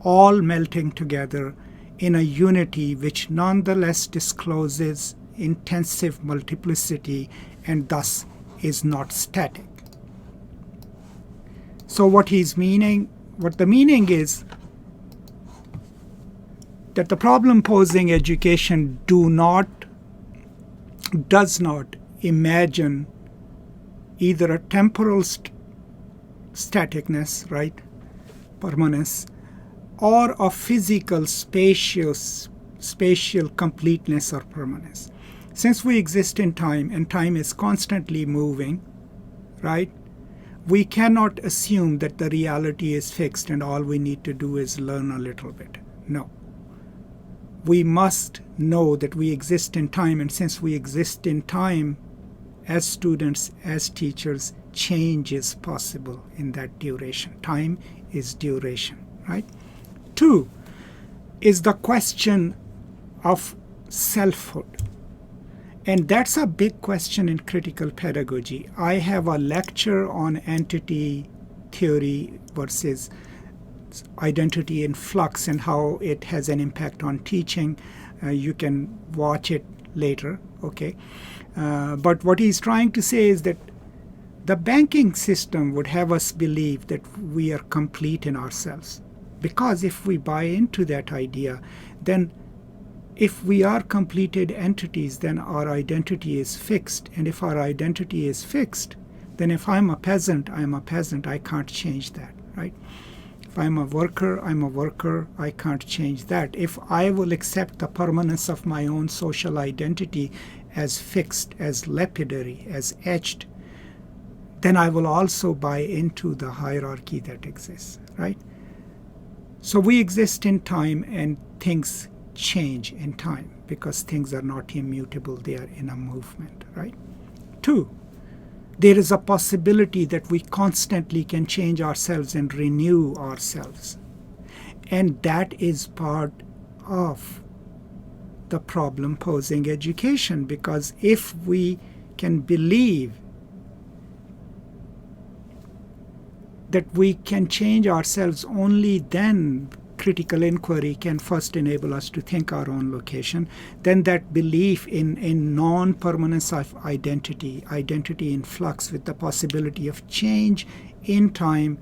all melting together in a unity which nonetheless discloses intensive multiplicity and thus is not static. So what the meaning is that the problem-posing education does not imagine either a temporal staticness, right, permanence, or a physical spatial completeness or permanence. Since we exist in time and time is constantly moving, right, we cannot assume that the reality is fixed and all we need to do is learn a little bit. No. We must know that we exist in time, and since we exist in time, as students, as teachers, change is possible in that duration. Time is duration, right? 2 is the question of selfhood. And that's a big question in critical pedagogy. I have a lecture on entity theory versus identity in flux and how it has an impact on teaching. You can watch it later, okay? But what he's trying to say is that the banking system would have us believe that we are complete in ourselves. Because if we buy into that idea, then if we are completed entities, then our identity is fixed. And if our identity is fixed, then if I'm a peasant, I'm a peasant. I can't change that, right? If I'm a worker, I'm a worker. I can't change that. If I will accept the permanence of my own social identity as fixed, as lapidary, as etched, then I will also buy into the hierarchy that exists, right? So we exist in time and things change in time because things are not immutable. They are in a movement, right? 2, there is a possibility that we constantly can change ourselves and renew ourselves. And that is part of the problem-posing education, because if we can believe that we can change ourselves, only then critical inquiry can first enable us to think our own location. Then that belief in non-permanence of identity in flux with the possibility of change in time,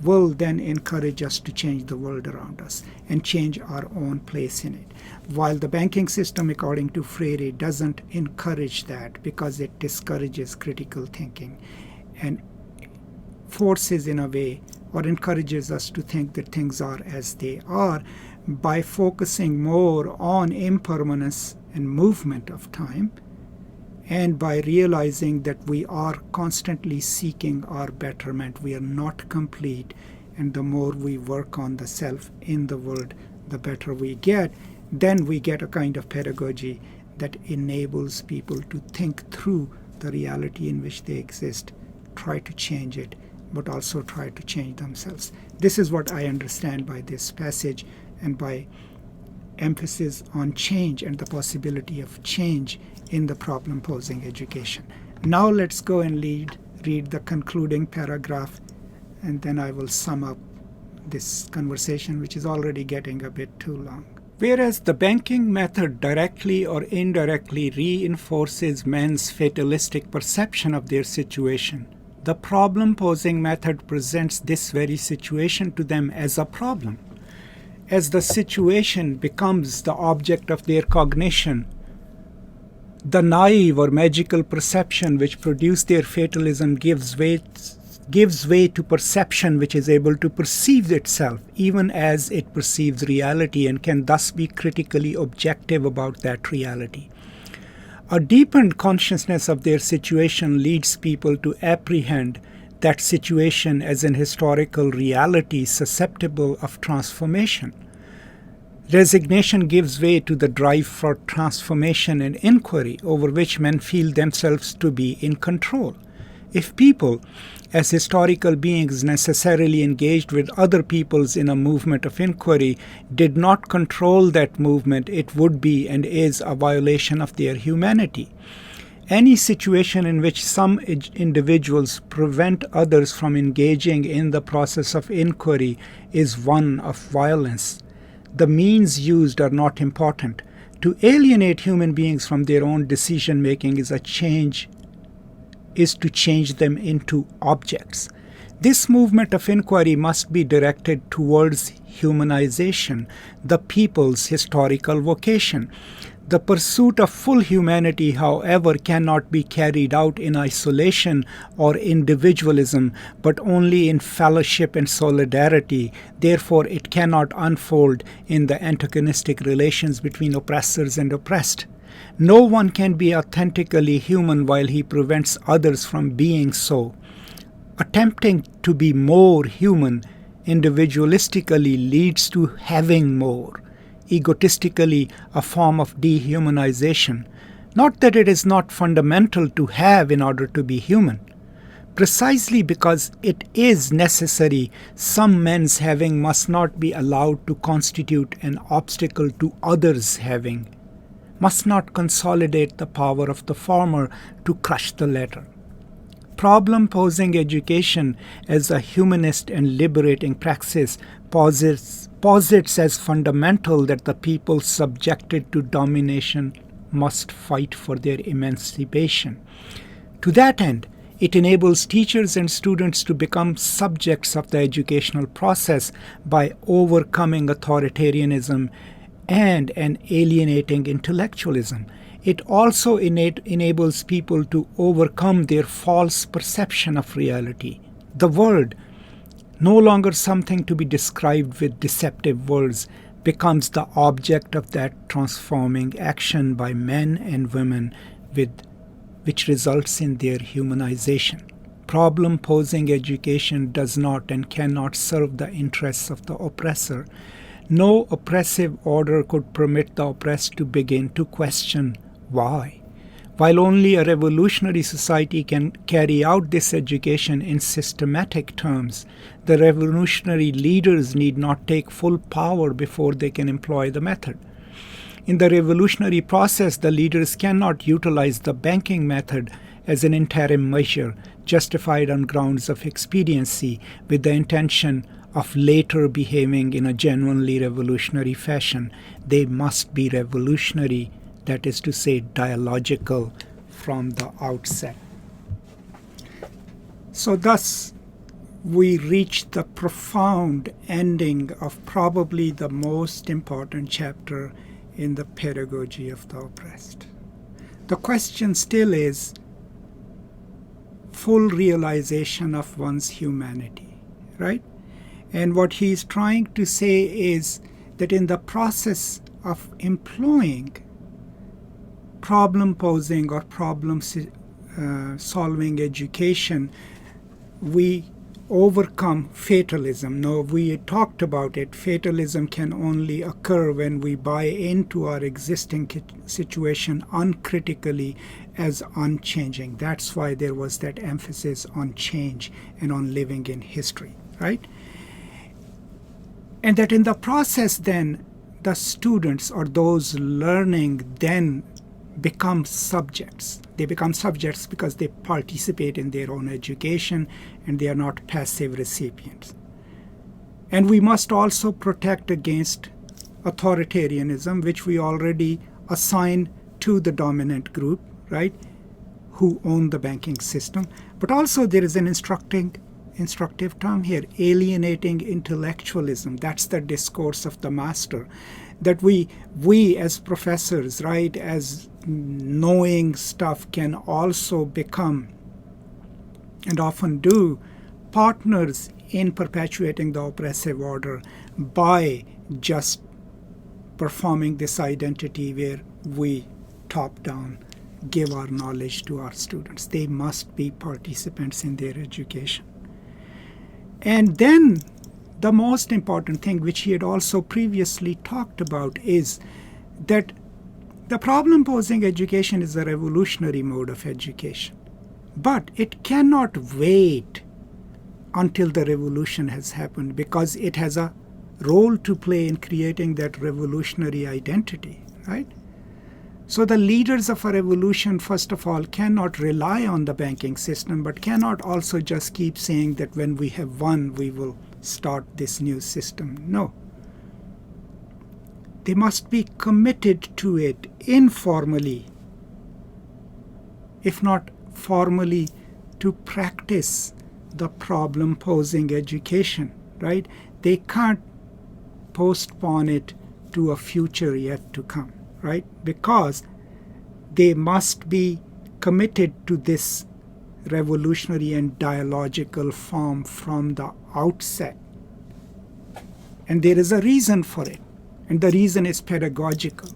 will then encourage us to change the world around us and change our own place in it. While the banking system, according to Freire, doesn't encourage that because it discourages critical thinking and forces in a way or encourages us to think that things are as they are, by focusing more on impermanence and movement of time, and by realizing that we are constantly seeking our betterment. We are not complete, and the more we work on the self in the world, the better we get. Then we get a kind of pedagogy that enables people to think through the reality in which they exist, try to change it, but also try to change themselves. This is what I understand by this passage and by emphasis on change and the possibility of change in the problem-posing education. Now let's go and read the concluding paragraph, and then I will sum up this conversation, which is already getting a bit too long. Whereas the banking method directly or indirectly reinforces men's fatalistic perception of their situation, The problem-posing method presents this very situation to them as a problem. As the situation becomes the object of their cognition, the naive or magical perception which produced their fatalism gives way to perception which is able to perceive itself even as it perceives reality and can thus be critically objective about that reality. A deepened consciousness of their situation leads people to apprehend that situation as an historical reality susceptible of transformation. Resignation gives way to the drive for transformation and inquiry over which men feel themselves to be in control. If people, as historical beings necessarily engaged with other peoples in a movement of inquiry, did not control that movement, it would be and is a violation of their humanity. Any situation in which some individuals prevent others from engaging in the process of inquiry is one of violence. The means used are not important. To alienate human beings from their own decision-making is to change them into objects. This movement of inquiry must be directed towards humanization, the people's historical vocation. The pursuit of full humanity, however, cannot be carried out in isolation or individualism, but only in fellowship and solidarity. Therefore, it cannot unfold in the antagonistic relations between oppressors and oppressed. No one can be authentically human while he prevents others from being so. Attempting to be more human individualistically leads to having more, egotistically a form of dehumanization. Not that it is not fundamental to have in order to be human. Precisely because it is necessary, some men's having must not be allowed to constitute an obstacle to others' having, must not consolidate the power of the former to crush the latter. Problem-posing education as a humanist and liberating praxis posits as fundamental that the people subjected to domination must fight for their emancipation. To that end, it enables teachers and students to become subjects of the educational process by overcoming authoritarianism and an alienating intellectualism. It also enables people to overcome their false perception of reality. The world, no longer something to be described with deceptive words, becomes the object of that transforming action by men and women which results in their humanization. Problem-posing education does not and cannot serve the interests of the oppressor. No oppressive order could permit the oppressed to begin to question why. While only a revolutionary society can carry out this education in systematic terms, the revolutionary leaders need not take full power before they can employ the method. In the revolutionary process, the leaders cannot utilize the banking method as an interim measure justified on grounds of expediency with the intention of later behaving in a genuinely revolutionary fashion. They must be revolutionary, that is to say, dialogical from the outset. So thus, we reach the profound ending of probably the most important chapter in the Pedagogy of the Oppressed. The question still is full realization of one's humanity, right? And what he's trying to say is that in the process of employing problem-posing or problem-solving education, we overcome fatalism. Now, we talked about it. Fatalism can only occur when we buy into our existing situation uncritically as unchanging. That's why there was that emphasis on change and on living in history, right? And that in the process then, the students or those learning then become subjects. They become subjects because they participate in their own education and they are not passive recipients. And we must also protect against authoritarianism, which we already assign to the dominant group, right, who own the banking system. But also there is an instructive term here, alienating intellectualism. That's the discourse of the master. That we as professors, right, as knowing stuff, can also become, and often do, partners in perpetuating the oppressive order by just performing this identity where we top down give our knowledge to our students. They must be participants in their education. And then the most important thing, which he had also previously talked about, is that the problem-posing education is a revolutionary mode of education. But it cannot wait until the revolution has happened, because it has a role to play in creating that revolutionary identity, right? So the leaders of a revolution, first of all, cannot rely on the banking system, but cannot also just keep saying that when we have won, we will start this new system. No. They must be committed to it informally, if not formally, to practice the problem-posing education, right? They can't postpone it to a future yet to come, right? Because they must be committed to this revolutionary and dialogical form from the outset. And there is a reason for it, and the reason is pedagogical.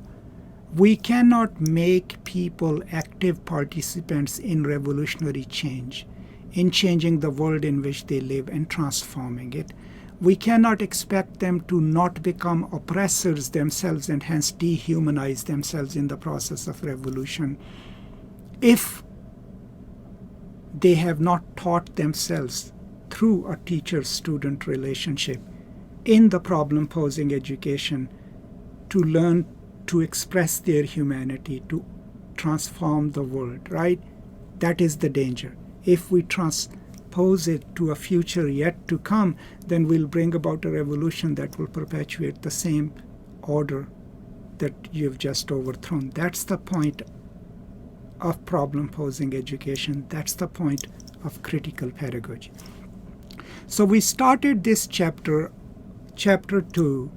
We cannot make people active participants in revolutionary change, in changing the world in which they live and transforming it. We cannot expect them to not become oppressors themselves and hence dehumanize themselves in the process of revolution if they have not taught themselves through a teacher-student relationship in the problem-posing education to learn to express their humanity, to transform the world, right? That is the danger. If we transpose it to a future yet to come, then we'll bring about a revolution that will perpetuate the same order that you've just overthrown. That's the point of problem-posing education. That's the point of critical pedagogy. So we started this chapter 2,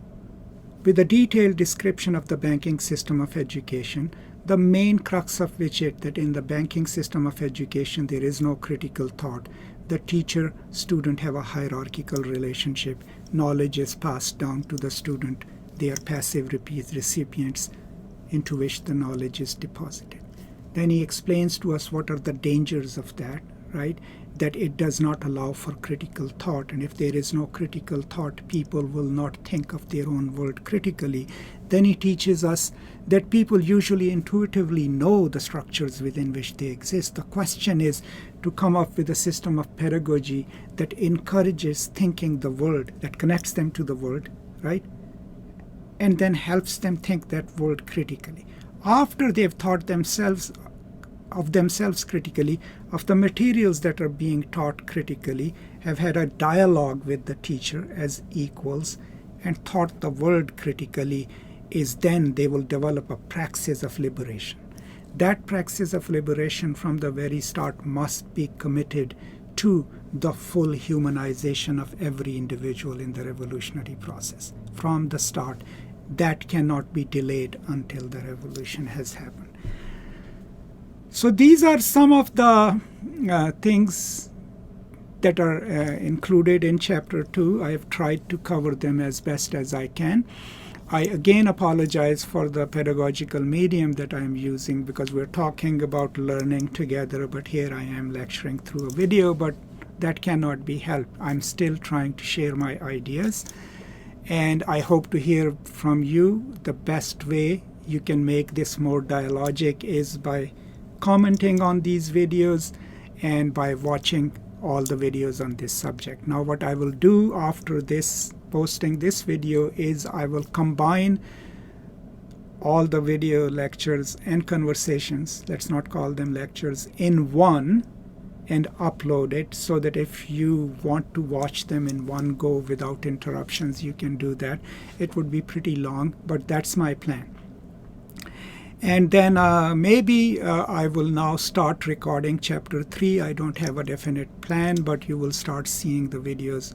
with a detailed description of the banking system of education, the main crux of which is that in the banking system of education there is no critical thought. The teacher-student have a hierarchical relationship. Knowledge is passed down to the student. They are passive recipients into which the knowledge is deposited. Then he explains to us what are the dangers of that, right? That it does not allow for critical thought. And if there is no critical thought, people will not think of their own world critically. Then he teaches us that people usually intuitively know the structures within which they exist. The question is to come up with a system of pedagogy that encourages thinking the world, that connects them to the world, right? And then helps them think that world critically. After they've thought of themselves critically, of the materials that are being taught critically, have had a dialogue with the teacher as equals, and thought the world critically, is then they will develop a praxis of liberation. That praxis of liberation from the very start must be committed to the full humanization of every individual in the revolutionary process. From the start, that cannot be delayed until the revolution has happened. So these are some of the things that are included in Chapter 2. I have tried to cover them as best as I can. I again apologize for the pedagogical medium that I am using, because we're talking about learning together, but here I am lecturing through a video, but that cannot be helped. I'm still trying to share my ideas, and I hope to hear from you. The best way you can make this more dialogic is by commenting on these videos and by watching all the videos on this subject. Now what I will do after this, posting this video, is I will combine all the video lectures and conversations, let's not call them lectures, in one, and upload it so that if you want to watch them in one go without interruptions, you can do that. It would be pretty long, but that's my plan. And then maybe I will now start recording chapter 3. I don't have a definite plan, but you will start seeing the videos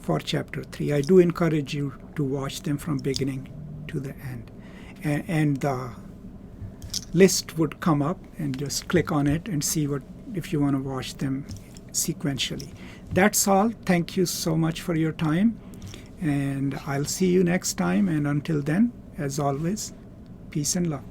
for chapter 3. I do encourage you to watch them from beginning to the end. And the list would come up, and just click on it and see what if you want to watch them sequentially. That's all. Thank you so much for your time, and I'll see you next time. And until then, as always, peace and love.